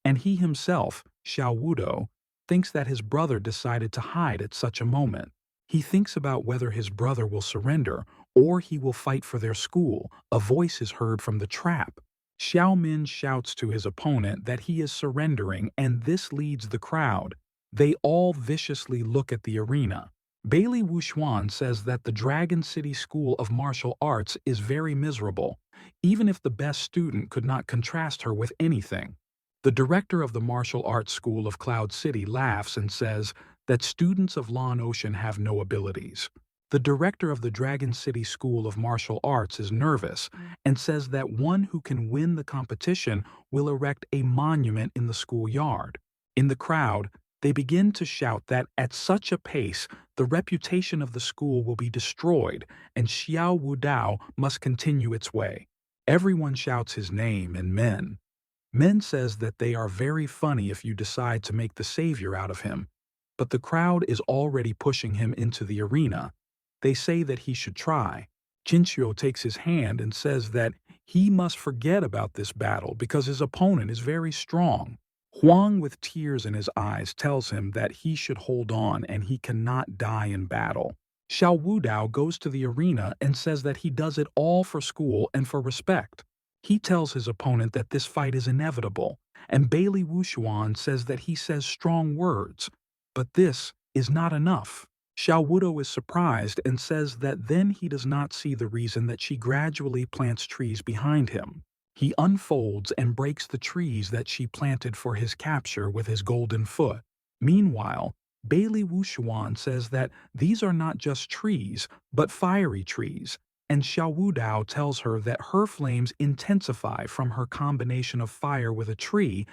and he himself, Xiao Wudo, thinks that his brother decided to hide at such a moment. He thinks about whether his brother will surrender or he will fight for their school. A voice is heard from the trap. Xiao Min shouts to his opponent that he is surrendering, and this leads the crowd. They all viciously look at the arena. Bailey Wuxuan says that the Dragon City School of Martial Arts is very miserable, even if the best student could not contrast her with anything. The director of the Martial Arts School of Cloud City laughs and says that students of Lawn Ocean have no abilities. The director of the Dragon City School of Martial Arts is nervous and says that one who can win the competition will erect a monument in the schoolyard. In the crowd, they begin to shout that at such a pace, the reputation of the school will be destroyed and Xiao Wudao must continue its way. Everyone shouts his name and Men says that they are very funny if you decide to make the savior out of him, but the crowd is already pushing him into the arena. They say that he should try. Chinchio takes his hand and says that he must forget about this battle because his opponent is very strong. Huang, with tears in his eyes, tells him that he should hold on and he cannot die in battle. Xiao Wudao goes to the arena and says that he does it all for school and for respect. He tells his opponent that this fight is inevitable, and Bailey Wuxuan says that he says strong words. But this is not enough. Xiao Wudo is surprised and says that then he does not see the reason that she gradually plants trees behind him. He unfolds and breaks the trees that she planted for his capture with his golden foot. Meanwhile, Bailey Wuxuan says that these are not just trees, but fiery trees, and Xiao Wudao tells her that her flames intensify from her combination of fire with a tree,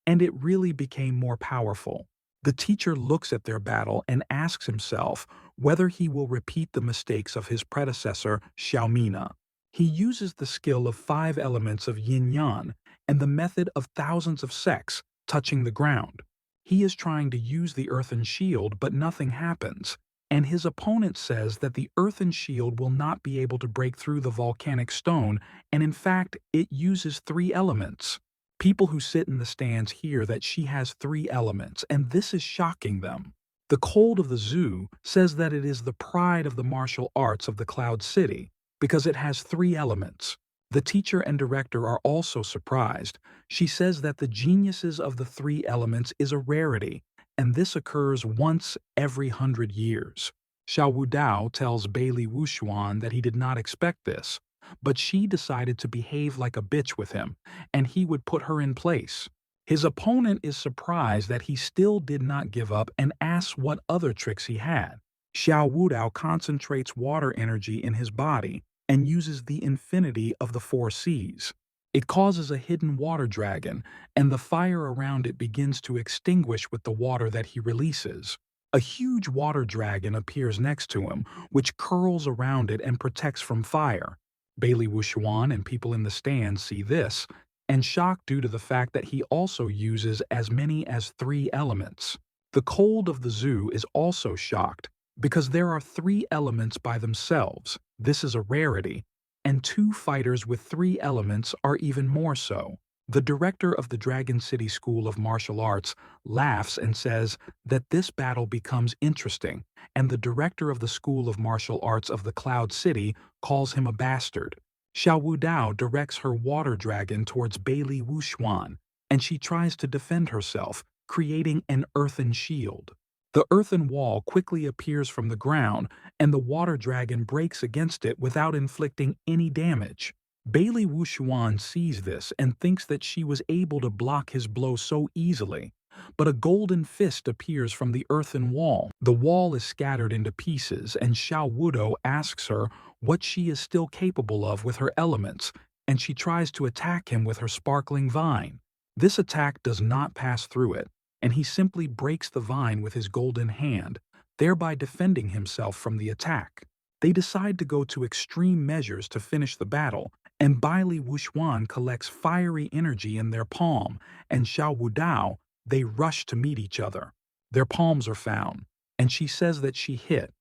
and it really became more powerful. The teacher looks at their battle and asks himself whether he will repeat the mistakes of his predecessor, Xiaomina. He uses the skill of 5 elements of yin-yang and the method of thousands of sects touching the ground. He is trying to use the earthen shield, but nothing happens, and his opponent says that the earthen shield will not be able to break through the volcanic stone, and in fact, it uses 3 elements. People who sit in the stands hear that she has 3 elements, and this is shocking them. The Cold of the Zoo says that it is the pride of the martial arts of the Cloud City, because it has 3 elements. The teacher and director are also surprised. She says that the geniuses of the 3 elements is a rarity, and this occurs once every 100 years. Xiao Wudao tells Bailey Wuxuan that he did not expect this, but she decided to behave like a bitch with him, and he would put her in place. His opponent is surprised that he still did not give up and asks what other tricks he had. Xiao Wudao concentrates water energy in his body and uses the infinity of the 4 seas. It causes a hidden water dragon, and the fire around it begins to extinguish with the water that he releases. A huge water dragon appears next to him, which curls around it and protects from fire. Bailey Wuxuan and people in the stands see this, and shocked due to the fact that he also uses as many as 3 elements. The Cold of the Zoo is also shocked, because there are 3 elements by themselves. This is a rarity, and 2 fighters with 3 elements are even more so. The director of the Dragon City School of Martial Arts laughs and says that this battle becomes interesting, and the director of the School of Martial Arts of the Cloud City calls him a bastard. Xiao Wudao directs her water dragon towards Bailey Wuxuan, and she tries to defend herself, creating an earthen shield. The earthen wall quickly appears from the ground, and the water dragon breaks against it without inflicting any damage. Bailey Wuxuan sees this and thinks that she was able to block his blow so easily, but a golden fist appears from the earthen wall. The wall is scattered into pieces, and Xiao Wudao asks her what she is still capable of with her elements, and she tries to attack him with her sparkling vine. This attack does not pass through it, and he simply breaks the vine with his golden hand, thereby defending himself from the attack. They decide to go to extreme measures to finish the battle, and Bailey Wuxuan collects fiery energy in their palm, and Xiao Wudao, they rush to meet each other. Their palms are found, and she says that she hit,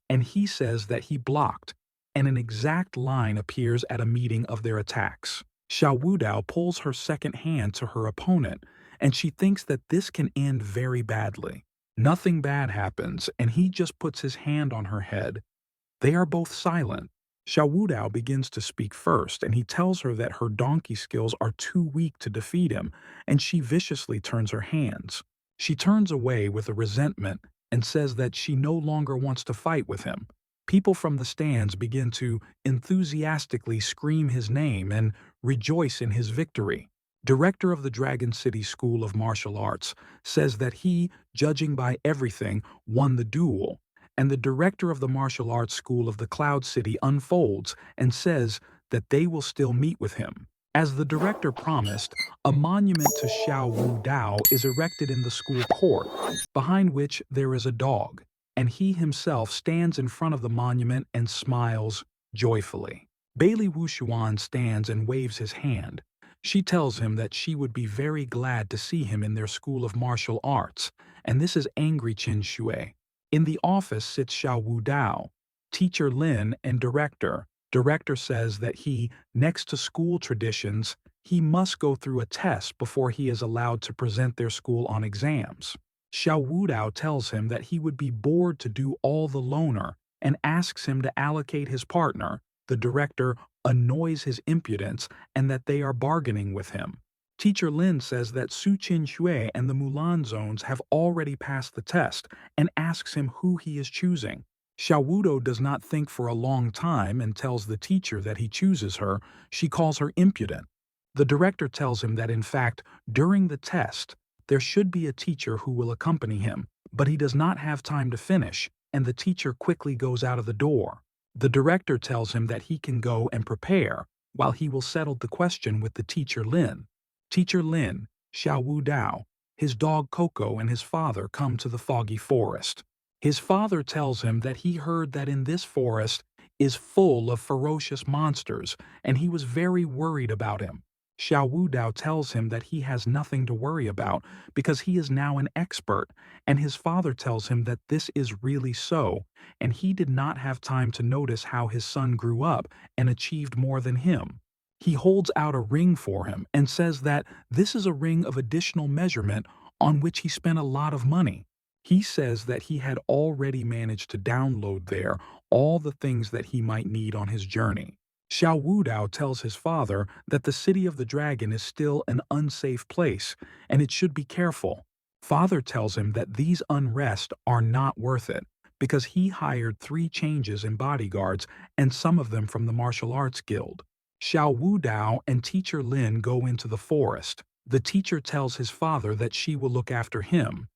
and he says that he blocked, and an exact line appears at a meeting of their attacks. Xiao Wudao pulls her second hand to her opponent, and she thinks that this can end very badly. Nothing bad happens, and he just puts his hand on her head. They are both silent. Xiao Wudao begins to speak first, and he tells her that her donkey skills are too weak to defeat him, and she viciously turns her hands. She turns away with a resentment and says that she no longer wants to fight with him. People from the stands begin to enthusiastically scream his name and rejoice in his victory. Director of the Dragon City School of Martial Arts says that he, judging by everything, won the duel, and the director of the Martial Arts School of the Cloud City unfolds and says that they will still meet with him. As the director promised, a monument to Xiao Wudao is erected in the school court, behind which there is a dog, and he himself stands in front of the monument and smiles joyfully. Bailey Wuxuan stands and waves his hand. She tells him that she would be very glad to see him in their school of martial arts, and this is angry Qin Shui. In the office sits Xiao Wudao, teacher Lin, and director. Director says that he, next to school traditions, he must go through a test before he is allowed to present their school on exams. Xiao Wudao tells him that he would be bored to do all the loner and asks him to allocate his partner. The director annoys his impudence and that they are bargaining with him. Teacher Lin says that Su Qin Shui and the Mulan zones have already passed the test and asks him who he is choosing. Xiao Wudao does not think for a long time and tells the teacher that he chooses her. She calls her impudent. The director tells him that in fact, during the test, there should be a teacher who will accompany him, but he does not have time to finish, and the teacher quickly goes out of the door. The director tells him that he can go and prepare, while he will settle the question with the teacher Lin. Teacher Lin, Xiao Wudao, his dog Coco and his father come to the foggy forest. His father tells him that he heard that in this forest is full of ferocious monsters, and he was very worried about him. Xiao Wudao tells him that he has nothing to worry about because he is now an expert, and his father tells him that this is really so, and he did not have time to notice how his son grew up and achieved more than him. He holds out a ring for him and says that this is a ring of additional measurement on which he spent a lot of money. He says that he had already managed to download there all the things that he might need on his journey. Xiao Wudao tells his father that the city of the dragon is still an unsafe place, and it should be careful. Father tells him that these unrest are not worth it, because he hired 3 changes in bodyguards and some of them from the martial arts guild. Xiao Wudao and teacher Lin go into the forest. The teacher tells his father that she will look after him,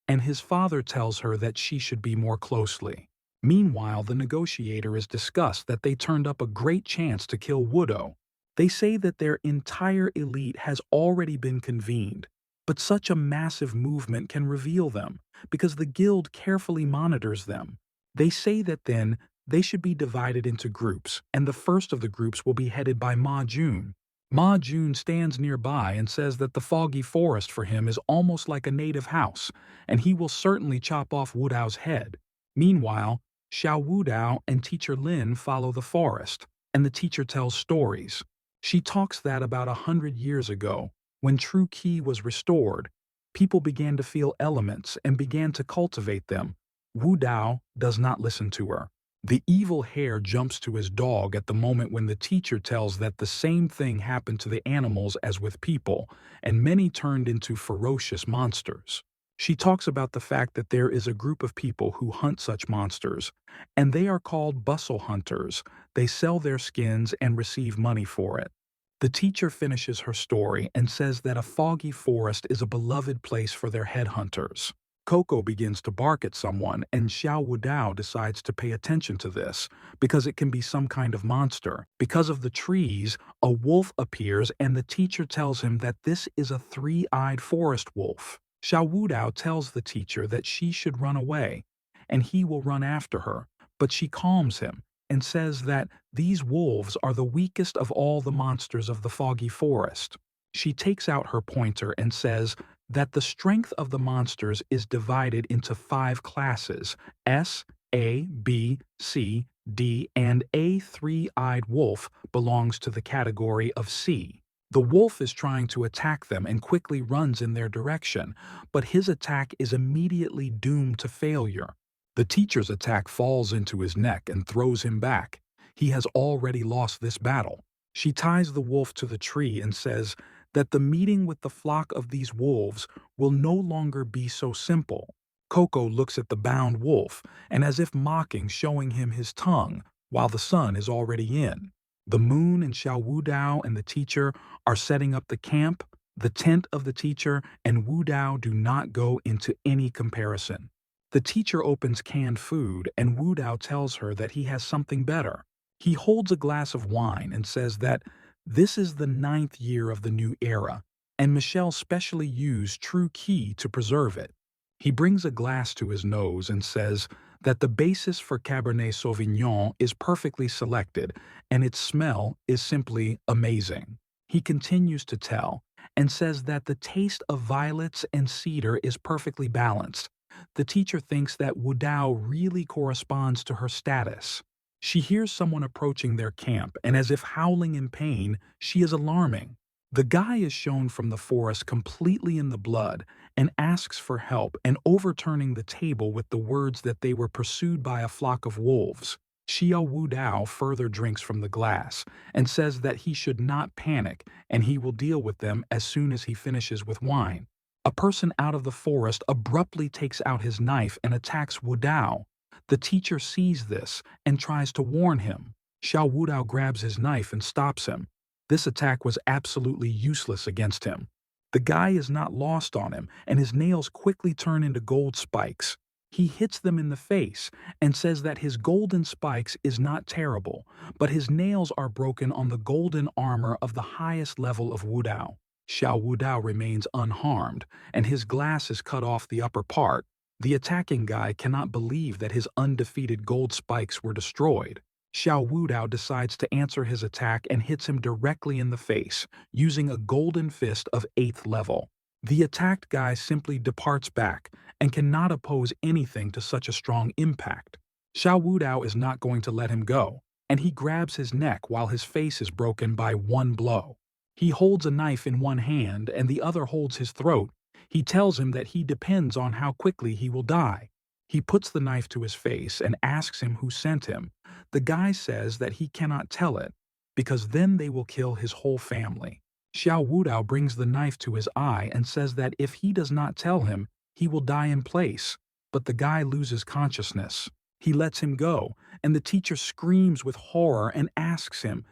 and his father tells her that she should be more closely. Meanwhile, the negotiator is discussed that they turned up a great chance to kill Woodo. They say that their entire elite has already been convened, but such a massive movement can reveal them, because the guild carefully monitors them. They say that then they should be divided into groups, and the first of the groups will be headed by Ma Jun. Ma Jun stands nearby and says that the foggy forest for him is almost like a native house, and he will certainly chop off Wudao's head. Meanwhile, Xiao Wudao and teacher Lin follow the forest, and the teacher tells stories. She talks that about 100 years ago, when true Qi was restored, people began to feel elements and began to cultivate them. Wudao does not listen to her. The evil hare jumps to his dog at the moment when the teacher tells that the same thing happened to the animals as with people, and many turned into ferocious monsters. She talks about the fact that there is a group of people who hunt such monsters, and they are called bustle hunters. They sell their skins and receive money for it. The teacher finishes her story and says that a foggy forest is a beloved place for their headhunters. Coco begins to bark at someone, and Xiao Wudao decides to pay attention to this, because it can be some kind of monster. Because of the trees, a wolf appears, and the teacher tells him that this is a 3-eyed forest wolf. Xiao Wudao tells the teacher that she should run away, and he will run after her, but she calms him and says that these wolves are the weakest of all the monsters of the foggy forest. She takes out her pointer and says that the strength of the monsters is divided into 5 classes: S, A, B, C, D, and a 3-eyed wolf belongs to the category of C. The wolf is trying to attack them and quickly runs in their direction, but his attack is immediately doomed to failure. The teacher's attack falls into his neck and throws him back. He has already lost this battle. She ties the wolf to the tree and says that the meeting with the flock of these wolves will no longer be so simple. Coco looks at the bound wolf, and as if mocking, showing him his tongue, while the sun is already in. The moon and Xiao Wudao and the teacher are setting up the camp. The tent of the teacher and Wudao do not go into any comparison. The teacher opens canned food, and Wudao tells her that he has something better. He holds a glass of wine and says that this is the 9th year of the new era, and Michelle specially used true Qi to preserve it. He brings a glass to his nose and says that the basis for Cabernet Sauvignon is perfectly selected, and its smell is simply amazing. He continues to tell, and says that the taste of violets and cedar is perfectly balanced. The teacher thinks that Wudao really corresponds to her status. She hears someone approaching their camp, and as if howling in pain, she is alarming. The guy is shown from the forest completely in the blood and asks for help and overturning the table with the words that they were pursued by a flock of wolves. Xiao Wudao further drinks from the glass and says that he should not panic and he will deal with them as soon as he finishes with wine. A person out of the forest abruptly takes out his knife and attacks Wudao. The teacher sees this and tries to warn him. Xiao Wudao grabs his knife and stops him. This attack was absolutely useless against him. The guy is not lost on him, and his nails quickly turn into gold spikes. He hits them in the face and says that his golden spikes is not terrible, but his nails are broken on the golden armor of the highest level of Wudao. Xiao Wudao remains unharmed, and his glass is cut off the upper part. The attacking guy cannot believe that his undefeated gold spikes were destroyed. Xiao Wudao decides to answer his attack and hits him directly in the face, using a golden fist of 8th level. The attacked guy simply departs back and cannot oppose anything to such a strong impact. Xiao Wudao is not going to let him go, and he grabs his neck while his face is broken by one blow. He holds a knife in one hand and the other holds his throat. He tells him that he depends on how quickly he will die. He puts the knife to his face and asks him who sent him. The guy says that he cannot tell it, because then they will kill his whole family. Xiao Wudao brings the knife to his eye and says that if he does not tell him, he will die in place, but the guy loses consciousness. He lets him go, and the teacher screams with horror and asks him,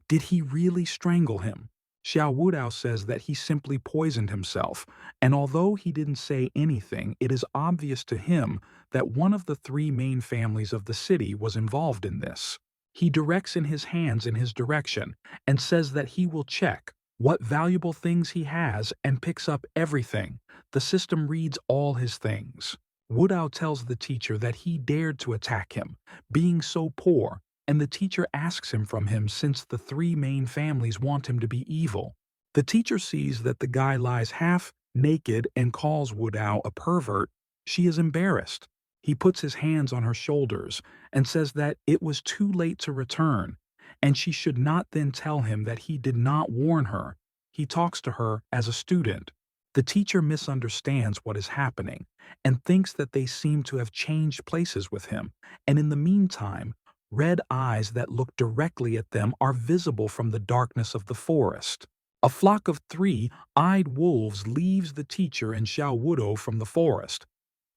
did he really strangle him? Xiao Wudao says that he simply poisoned himself, and although he didn't say anything, it is obvious to him that one of the 3 main families of the city was involved in this. He directs in his hands in his direction and says that he will check what valuable things he has and picks up everything. The system reads all his things. Wudao tells the teacher that he dared to attack him, being so poor, and the teacher asks him from him since the 3 main families want him to be evil. The teacher sees that the guy lies half naked and calls Wudao a pervert. She is embarrassed. He puts his hands on her shoulders and says that it was too late to return, and she should not then tell him that he did not warn her. He talks to her as a student. The teacher misunderstands what is happening and thinks that they seem to have changed places with him, and in the meantime, red eyes that look directly at them are visible from the darkness of the forest. A flock of 3-eyed wolves leaves the teacher and Xiao Wudao from the forest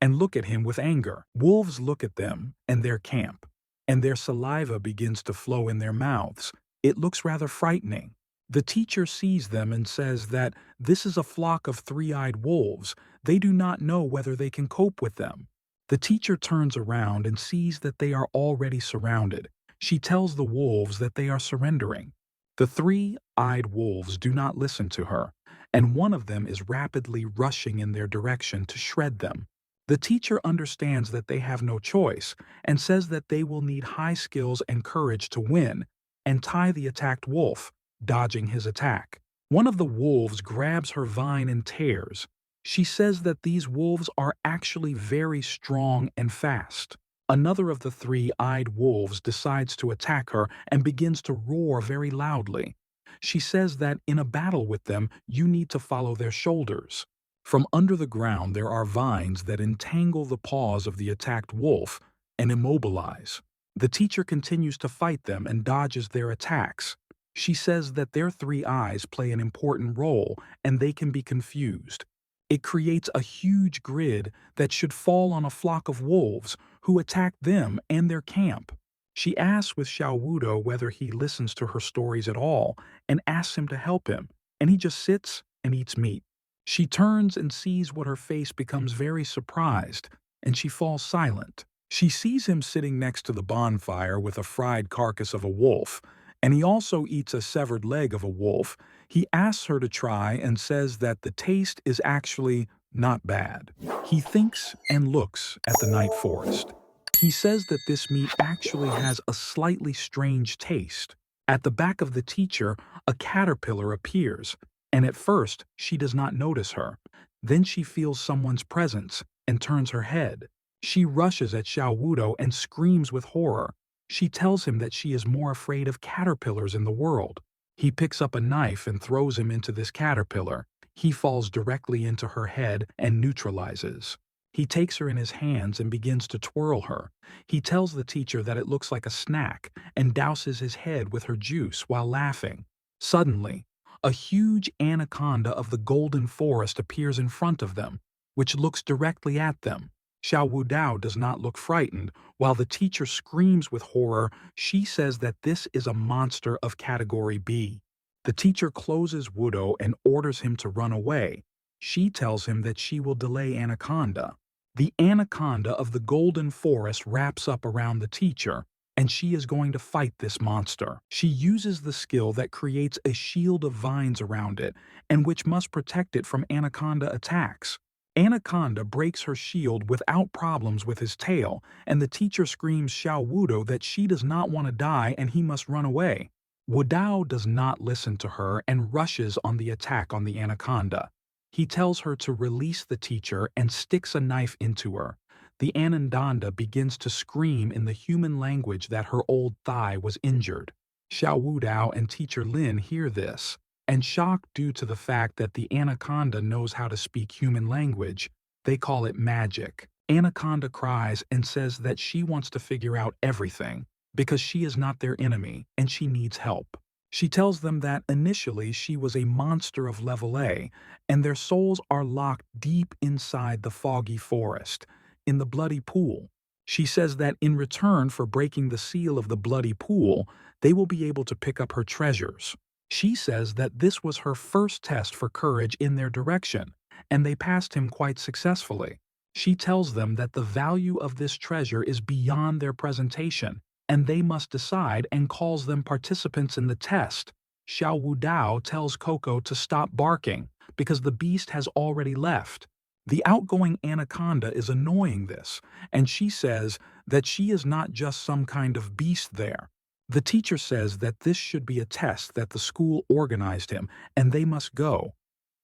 and look at him with anger. Wolves look at them and their camp, and their saliva begins to flow in their mouths. It looks rather frightening. The teacher sees them and says that this is a flock of 3-eyed wolves. They do not know whether they can cope with them. The teacher turns around and sees that they are already surrounded. She tells the wolves that they are surrendering. The 3-eyed wolves do not listen to her, and one of them is rapidly rushing in their direction to shred them. The teacher understands that they have no choice and says that they will need high skills and courage to win and tie the attacked wolf, dodging his attack. One of the wolves grabs her vine and tears. She says that these wolves are actually very strong and fast. Another of the 3-eyed wolves decides to attack her and begins to roar very loudly. She says that in a battle with them, you need to follow their shoulders. From under the ground there are vines that entangle the paws of the attacked wolf and immobilize. The teacher continues to fight them and dodges their attacks. She says that their 3 eyes play an important role and they can be confused. It creates a huge grid that should fall on a flock of wolves who attack them and their camp. She asks with Xiao Wudao whether he listens to her stories at all and asks him to help him, and he just sits and eats meat. She turns and sees what her face becomes very surprised, and she falls silent. She sees him sitting next to the bonfire with a fried carcass of a wolf, and he also eats a severed leg of a wolf. He asks her to try and says that the taste is actually not bad. He thinks and looks at the night forest. He says that this meat actually has a slightly strange taste. At the back of the teacher, a caterpillar appears, and at first she does not notice her. Then she feels someone's presence and turns her head. She rushes at Xiao Wudao and screams with horror. She tells him that she is more afraid of caterpillars in the world. He picks up a knife and throws him into this caterpillar. He falls directly into her head and neutralizes. He takes her in his hands and begins to twirl her. He tells the teacher that it looks like a snack and douses his head with her juice while laughing. Suddenly, a huge anaconda of the golden forest appears in front of them, which looks directly at them. Xiao Wudao does not look frightened. While the teacher screams with horror, she says that this is a monster of category B. The teacher closes Wudao and orders him to run away. She tells him that she will delay Anaconda. The anaconda of the golden forest wraps up around the teacher, and she is going to fight this monster. She uses the skill that creates a shield of vines around it, and which must protect it from anaconda attacks. Anaconda breaks her shield without problems with his tail, and the teacher screams Xiao Wudo that she does not want to die and he must run away. Wudao does not listen to her and rushes on the attack on the anaconda. He tells her to release the teacher and sticks a knife into her. The anaconda begins to scream in the human language that her old thigh was injured. Xiao Wudao and teacher Lin hear this, and shocked due to the fact that the anaconda knows how to speak human language, they call it magic. Anaconda cries and says that she wants to figure out everything because she is not their enemy and she needs help. She tells them that initially she was a monster of level A and their souls are locked deep inside the foggy forest, in the bloody pool. She says that in return for breaking the seal of the bloody pool, they will be able to pick up her treasures. She says that this was her first test for courage in their direction, and they passed him quite successfully. She tells them that the value of this treasure is beyond their presentation, and they must decide and calls them participants in the test. Xiao Wudao tells Coco to stop barking because the beast has already left. The outgoing anaconda is annoying this, and she says that she is not just some kind of beast there. The teacher says that this should be a test that the school organized him, and they must go.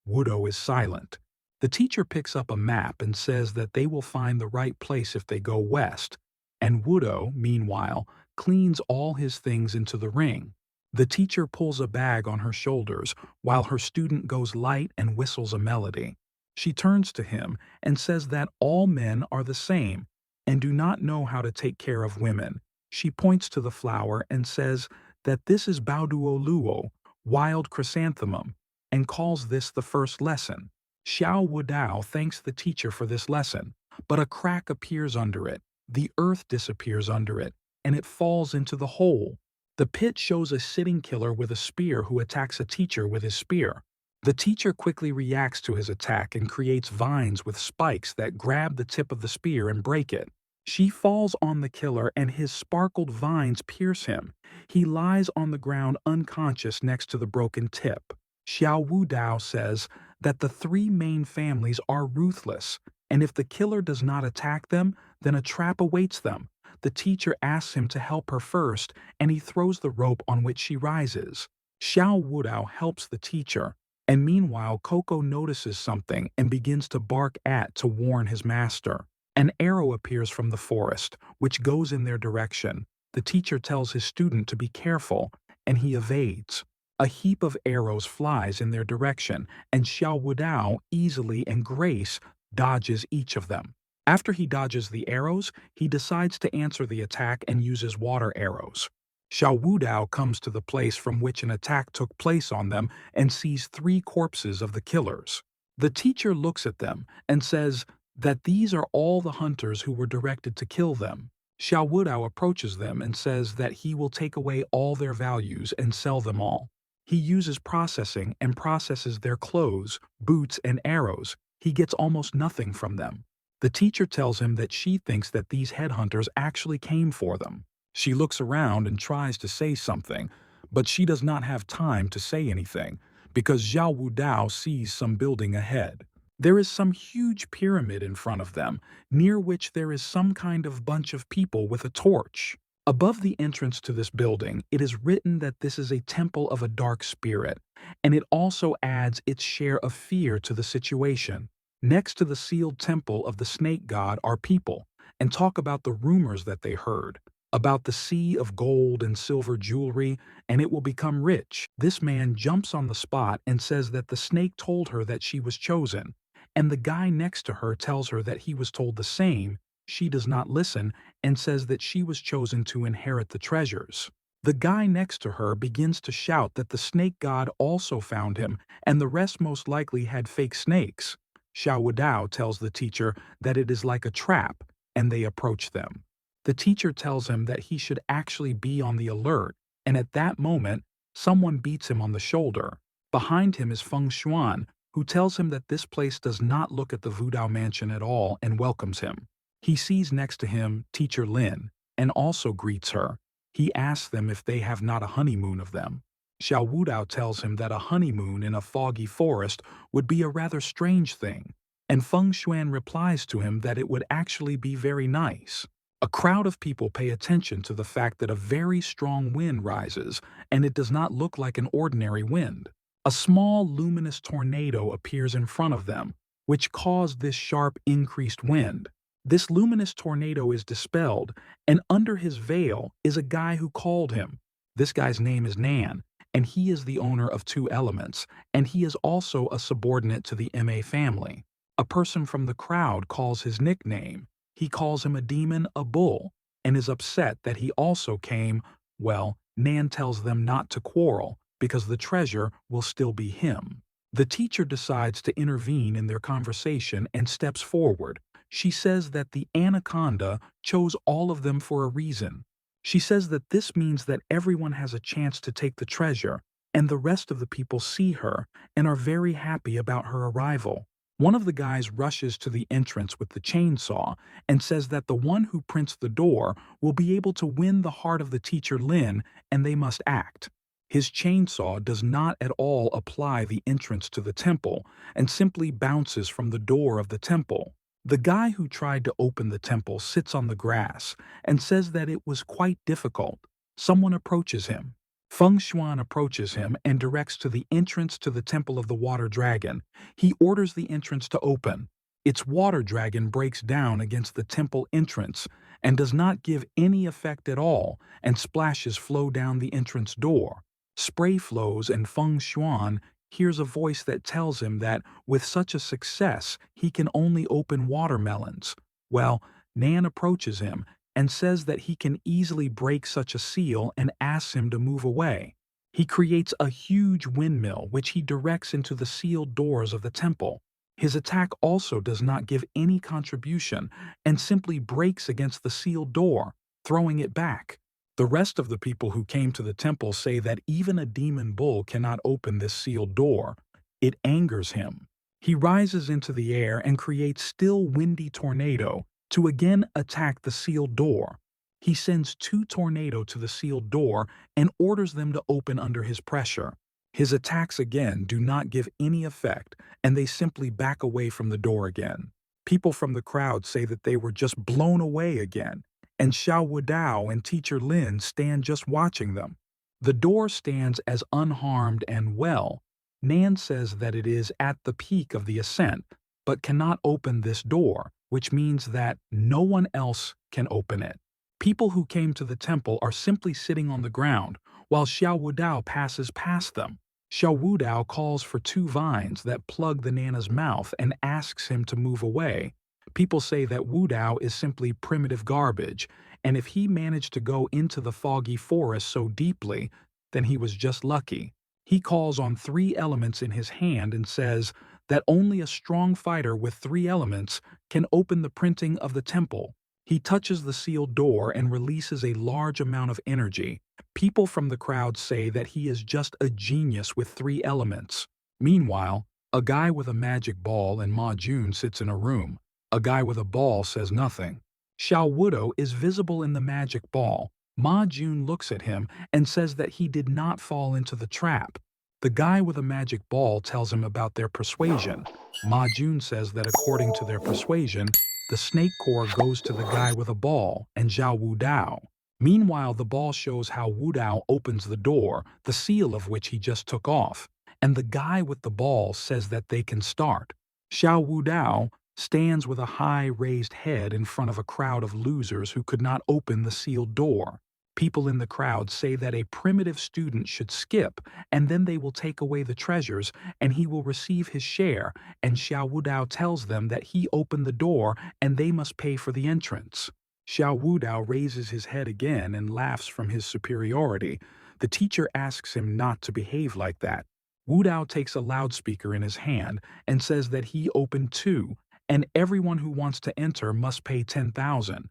Wudo is silent. The teacher picks up a map and says that they will find the right place if they go west, and Wudo, meanwhile, cleans all his things into the ring. The teacher pulls a bag on her shoulders while her student goes light and whistles a melody. She turns to him and says that all men are the same and do not know how to take care of women. She points to the flower and says that this is Bauduo Luo, wild chrysanthemum, and calls this the first lesson. Xiao Wudao thanks the teacher for this lesson, but a crack appears under it. The earth disappears under it, and it falls into the hole. The pit shows a sitting killer with a spear who attacks a teacher with his spear. The teacher quickly reacts to his attack and creates vines with spikes that grab the tip of the spear and break it. She falls on the killer and his sparkled vines pierce him. He lies on the ground unconscious next to the broken tip. Xiao Wudao says that the three main families are ruthless, and if the killer does not attack them, then a trap awaits them. The teacher asks him to help her first, and he throws the rope on which she rises. Xiao Wudao helps the teacher, and meanwhile Coco notices something and begins to bark to warn his master. An arrow appears from the forest, which goes in their direction. The teacher tells his student to be careful, and he evades. A heap of arrows flies in their direction, and Xiao Wudao easily and grace dodges each of them. After he dodges the arrows, he decides to answer the attack and uses water arrows. Xiao Wudao comes to the place from which an attack took place on them and sees 3 corpses of the killers. The teacher looks at them and says that these are all the hunters who were directed to kill them. Xiao Wudao approaches them and says that he will take away all their values and sell them all. He uses processing and processes their clothes, boots, and arrows. He gets almost nothing from them. The teacher tells him that she thinks that these headhunters actually came for them. She looks around and tries to say something, but she does not have time to say anything because Xiao Wudao sees some building ahead. There is some huge pyramid in front of them, near which there is some kind of bunch of people with a torch. Above the entrance to this building, it is written that this is a temple of a dark spirit, and it also adds its share of fear to the situation. Next to the sealed temple of the snake god are people, and talk about the rumors that they heard, about the sea of gold and silver jewelry, and it will become rich. This man jumps on the spot and says that the snake told her that she was chosen, and the guy next to her tells her that he was told the same. She does not listen and says that she was chosen to inherit the treasures. The guy next to her begins to shout that the snake god also found him, and the rest most likely had fake snakes. Xiao Wudao tells the teacher that it is like a trap, and they approach them. The teacher tells him that he should actually be on the alert, and at that moment, someone beats him on the shoulder. Behind him is Feng Xuan, who tells him that this place does not look at the Wudao mansion at all and welcomes him. He sees next to him teacher Lin, and also greets her. He asks them if they have not a honeymoon of them. Xiao Wudao tells him that a honeymoon in a foggy forest would be a rather strange thing. And Feng Xuan replies to him that it would actually be very nice. A crowd of people pay attention to the fact that a very strong wind rises, and it does not look like an ordinary wind. A small luminous tornado appears in front of them, which caused this sharp increased wind. This luminous tornado is dispelled, and under his veil is a guy who called him. This guy's name is Nan, and he is the owner of two elements, and he is also a subordinate to the MA family. A person from the crowd calls his nickname. He calls him a demon, a bull, and is upset that he also came. Well, Nan tells them not to quarrel because the treasure will still be him. The teacher decides to intervene in their conversation and steps forward. She says that the anaconda chose all of them for a reason. She says that this means that everyone has a chance to take the treasure, and the rest of the people see her and are very happy about her arrival. One of the guys rushes to the entrance with the chainsaw and says that the one who prints the door will be able to win the heart of the teacher Lin, and they must act. His chainsaw does not at all apply the entrance to the temple and simply bounces from the door of the temple. The guy who tried to open the temple sits on the grass and says that it was quite difficult. Someone approaches him. Feng Xuan approaches him and directs to the entrance to the Temple of the Water Dragon. He orders the entrance to open. Its water dragon breaks down against the temple entrance and does not give any effect at all, and splashes flow down the entrance door. Spray flows, and Feng Xuan hears a voice that tells him that with such a success he can only open watermelons. Well, Nan approaches him and says that he can easily break such a seal and asks him to move away. He creates a huge windmill which he directs into the sealed doors of the temple. His attack also does not give any contribution and simply breaks against the sealed door, throwing it back. The rest of the people who came to the temple say that even a demon bull cannot open this sealed door. It angers him. He rises into the air and creates still windy tornado to again attack the sealed door. He sends 2 tornadoes to the sealed door and orders them to open under his pressure. His attacks again do not give any effect, and they simply back away from the door again. People from the crowd say that they were just blown away again, and Xiao Wudao and Teacher Lin stand just watching them. The door stands as unharmed, and well, Nan says that it is at the peak of the ascent, but cannot open this door, which means that no one else can open it. People who came to the temple are simply sitting on the ground, while Xiao Wudao passes past them. Xiao Wudao calls for 2 vines that plug the Nana's mouth and asks him to move away. People say that Wudao is simply primitive garbage, and if he managed to go into the foggy forest so deeply, then he was just lucky. He calls on 3 elements in his hand and says that only a strong fighter with 3 elements can open the printing of the temple. He touches the sealed door and releases a large amount of energy. People from the crowd say that he is just a genius with 3 elements. Meanwhile, a guy with a magic ball and Ma Jun sits in a room. A guy with a ball says nothing. Xiao Wudao is visible in the magic ball. Ma Jun looks at him and says that he did not fall into the trap. The guy with a magic ball tells him about their persuasion. Ma Jun says that according to their persuasion, the snake core goes to the guy with a ball and Xiao Wudao. Meanwhile, the ball shows how Wudao opens the door, the seal of which he just took off, and the guy with the ball says that they can start. Xiao Wudao stands with a high raised head in front of a crowd of losers who could not open the sealed door. People in the crowd say that a primitive student should skip, and then they will take away the treasures, and he will receive his share, and Xiao Wudao tells them that he opened the door and they must pay for the entrance. Xiao Wudao raises his head again and laughs from his superiority. The teacher asks him not to behave like that. Wudao takes a loudspeaker in his hand and says that he opened too, and everyone who wants to enter must pay 10,000.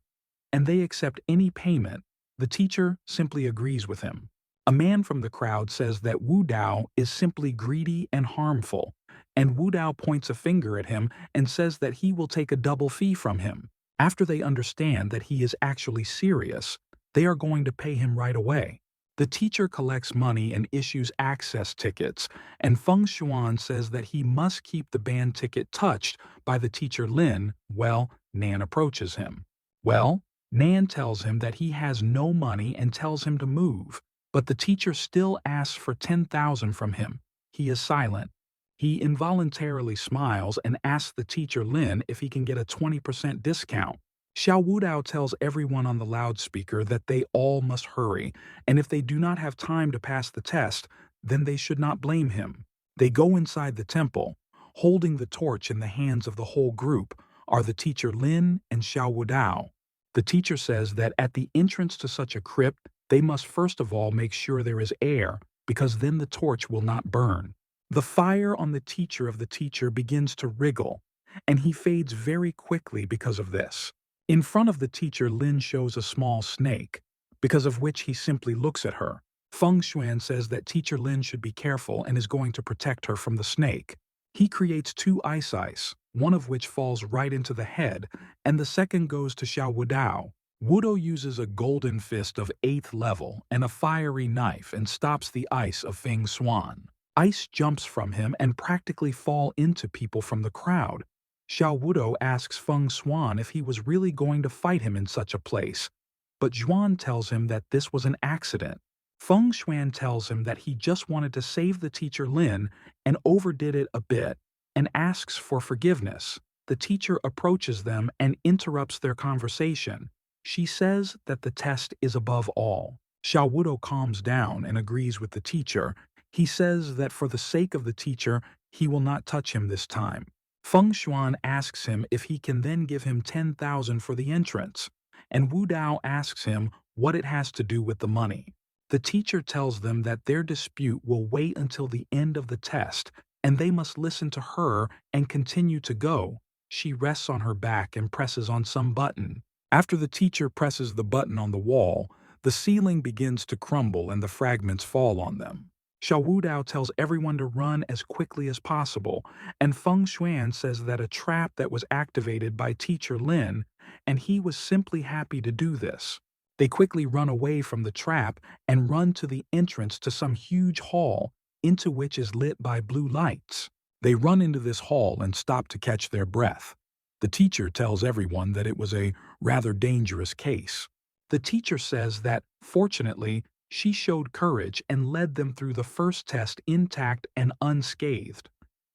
And they accept any payment. The teacher simply agrees with him. A man from the crowd says that Wudao is simply greedy and harmful, and Wudao points a finger at him and says that he will take a double fee from him. After they understand that he is actually serious, they are going to pay him right away. The teacher collects money and issues access tickets, and Feng Xuan says that he must keep the band ticket touched by the teacher Lin. Well, Nan approaches him. Nan tells him that he has no money and tells him to move, but the teacher still asks for 10,000 from him. He is silent. He involuntarily smiles and asks the teacher Lin if he can get a 20% discount. Xiao Wudao tells everyone on the loudspeaker that they all must hurry, and if they do not have time to pass the test, then they should not blame him. They go inside the temple. Holding the torch in the hands of the whole group are the teacher Lin and Xiao Wudao. The teacher says that at the entrance to such a crypt, they must first of all make sure there is air, because then the torch will not burn. The fire on the teacher of the teacher begins to wriggle, and he fades very quickly because of this. In front of the teacher, Lin shows a small snake, because of which he simply looks at her. Feng Xuan says that teacher Lin should be careful and is going to protect her from the snake. He creates 2 ice, one of which falls right into the head, and the second goes to Xiao Wudao. Wudo uses a golden fist of 8th level and a fiery knife and stops the ice of Feng Xuan. Ice jumps from him and practically fall into people from the crowd. Xiao Wudo asks Feng Xuan if he was really going to fight him in such a place, but Zhuan tells him that this was an accident. Feng Xuan tells him that he just wanted to save the teacher Lin and overdid it a bit, and asks for forgiveness. The teacher approaches them and interrupts their conversation. She says that the test is above all. Xiao Wudo calms down and agrees with the teacher. He says that for the sake of the teacher, he will not touch him this time. Feng Xuan asks him if he can then give him 10,000 for the entrance, and Wu Dao asks him what it has to do with the money. The teacher tells them that their dispute will wait until the end of the test, and they must listen to her and continue to go. She rests on her back and presses on some button. After the teacher presses the button on the wall, the ceiling begins to crumble and the fragments fall on them. Xiao Wudao tells everyone to run as quickly as possible, and Feng Xuan says that a trap that was activated by teacher Lin, and he was simply happy to do this. They quickly run away from the trap and run to the entrance to some huge hall, into which is lit by blue lights. They run into this hall and stop to catch their breath. The teacher tells everyone that it was a rather dangerous case. The teacher says that, fortunately, she showed courage and led them through the first test intact and unscathed.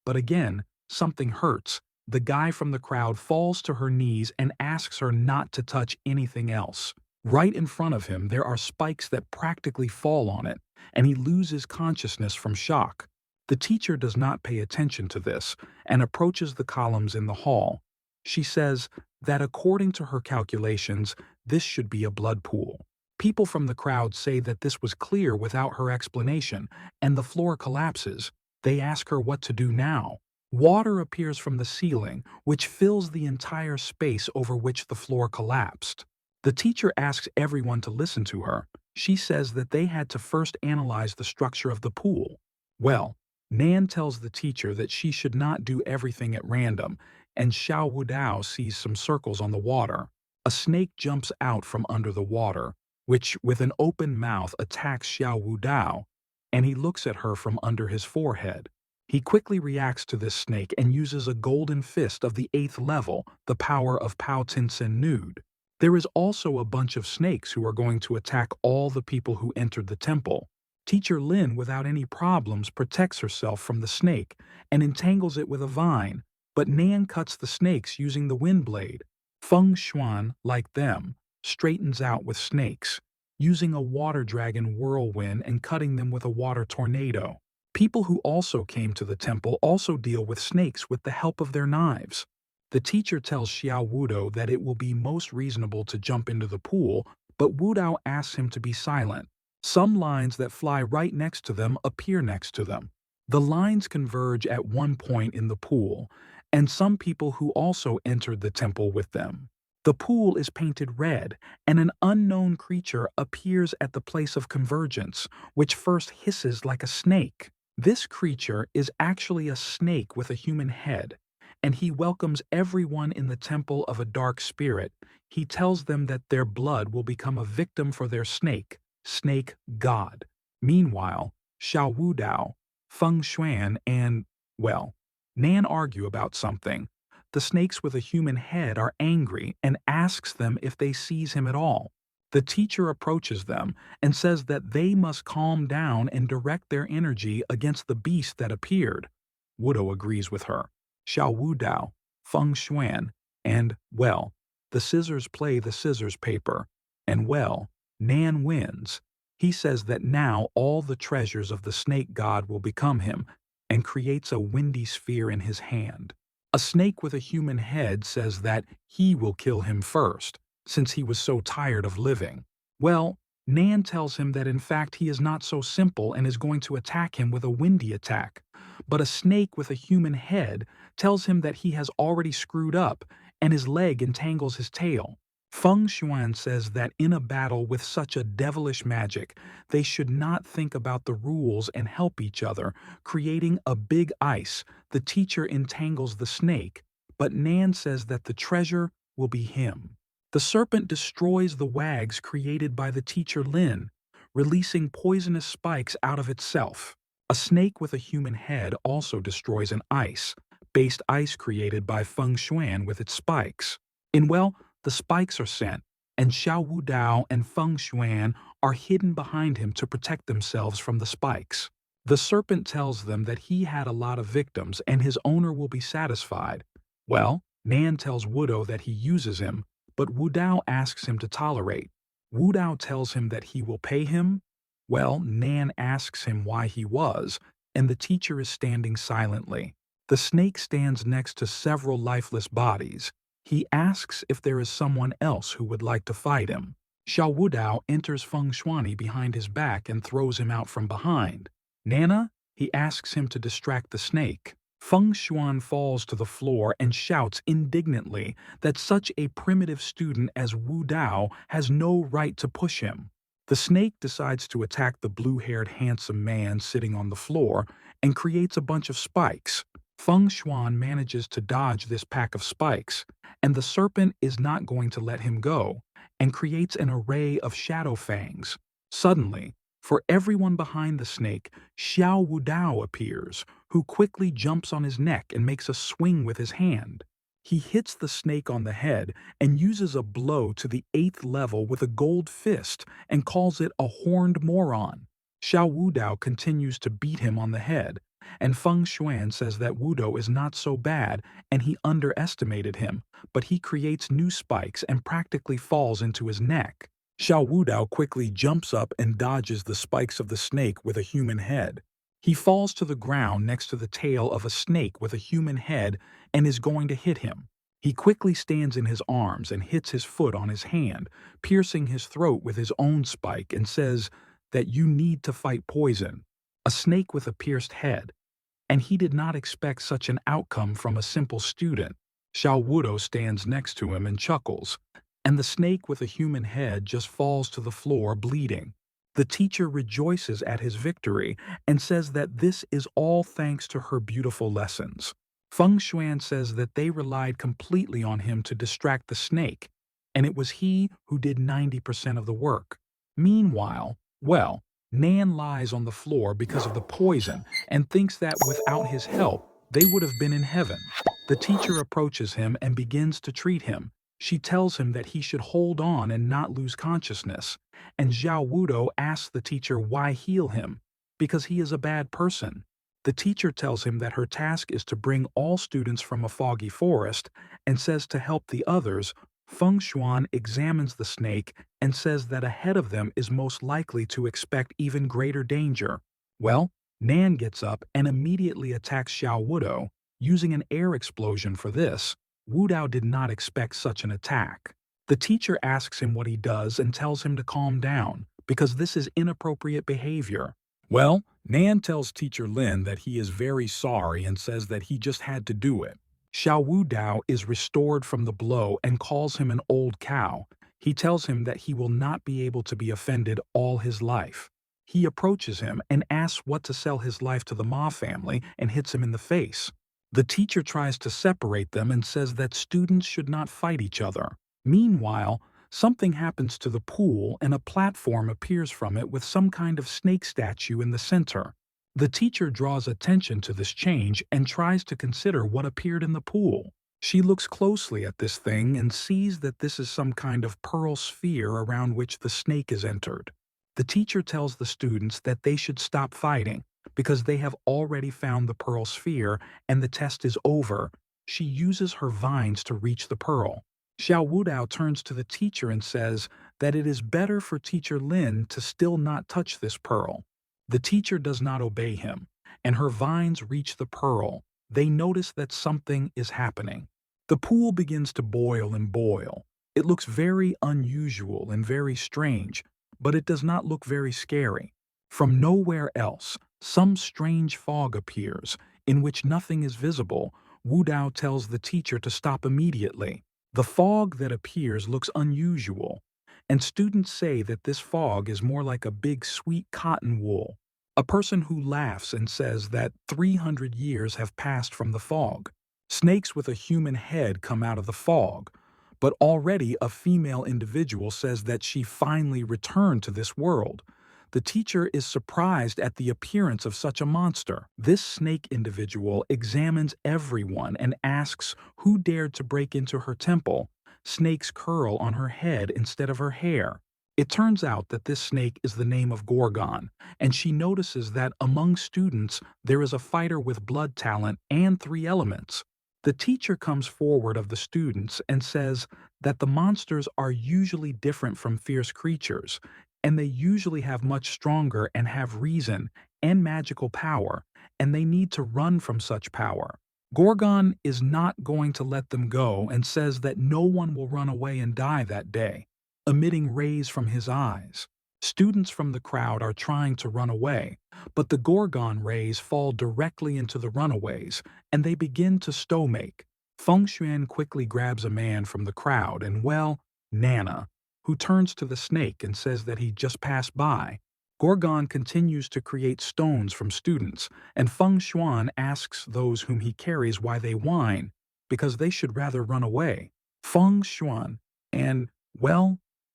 But again, something hurts. The guy from the crowd falls to her knees and asks her not to touch anything else. Right in front of him, there are spikes that practically fall on it, and he loses consciousness from shock. The teacher does not pay attention to this and approaches the columns in the hall. She says that according to her calculations, this should be a blood pool. People from the crowd say that this was clear without her explanation, and the floor collapses. They ask her what to do now. Water appears from the ceiling, which fills the entire space over which the floor collapsed. The teacher asks everyone to listen to her. She says that they had to first analyze the structure of the pool. Well, Nan tells the teacher that she should not do everything at random, and Xiao Wudao sees some circles on the water. A snake jumps out from under the water, which with an open mouth attacks Xiao Wudao, and he looks at her from under his forehead. He quickly reacts to this snake and uses a golden fist of the 8th level, the power of Pao Tinsen Nude. There is also a bunch of snakes who are going to attack all the people who entered the temple. Teacher Lin, without any problems, protects herself from the snake and entangles it with a vine, but Nan cuts the snakes using the wind blade. Feng Xuan, like them, straightens out with snakes, using a water dragon whirlwind and cutting them with a water tornado. People who also came to the temple also deal with snakes with the help of their knives. The teacher tells Xiao Wudo that it will be most reasonable to jump into the pool, but Wudao asks him to be silent. Some lines that fly right next to them appear next to them. The lines converge at one point in the pool, and some people who also entered the temple with them. The pool is painted red, and an unknown creature appears at the place of convergence, which first hisses like a snake. This creature is actually a snake with a human head, and he welcomes everyone in the temple of a dark spirit. He tells them that their blood will become a victim for their snake, snake god. Meanwhile, Xiao Wudao, Feng Xuan, and, well, Nan argue about something. The snakes with a human head are angry and asks them if they seize him at all. The teacher approaches them and says that they must calm down and direct their energy against the beast that appeared. Wudo agrees with her. Xiao Wudao, Feng Xuan, and, well, the scissors play the scissors paper, and, well, Nan wins. He says that now all the treasures of the snake god will become him, and creates a windy sphere in his hand. A snake with a human head says that he will kill him first, since he was so tired of living. Well, Nan tells him that in fact he is not so simple and is going to attack him with a windy attack. But a snake with a human head tells him that he has already screwed up, and his leg entangles his tail. Feng Xuan says that in a battle with such a devilish magic, they should not think about the rules and help each other, creating a big ice. The teacher entangles the snake, but Nan says that the treasure will be him. The serpent destroys the wags created by the teacher Lin, releasing poisonous spikes out of itself. A snake with a human head also destroys an ice-based ice created by Feng Xuan with its spikes. The spikes are sent, and Xiao Wudao and Feng Xuan are hidden behind him to protect themselves from the spikes. The serpent tells them that he had a lot of victims and his owner will be satisfied. Nan tells Wudo that he uses him, but Wudao asks him to tolerate. Wudao tells him that he will pay him. Nan asks him why he was, and the teacher is standing silently. The snake stands next to several lifeless bodies. He asks if there is someone else who would like to fight him. Xiao Wudao enters Feng Xuan behind his back and throws him out from behind. Nana? He asks him to distract the snake. Feng Xuan falls to the floor and shouts indignantly that such a primitive student as Wudao has no right to push him. The snake decides to attack the blue-haired handsome man sitting on the floor and creates a bunch of spikes. Feng Xuan manages to dodge this pack of spikes, and the serpent is not going to let him go, and creates an array of shadow fangs. Suddenly, for everyone behind the snake, Xiao Wudao appears, who quickly jumps on his neck and makes a swing with his hand. He hits the snake on the head and uses a blow to the 8th level with a gold fist and calls it a horned moron. Xiao Wudao continues to beat him on the head, and Feng Xuan says that Wudo is not so bad and he underestimated him, but he creates new spikes and practically falls into his neck. Xiao Wudao quickly jumps up and dodges the spikes of the snake with a human head. He falls to the ground next to the tail of a snake with a human head and is going to hit him. He quickly stands in his arms and hits his foot on his hand, piercing his throat with his own spike, and says that you need to fight poison. A snake with a pierced head. And he did not expect such an outcome from a simple student. Xiao Wudao stands next to him and chuckles, and the snake with a human head just falls to the floor bleeding. The teacher rejoices at his victory and says that this is all thanks to her beautiful lessons. Feng Xuan says that they relied completely on him to distract the snake, and it was he who did 90% of the work. Meanwhile, Nan lies on the floor because of the poison and thinks that without his help, they would have been in heaven. The teacher approaches him and begins to treat him. She tells him that he should hold on and not lose consciousness, and Xiao Wudao asks the teacher why heal him, because he is a bad person. The teacher tells him that her task is to bring all students from a foggy forest and says to help the others. Feng Xuan examines the snake and says that ahead of them is most likely to expect even greater danger. Nan gets up and immediately attacks Xiao Wudao, using an air explosion for this. Wudao did not expect such an attack. The teacher asks him what he does and tells him to calm down, because this is inappropriate behavior. Nan tells teacher Lin that he is very sorry and says that he just had to do it. Xiao Wudao is restored from the blow and calls him an old cow. He tells him that he will not be able to be offended all his life. He approaches him and asks what to sell his life to the Ma family and hits him in the face. The teacher tries to separate them and says that students should not fight each other. Meanwhile, something happens to the pool and a platform appears from it with some kind of snake statue in the center. The teacher draws attention to this change and tries to consider what appeared in the pool. She looks closely at this thing and sees that this is some kind of pearl sphere around which the snake is entered. The teacher tells the students that they should stop fighting because they have already found the pearl sphere and the test is over. She uses her vines to reach the pearl. Xiao Wudao turns to the teacher and says that it is better for Teacher Lin to still not touch this pearl. The teacher does not obey him, and her vines reach the pearl. They notice that something is happening. The pool begins to boil and boil. It looks very unusual and very strange, but it does not look very scary. From nowhere else, some strange fog appears, in which nothing is visible. Wudao tells the teacher to stop immediately. The fog that appears looks unusual, and students say that this fog is more like a big sweet cotton wool. A person who laughs and says that 300 years have passed from the fog. Snakes with a human head come out of the fog, but already a female individual says that she finally returned to this world. The teacher is surprised at the appearance of such a monster. This snake individual examines everyone and asks who dared to break into her temple. Snakes curl on her head instead of her hair. It turns out that this snake is the name of Gorgon, and she notices that among students there is a fighter with blood talent and 3 elements. The teacher comes forward of the students and says that the monsters are usually different from fierce creatures, and they usually have much stronger and have reason and magical power, and they need to run from such power. Gorgon is not going to let them go and says that no one will run away and die that day, emitting rays from his eyes. Students from the crowd are trying to run away, but the Gorgon rays fall directly into the runaways, and they begin to stomach. Feng Xuan quickly grabs a man from the crowd and, Nana, who turns to the snake and says that he just passed by. Gorgon continues to create stones from students, and Feng Xuan asks those whom he carries why they whine, because they should rather run away. Feng Xuan and,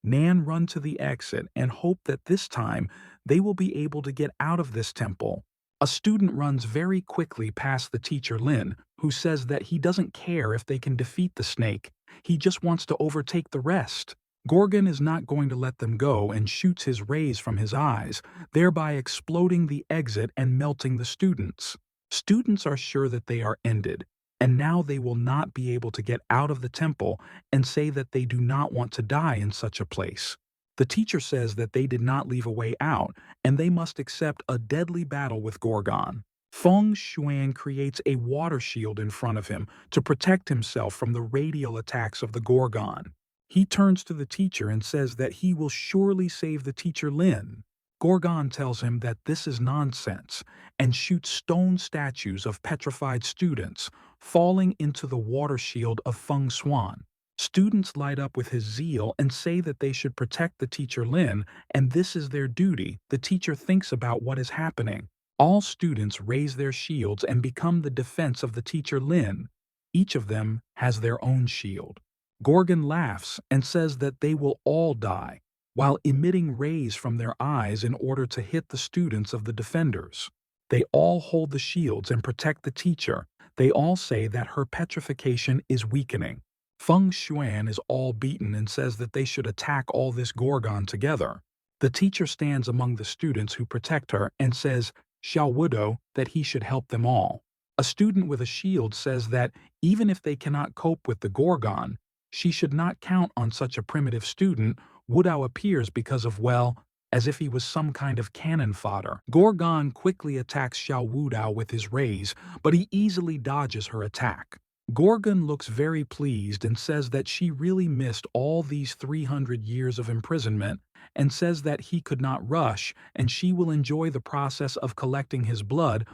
Nan run to the exit and hope that this time they will be able to get out of this temple. A student runs very quickly past the teacher Lin, who says that he doesn't care if they can defeat the snake, he just wants to overtake the rest. Gorgon is not going to let them go and shoots his rays from his eyes, thereby exploding the exit and melting the students. Students are sure that they are ended, and now they will not be able to get out of the temple and say that they do not want to die in such a place. The teacher says that they did not leave a way out, and they must accept a deadly battle with Gorgon. Feng Xuan creates a water shield in front of him to protect himself from the radial attacks of the Gorgon. He turns to the teacher and says that he will surely save the teacher Lin. Gorgon tells him that this is nonsense and shoots stone statues of petrified students, falling into the water shield of Feng Xuan. Students light up with his zeal and say that they should protect the teacher Lin, and this is their duty. The teacher thinks about what is happening. All students raise their shields and become the defense of the teacher Lin. Each of them has their own shield. Gorgon laughs and says that they will all die, while emitting rays from their eyes in order to hit the students of the defenders. They all hold the shields and protect the teacher. They all say that her petrification is weakening. Feng Xuan is all beaten and says that they should attack all this Gorgon together. The teacher stands among the students who protect her and says, Xiao Wudao, that he should help them all. A student with a shield says that even if they cannot cope with the Gorgon, she should not count on such a primitive student. Wudao appears because of, as if he was some kind of cannon fodder. Gorgon quickly attacks Xiao Wudao with his rays, but he easily dodges her attack. Gorgon looks very pleased and says that she really missed all these 300 years of imprisonment and says that he could not rush and she will enjoy the process of collecting his blood.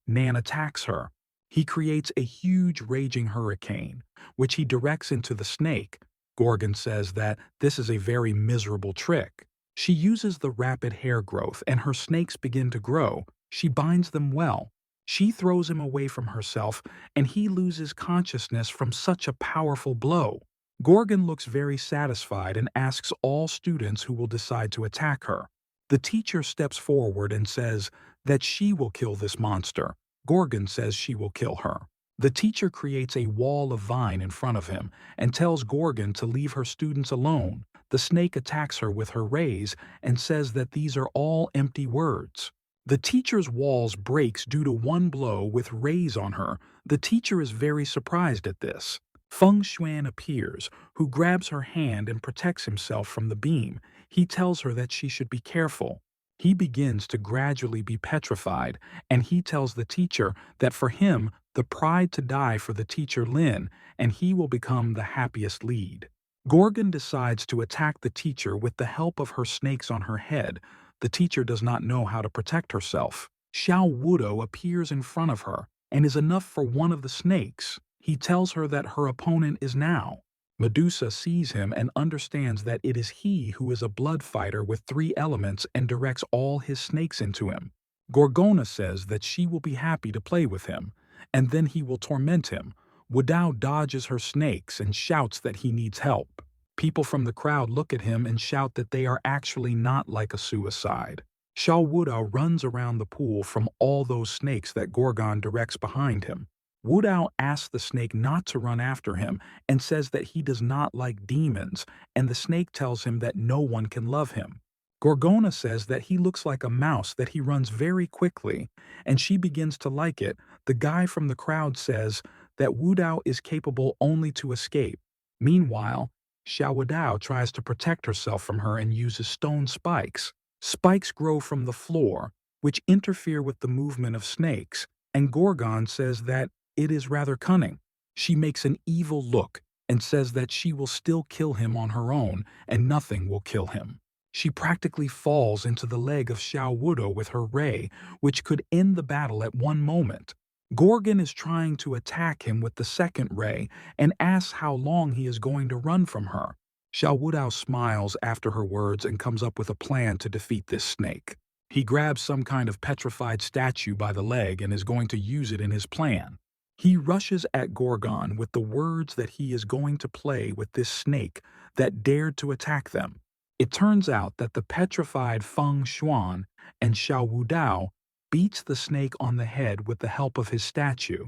Nan attacks her. He creates a huge raging hurricane, which he directs into the snake. Gorgon says that this is a very miserable trick. She uses the rapid hair growth and her snakes begin to grow. She binds them well. She throws him away from herself and he loses consciousness from such a powerful blow. Gorgon looks very satisfied and asks all students who will decide to attack her. The teacher steps forward and says that she will kill this monster. Gorgon says she will kill her. The teacher creates a wall of vine in front of him and tells Gorgon to leave her students alone. The snake attacks her with her rays and says that these are all empty words. The teacher's walls breaks due to one blow with rays on her. The teacher is very surprised at this. Feng Xuan appears, who grabs her hand and protects himself from the beam. He tells her that she should be careful. He begins to gradually be petrified, and he tells the teacher that for him, the pride to die for the teacher Lin, and he will become the happiest lead. Gorgon decides to attack the teacher with the help of her snakes on her head. The teacher does not know how to protect herself. Xiao Wudo appears in front of her and is enough for one of the snakes. He tells her that her opponent is now. Medusa sees him and understands that it is he who is a blood fighter with 3 elements and directs all his snakes into him. Gorgona says that she will be happy to play with him, and then he will torment him. Wudao dodges her snakes and shouts that he needs help. People from the crowd look at him and shout that they are actually not like a suicide. Xiao Wudao runs around the pool from all those snakes that Gorgon directs behind him. Wudao asks the snake not to run after him and says that he does not like demons, and the snake tells him that no one can love him. Gorgona says that he looks like a mouse, that he runs very quickly, and she begins to like it. The guy from the crowd says that Wudao is capable only to escape. Meanwhile, Xiao Wudao tries to protect herself from her and uses stone spikes. Spikes grow from the floor, which interfere with the movement of snakes, and Gorgon says that it is rather cunning. She makes an evil look and says that she will still kill him on her own and nothing will kill him. She practically falls into the leg of Xiao Wudo with her ray, which could end the battle at one moment. Gorgon is trying to attack him with the second ray and asks how long he is going to run from her. Xiao Wudao smiles after her words and comes up with a plan to defeat this snake. He grabs some kind of petrified statue by the leg and is going to use it in his plan. He rushes at Gorgon with the words that he is going to play with this snake that dared to attack them. It turns out that the petrified Feng Xuan and Xiao Wudao beats the snake on the head with the help of his statue.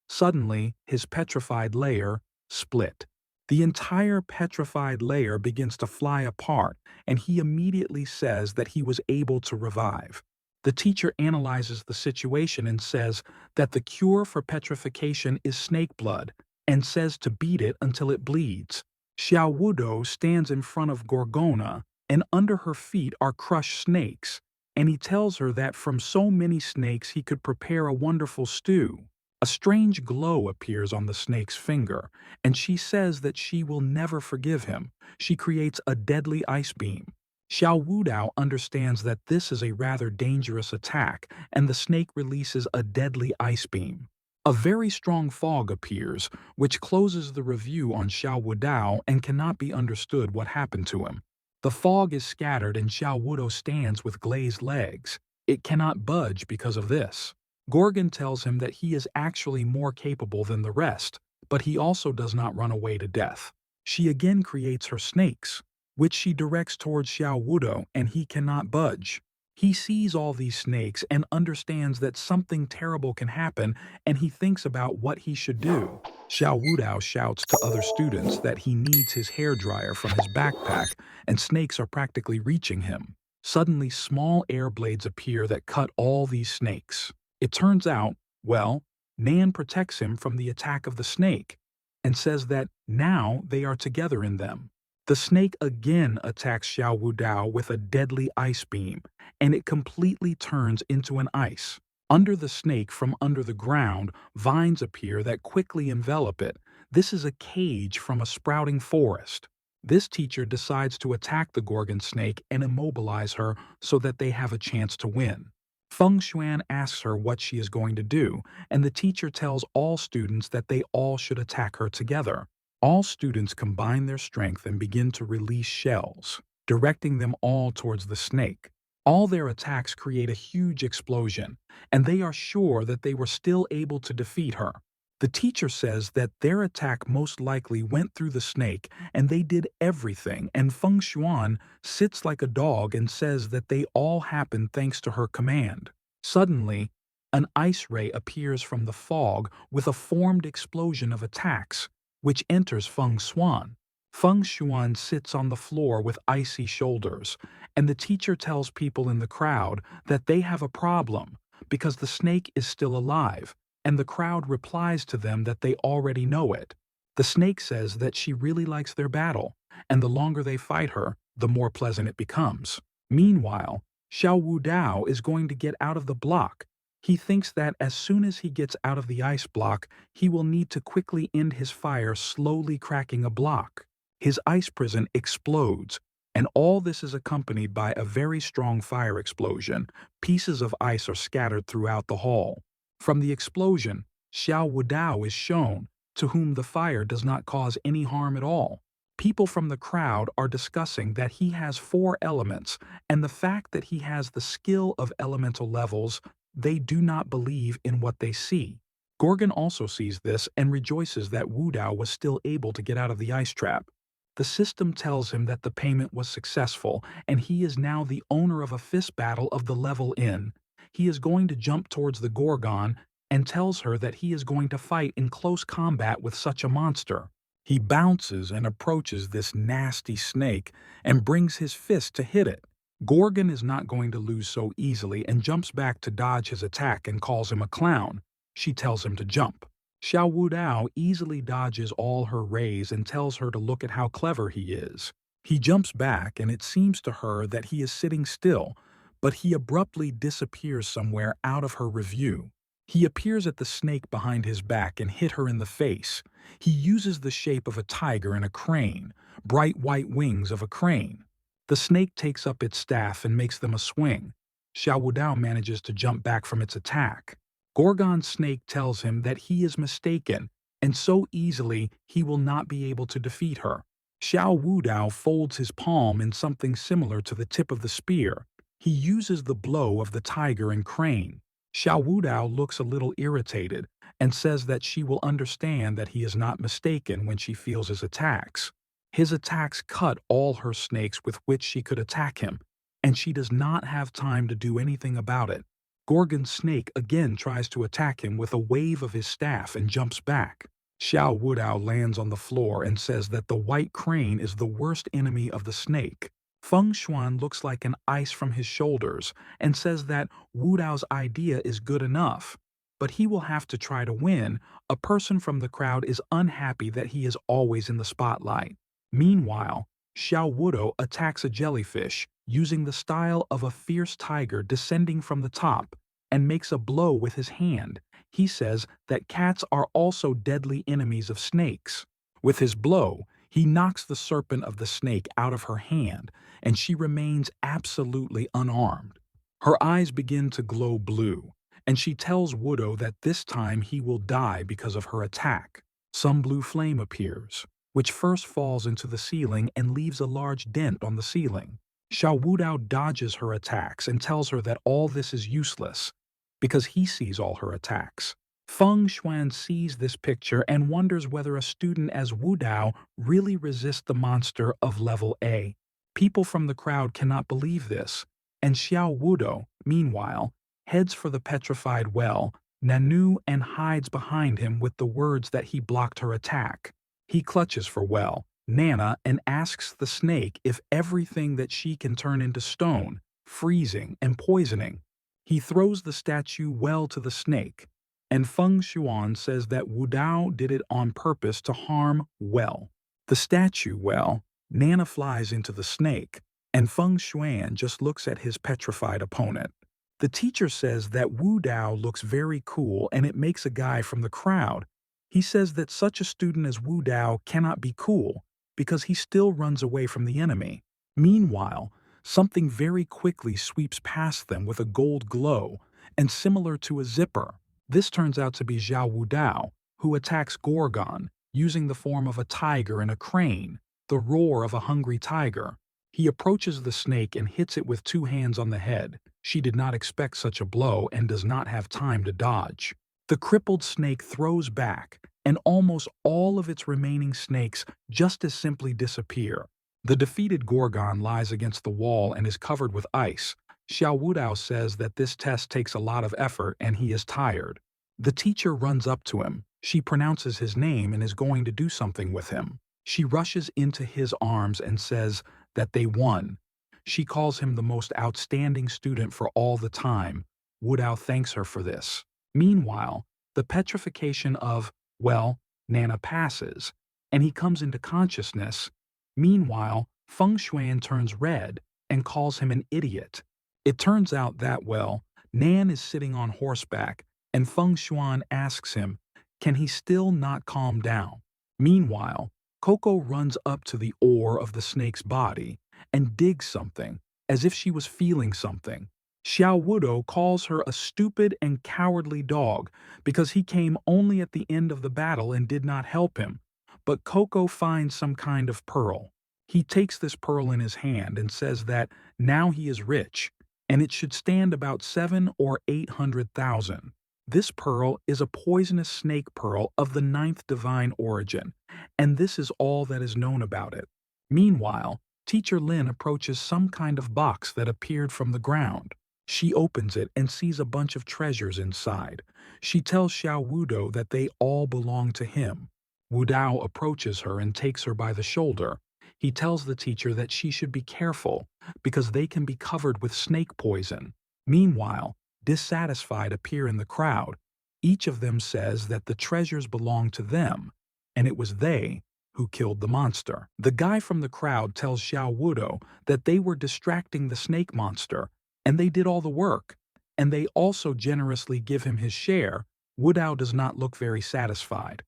Suddenly, his petrified layer split. The entire petrified layer begins to fly apart, and he immediately says that he was able to revive. The teacher analyzes the situation and says that the cure for petrification is snake blood, and says to beat it until it bleeds. Xiao Wudo stands in front of Gorgona, and under her feet are crushed snakes, and he tells her that from so many snakes he could prepare a wonderful stew. A strange glow appears on the snake's finger, and she says that she will never forgive him. She creates a deadly ice beam. Xiao Wudao understands that this is a rather dangerous attack, and the snake releases a deadly ice beam. A very strong fog appears, which closes the review on Xiao Wudao and cannot be understood what happened to him. The fog is scattered and Xiao Wudo stands with glazed legs. It cannot budge because of this. Gorgon tells him that he is actually more capable than the rest, but he also does not run away to death. She again creates her snakes, which she directs towards Xiao Wudo, and he cannot budge. He sees all these snakes and understands that something terrible can happen, and he thinks about what he should do. Xiao Wudao shouts to other students that he needs his hairdryer from his backpack, and snakes are practically reaching him. Suddenly, small air blades appear that cut all these snakes. It turns out, well, Nan protects him from the attack of the snake, and says that now they are together in them. The snake again attacks Xiao Wudao with a deadly ice beam, and it completely turns into an ice. Under the snake, from under the ground, vines appear that quickly envelop it. This is a cage from a sprouting forest. This teacher decides to attack the Gorgon snake and immobilize her so that they have a chance to win. Feng Xuan asks her what she is going to do, and the teacher tells all students that they all should attack her together. All students combine their strength and begin to release shells, directing them all towards the snake. All their attacks create a huge explosion, and they are sure that they were still able to defeat her. The teacher says that their attack most likely went through the snake and they did everything, and Feng Xuan sits like a dog and says that they all happened thanks to her command. Suddenly, an ice ray appears from the fog with a formed explosion of attacks, which enters Feng Xuan. Feng Xuan sits on the floor with icy shoulders, and the teacher tells people in the crowd that they have a problem because the snake is still alive, and the crowd replies to them that they already know it. The snake says that she really likes their battle, and the longer they fight her, the more pleasant it becomes. Meanwhile, Xiao Wudao is going to get out of the block. He thinks that as soon as he gets out of the ice block, he will need to quickly end his fire, slowly cracking a block. His ice prison explodes, and all this is accompanied by a very strong fire explosion. Pieces of ice are scattered throughout the hall. From the explosion, Xiao Wudao is shown, to whom the fire does not cause any harm at all. People from the crowd are discussing that he has 4 elements, and the fact that he has the skill of elemental levels, they do not believe in what they see. Gorgon also sees this and rejoices that Wudao was still able to get out of the ice trap. The system tells him that the payment was successful, and he is now the owner of a fist battle of the level N. He is going to jump towards the Gorgon and tells her that he is going to fight in close combat with such a monster. He bounces and approaches this nasty snake and brings his fist to hit it. Gorgon is not going to lose so easily and jumps back to dodge his attack and calls him a clown. She tells him to jump. Xiao Wudao easily dodges all her rays and tells her to look at how clever he is. He jumps back and it seems to her that he is sitting still, but he abruptly disappears somewhere out of her review. He appears at the snake behind his back and hit her in the face. He uses the shape of a tiger and a crane, bright white wings of a crane. The snake takes up its staff and makes them a swing. Xiao Wudao manages to jump back from its attack. Gorgon's snake tells him that he is mistaken, and so easily he will not be able to defeat her. Xiao Wudao folds his palm in something similar to the tip of the spear. He uses the blow of the tiger and crane. Xiao Wudao looks a little irritated and says that she will understand that he is not mistaken when she feels his attacks. His attacks cut all her snakes with which she could attack him, and she does not have time to do anything about it. Gorgon's snake again tries to attack him with a wave of his staff and jumps back. Xiao Wudao lands on the floor and says that the white crane is the worst enemy of the snake. Feng Xuan looks like an ice from his shoulders and says that Wudao's idea is good enough, but he will have to try to win. A person from the crowd is unhappy that he is always in the spotlight. Meanwhile, Xiao Wudao attacks a jellyfish, using the style of a fierce tiger descending from the top, and makes a blow with his hand. He says that cats are also deadly enemies of snakes. With his blow, he knocks the serpent of the snake out of her hand, and she remains absolutely unarmed. Her eyes begin to glow blue, and she tells Wudao that this time he will die because of her attack. Some blue flame appears, which first falls into the ceiling and leaves a large dent on the ceiling. Xiao Wudao dodges her attacks and tells her that all this is useless, because he sees all her attacks. Feng Xuan sees this picture and wonders whether a student as Wudao really resists the monster of level A. People from the crowd cannot believe this, and Xiao Wudao, meanwhile, heads for the petrified well, Nanu, and hides behind him with the words that he blocked her attack. He clutches for well, Nana, and asks the snake if everything that she can turn into stone, freezing, and poisoning. He throws the statue well to the snake, and Feng Xuan says that Wudao did it on purpose to harm well. The statue, well, Nana flies into the snake, and Feng Xuan just looks at his petrified opponent. The teacher says that Wudao looks very cool and it makes a guy from the crowd. He says that such a student as Wudao cannot be cool because he still runs away from the enemy. Meanwhile, something very quickly sweeps past them with a gold glow and similar to a zipper. This turns out to be Xiao Wudao, who attacks Gorgon, using the form of a tiger and a crane, the roar of a hungry tiger. He approaches the snake and hits it with 2 hands on the head. She did not expect such a blow and does not have time to dodge. The crippled snake throws back, and almost all of its remaining snakes just as simply disappear. The defeated Gorgon lies against the wall and is covered with ice. Xiao Wudao says that this test takes a lot of effort and he is tired. The teacher runs up to him. She pronounces his name and is going to do something with him. She rushes into his arms and says that they won. She calls him the most outstanding student for all the time. Wudao thanks her for this. Meanwhile, the petrification of, well, Nana passes, and he comes into consciousness. Meanwhile, Feng Xuan turns red and calls him an idiot. It turns out that, well, Nan is sitting on horseback, and Feng Xuan asks him, can he still not calm down? Meanwhile, Coco runs up to the oar of the snake's body and digs something, as if she was feeling something. Xiao Wudou calls her a stupid and cowardly dog because he came only at the end of the battle and did not help him. But Coco finds some kind of pearl. He takes this pearl in his hand and says that now he is rich, and it should stand about 700,000 or 800,000. This pearl is a poisonous snake pearl of the 9th divine origin, and this is all that is known about it. Meanwhile, Teacher Lin approaches some kind of box that appeared from the ground. She opens it and sees a bunch of treasures inside. She tells Xiao Wudou that they all belong to him. Wudao approaches her and takes her by the shoulder. He tells the teacher that she should be careful because they can be covered with snake poison. Meanwhile, dissatisfied appear in the crowd. Each of them says that the treasures belong to them, and it was they who killed the monster. The guy from the crowd tells Xiao Wudou that they were distracting the snake monster, and they did all the work, and they also generously give him his share. Wudao does not look very satisfied.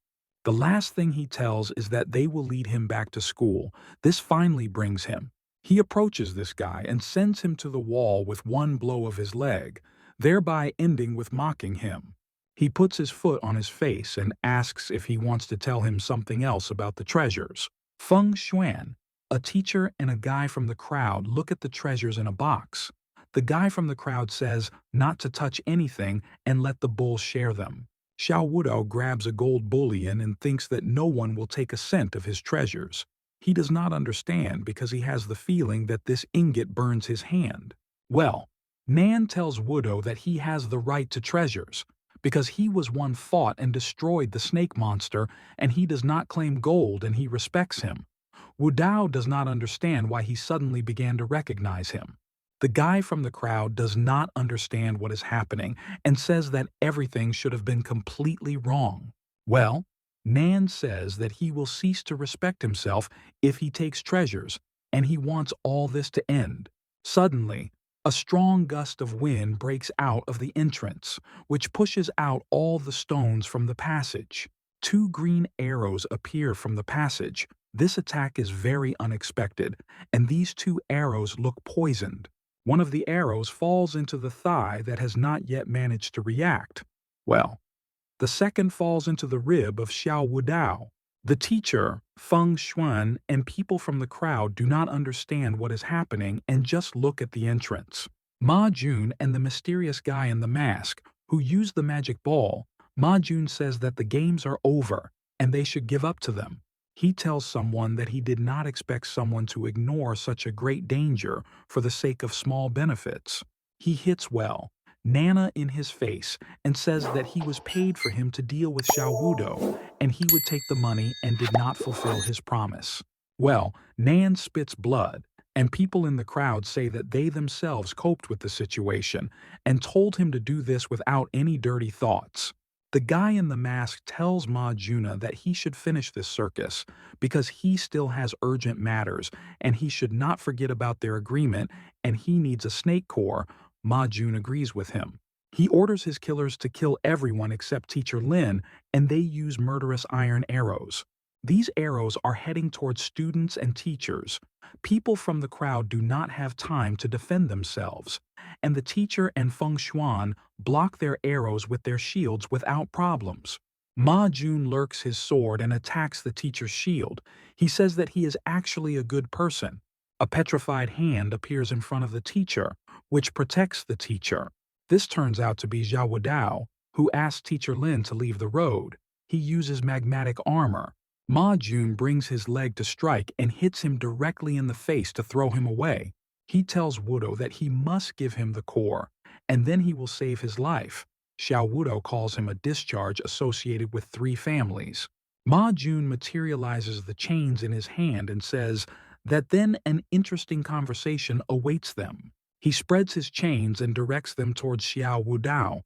The last thing he tells is that they will lead him back to school. This finally brings him. He approaches this guy and sends him to the wall with one blow of his leg, thereby ending with mocking him. He puts his foot on his face and asks if he wants to tell him something else about the treasures. Feng Xuan, a teacher and a guy from the crowd look at the treasures in a box. The guy from the crowd says not to touch anything and let the bull share them. Xiao Wudao grabs a gold bullion and thinks that no one will take a cent of his treasures. He does not understand because he has the feeling that this ingot burns his hand. Well, Nan tells Wudou that he has the right to treasures because he was one fought and destroyed the snake monster, and he does not claim gold and he respects him. Wudao does not understand why he suddenly began to recognize him. The guy from the crowd does not understand what is happening and says that everything should have been completely wrong. Well, Nan says that he will cease to respect himself if he takes treasures, and he wants all this to end. Suddenly, a strong gust of wind breaks out of the entrance, which pushes out all the stones from the passage. 2 green arrows appear from the passage. This attack is very unexpected, and these 2 arrows look poisoned. One of the arrows falls into the thigh that has not yet managed to react. Well, the second falls into the rib of Xiao Wudao. The teacher, Feng Xuan, and people from the crowd do not understand what is happening and just look at the entrance. Ma Jun and the mysterious guy in the mask, who used the magic ball, Ma Jun says that the games are over and they should give up to them. He tells someone that he did not expect someone to ignore such a great danger for the sake of small benefits. He hits well, Nana in his face, and says that he was paid for him to deal with Xiao Wudou, and he would take the money and did not fulfill his promise. Well, Nan spits blood, and people in the crowd say that they themselves coped with the situation and told him to do this without any dirty thoughts. The guy in the mask tells Ma Juna that he should finish this circus because he still has urgent matters and he should not forget about their agreement and he needs a snake core. Ma Jun agrees with him. He orders his killers to kill everyone except Teacher Lin, and they use murderous iron arrows. These arrows are heading towards students and teachers. People from the crowd do not have time to defend themselves, and the teacher and Feng Xuan block their arrows with their shields without problems. Ma Jun lurks his sword and attacks the teacher's shield. He says that he is actually a good person. A petrified hand appears in front of the teacher, which protects the teacher. This turns out to be Xiao Wudao, who asks teacher Lin to leave the road. He uses magmatic armor. Ma Jun brings his leg to strike and hits him directly in the face to throw him away. He tells Wudo that he must give him the core, and then he will save his life. Xiao Wudo calls him a discharge associated with 3 families. Ma Jun materializes the chains in his hand and says that then an interesting conversation awaits them. He spreads his chains and directs them towards Xiao Wudao.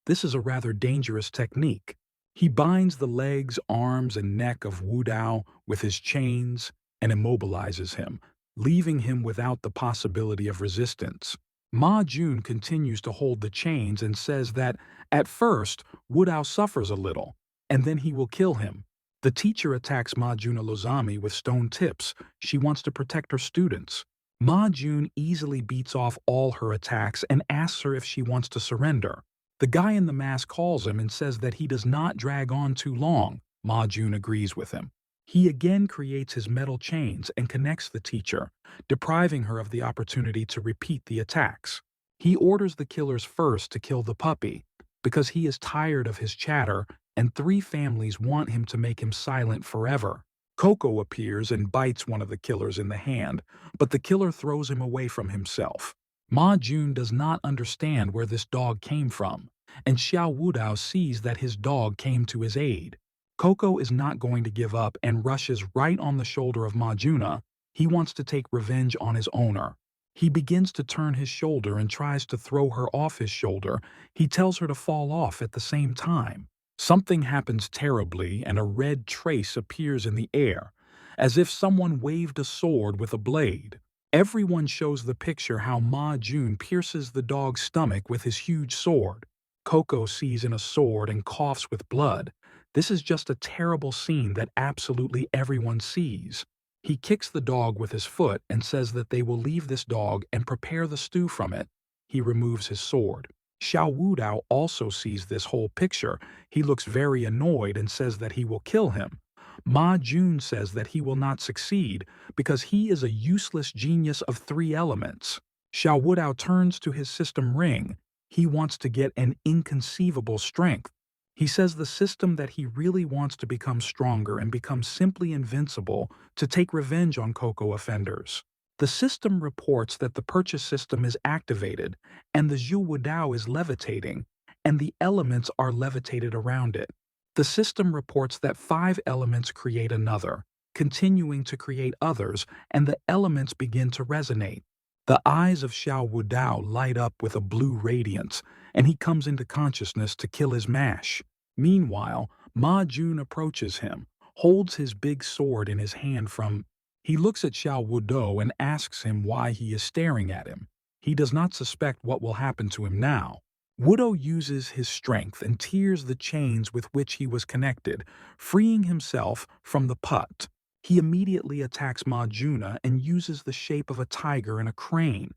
This is a rather dangerous technique. He binds the legs, arms, and neck of Wudao with his chains and immobilizes him, leaving him without the possibility of resistance. Ma Jun continues to hold the chains and says that, at first, Wudao suffers a little, and then he will kill him. The teacher attacks Ma Jun Lozami with stone tips. She wants to protect her students. Ma Jun easily beats off all her attacks and asks her if she wants to surrender. The guy in the mask calls him and says that he does not drag on too long. Ma Jun agrees with him. He again creates his metal chains and connects the teacher, depriving her of the opportunity to repeat the attacks. He orders the killers first to kill the puppy, because he is tired of his chatter and 3 families want him to make him silent forever. Coco appears and bites one of the killers in the hand, but the killer throws him away from himself. Ma Jun does not understand where this dog came from, and Xiao Wudao sees that his dog came to his aid. Coco is not going to give up and rushes right on the shoulder of Ma Juna. He wants to take revenge on his owner. He begins to turn his shoulder and tries to throw her off his shoulder. He tells her to fall off at the same time. Something happens terribly and a red trace appears in the air, as if someone waved a sword with a blade. Everyone shows the picture how Ma Jun pierces the dog's stomach with his huge sword. Coco sees in a sword and coughs with blood. This is just a terrible scene that absolutely everyone sees. He kicks the dog with his foot and says that they will leave this dog and prepare the stew from it. He removes his sword. Xiao Wudao also sees this whole picture. He looks very annoyed and says that he will kill him. Ma Jun says that he will not succeed because he is a useless genius of 3 elements. Xiao Wudao turns to his system ring. He wants to get an inconceivable strength. He says the system that he really wants to become stronger and become simply invincible to take revenge on Coco offenders. The system reports that the purchase system is activated and the Zhu Wudao is levitating, and the elements are levitated around it. The system reports that 5 elements create another, continuing to create others, and the elements begin to resonate. The eyes of Xiao Wudao light up with a blue radiance, and he comes into consciousness to kill his mash. Meanwhile, Ma Jun approaches him, holds his big sword in his hand from. He looks at Xiao Wudao and asks him why he is staring at him. He does not suspect what will happen to him now. Wudao uses his strength and tears the chains with which he was connected, freeing himself from the put. He immediately attacks Ma Juna and uses the shape of a tiger and a crane,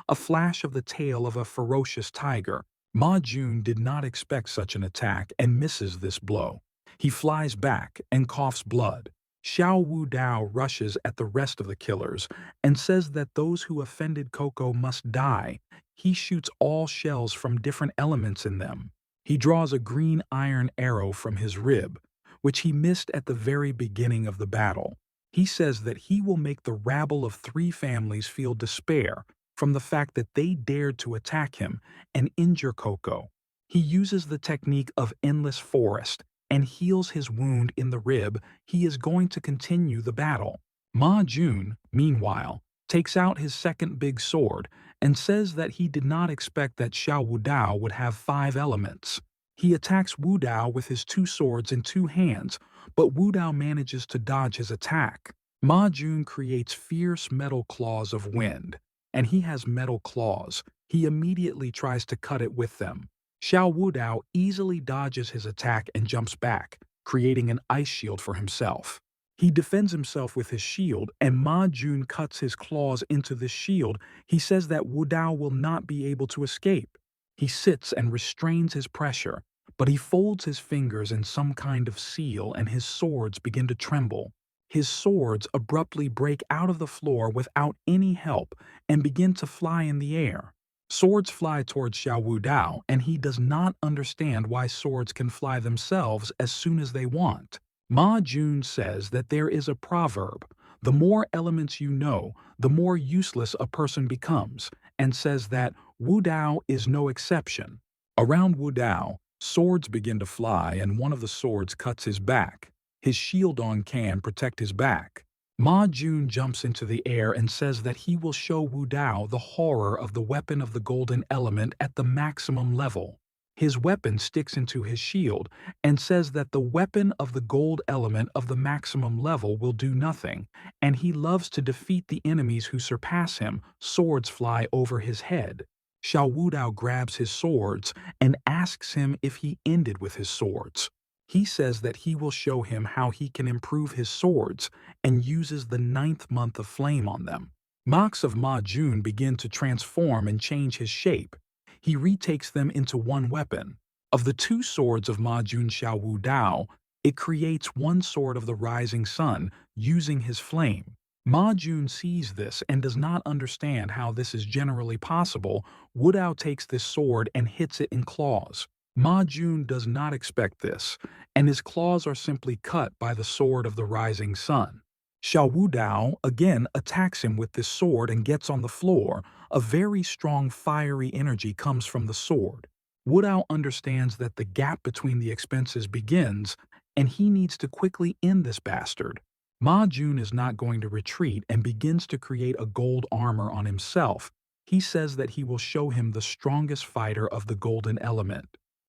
a flash of the tail of a ferocious tiger. Ma Jun did not expect such an attack and misses this blow. He flies back and coughs blood. Xiao Wudao rushes at the rest of the killers and says that those who offended Coco must die. He shoots all shells from different elements in them. He draws a green iron arrow from his rib, which he missed at the very beginning of the battle. He says that he will make the rabble of 3 families feel despair from the fact that they dared to attack him and injure Coco. He uses the technique of endless forest and heals his wound in the rib. He is going to continue the battle. Ma Jun, meanwhile, takes out his second big sword and says that he did not expect that Xiao Wudao would have 5 elements. He attacks Wudao with his 2 swords in 2 hands, but Wudao manages to dodge his attack. Ma Jun creates fierce metal claws of wind, and he has metal claws. He immediately tries to cut it with them. Xiao Wudao easily dodges his attack and jumps back, creating an ice shield for himself. He defends himself with his shield, and Ma Jun cuts his claws into this shield. He says that Wudao will not be able to escape. He sits and restrains his pressure, but he folds his fingers in some kind of seal and his swords begin to tremble. His swords abruptly break out of the floor without any help and begin to fly in the air. Swords fly towards Xiao Wudao, and he does not understand why swords can fly themselves as soon as they want. Ma Jun says that there is a proverb, the more elements you know, the more useless a person becomes, and says that Wudao is no exception. Around Wudao, swords begin to fly and one of the swords cuts his back. His shield-on can protect his back. Ma Jun jumps into the air and says that he will show Wu Dao the horror of the weapon of the golden element at the maximum level. His weapon sticks into his shield and says that the weapon of the gold element of the maximum level will do nothing, and he loves to defeat the enemies who surpass him. Swords fly over his head. Xiao Wudao grabs his swords and asks him if he ended with his swords. He says that he will show him how he can improve his swords and uses the 9th month of flame on them. Mox of Ma Jun begin to transform and change his shape. He retakes them into one weapon. Of the 2 swords of Ma Jun Xiao Wu Dao, it creates one sword of the rising sun using his flame. Ma Jun sees this and does not understand how this is generally possible. Wu Dao takes this sword and hits it in claws. Ma Jun does not expect this, and his claws are simply cut by the sword of the rising sun. Xiao Wudao again attacks him with this sword and gets on the floor. A very strong fiery energy comes from the sword. Wudao understands that the gap between the expenses begins, and he needs to quickly end this bastard. Ma Jun is not going to retreat and begins to create a gold armor on himself. He says that he will show him the strongest fighter of the golden element.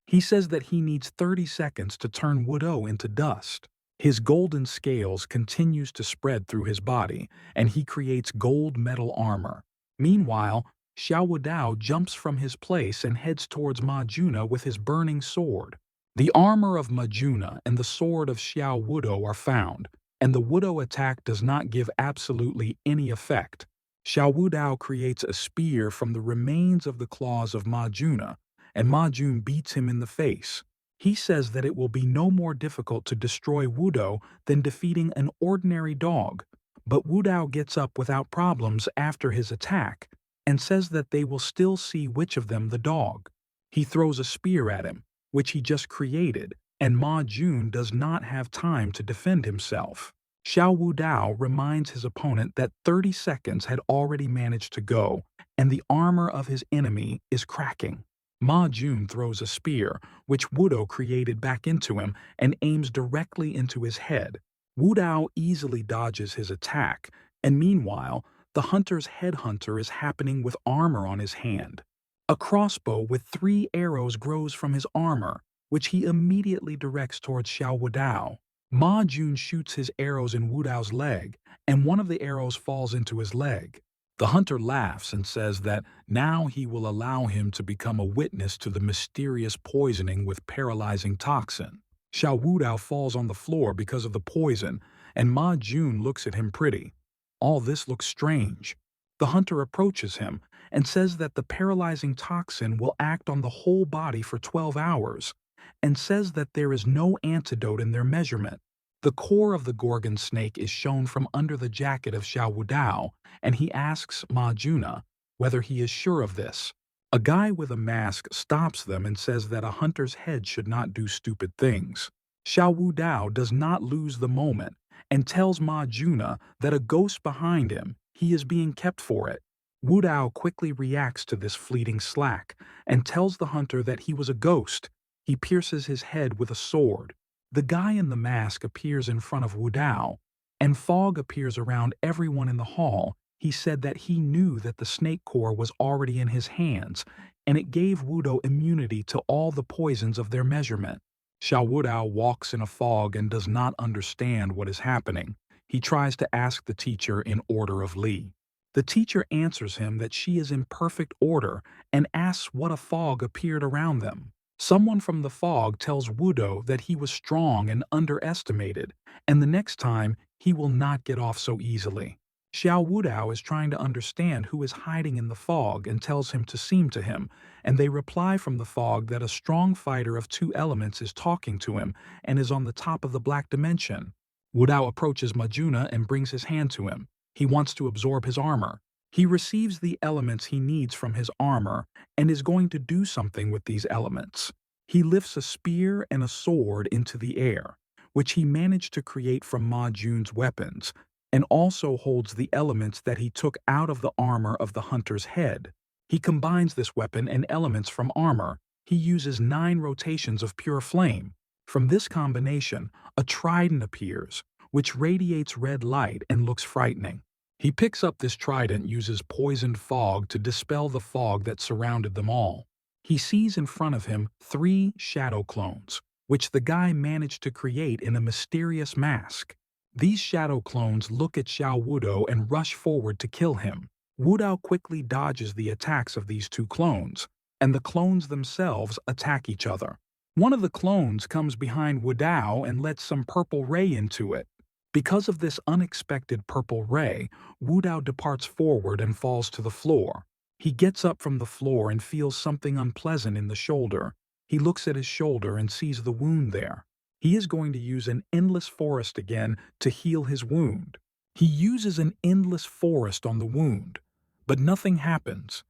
He says that he needs 30 seconds to turn Wudao into dust. His golden scales continues to spread through his body, and he creates gold metal armor. Meanwhile, Xiao Wudao jumps from his place and heads towards Majuna with his burning sword. The armor of Majuna and the sword of Xiao Wudao are found, and the Wudao attack does not give absolutely any effect. Xiao Wudao creates a spear from the remains of the claws of Majuna, and Ma Jun beats him in the face. He says that it will be no more difficult to destroy Wudao than defeating an ordinary dog, but Wudao gets up without problems after his attack and says that they will still see which of them the dog. He throws a spear at him, which he just created, and Ma Jun does not have time to defend himself. Xiao Wudao reminds his opponent that 30 seconds had already managed to go, and the armor of his enemy is cracking. Ma Jun throws a spear, which Wudao created back into him, and aims directly into his head. Wudao easily dodges his attack, and meanwhile, the hunter's headhunter is happening with armor on his hand. A crossbow with 3 arrows grows from his armor, which he immediately directs towards Xiao Wudao. Ma Jun shoots his arrows in Wudao's leg, and one of the arrows falls into his leg. The hunter laughs and says that now he will allow him to become a witness to the mysterious poisoning with paralyzing toxin. Xiao Wudao falls on the floor because of the poison, and Ma Jun looks at him pretty. All this looks strange. The hunter approaches him and says that the paralyzing toxin will act on the whole body for 12 hours, and says that there is no antidote in their measurement. The core of the Gorgon snake is shown from under the jacket of Xiao Wudao, and he asks Ma Juna whether he is sure of this. A guy with a mask stops them and says that a hunter's head should not do stupid things. Xiao Wudao does not lose the moment and tells Ma Juna that a ghost behind him, he is being kept for it. Wudao quickly reacts to this fleeting slack and tells the hunter that he was a ghost. He pierces his head with a sword. The guy in the mask appears in front of Wudao, and fog appears around everyone in the hall. He said that he knew that the snake core was already in his hands, and it gave Wudao immunity to all the poisons of their measurement. Xiao Wudao walks in a fog and does not understand what is happening. He tries to ask the teacher in order of Li. The teacher answers him that she is in perfect order and asks what a fog appeared around them. Someone from the fog tells Wudao that he was strong and underestimated, and the next time he will not get off so easily. Xiao Wudao is trying to understand who is hiding in the fog and tells him to seem to him, and they reply from the fog that a strong fighter of 2 elements is talking to him and is on the top of the black dimension. Wudao approaches Majuna and brings his hand to him. He wants to absorb his armor. He receives the elements he needs from his armor and is going to do something with these elements. He lifts a spear and a sword into the air, which he managed to create from Ma Jun's weapons, and also holds the elements that he took out of the armor of the hunter's head. He combines this weapon and elements from armor. He uses 9 rotations of pure flame. From this combination, a trident appears, which radiates red light and looks frightening. He picks up this trident, uses poisoned fog to dispel the fog that surrounded them all. He sees in front of him 3 shadow clones, which the guy managed to create in a mysterious mask. These shadow clones look at Xiao Wudao and rush forward to kill him. Wudao quickly dodges the attacks of these 2 clones, and the clones themselves attack each other. One of the clones comes behind Wudao and lets some purple ray into it. Because of this unexpected purple ray, Wudao departs forward and falls to the floor. He gets up from the floor and feels something unpleasant in the shoulder. He looks at his shoulder and sees the wound there. He is going to use an endless forest again to heal his wound. He uses an endless forest on the wound, but nothing happens.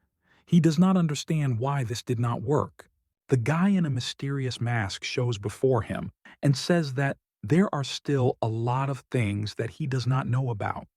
He does not understand why this did not work. The guy in a mysterious mask shows before him and says that there are still a lot of things that he does not know about.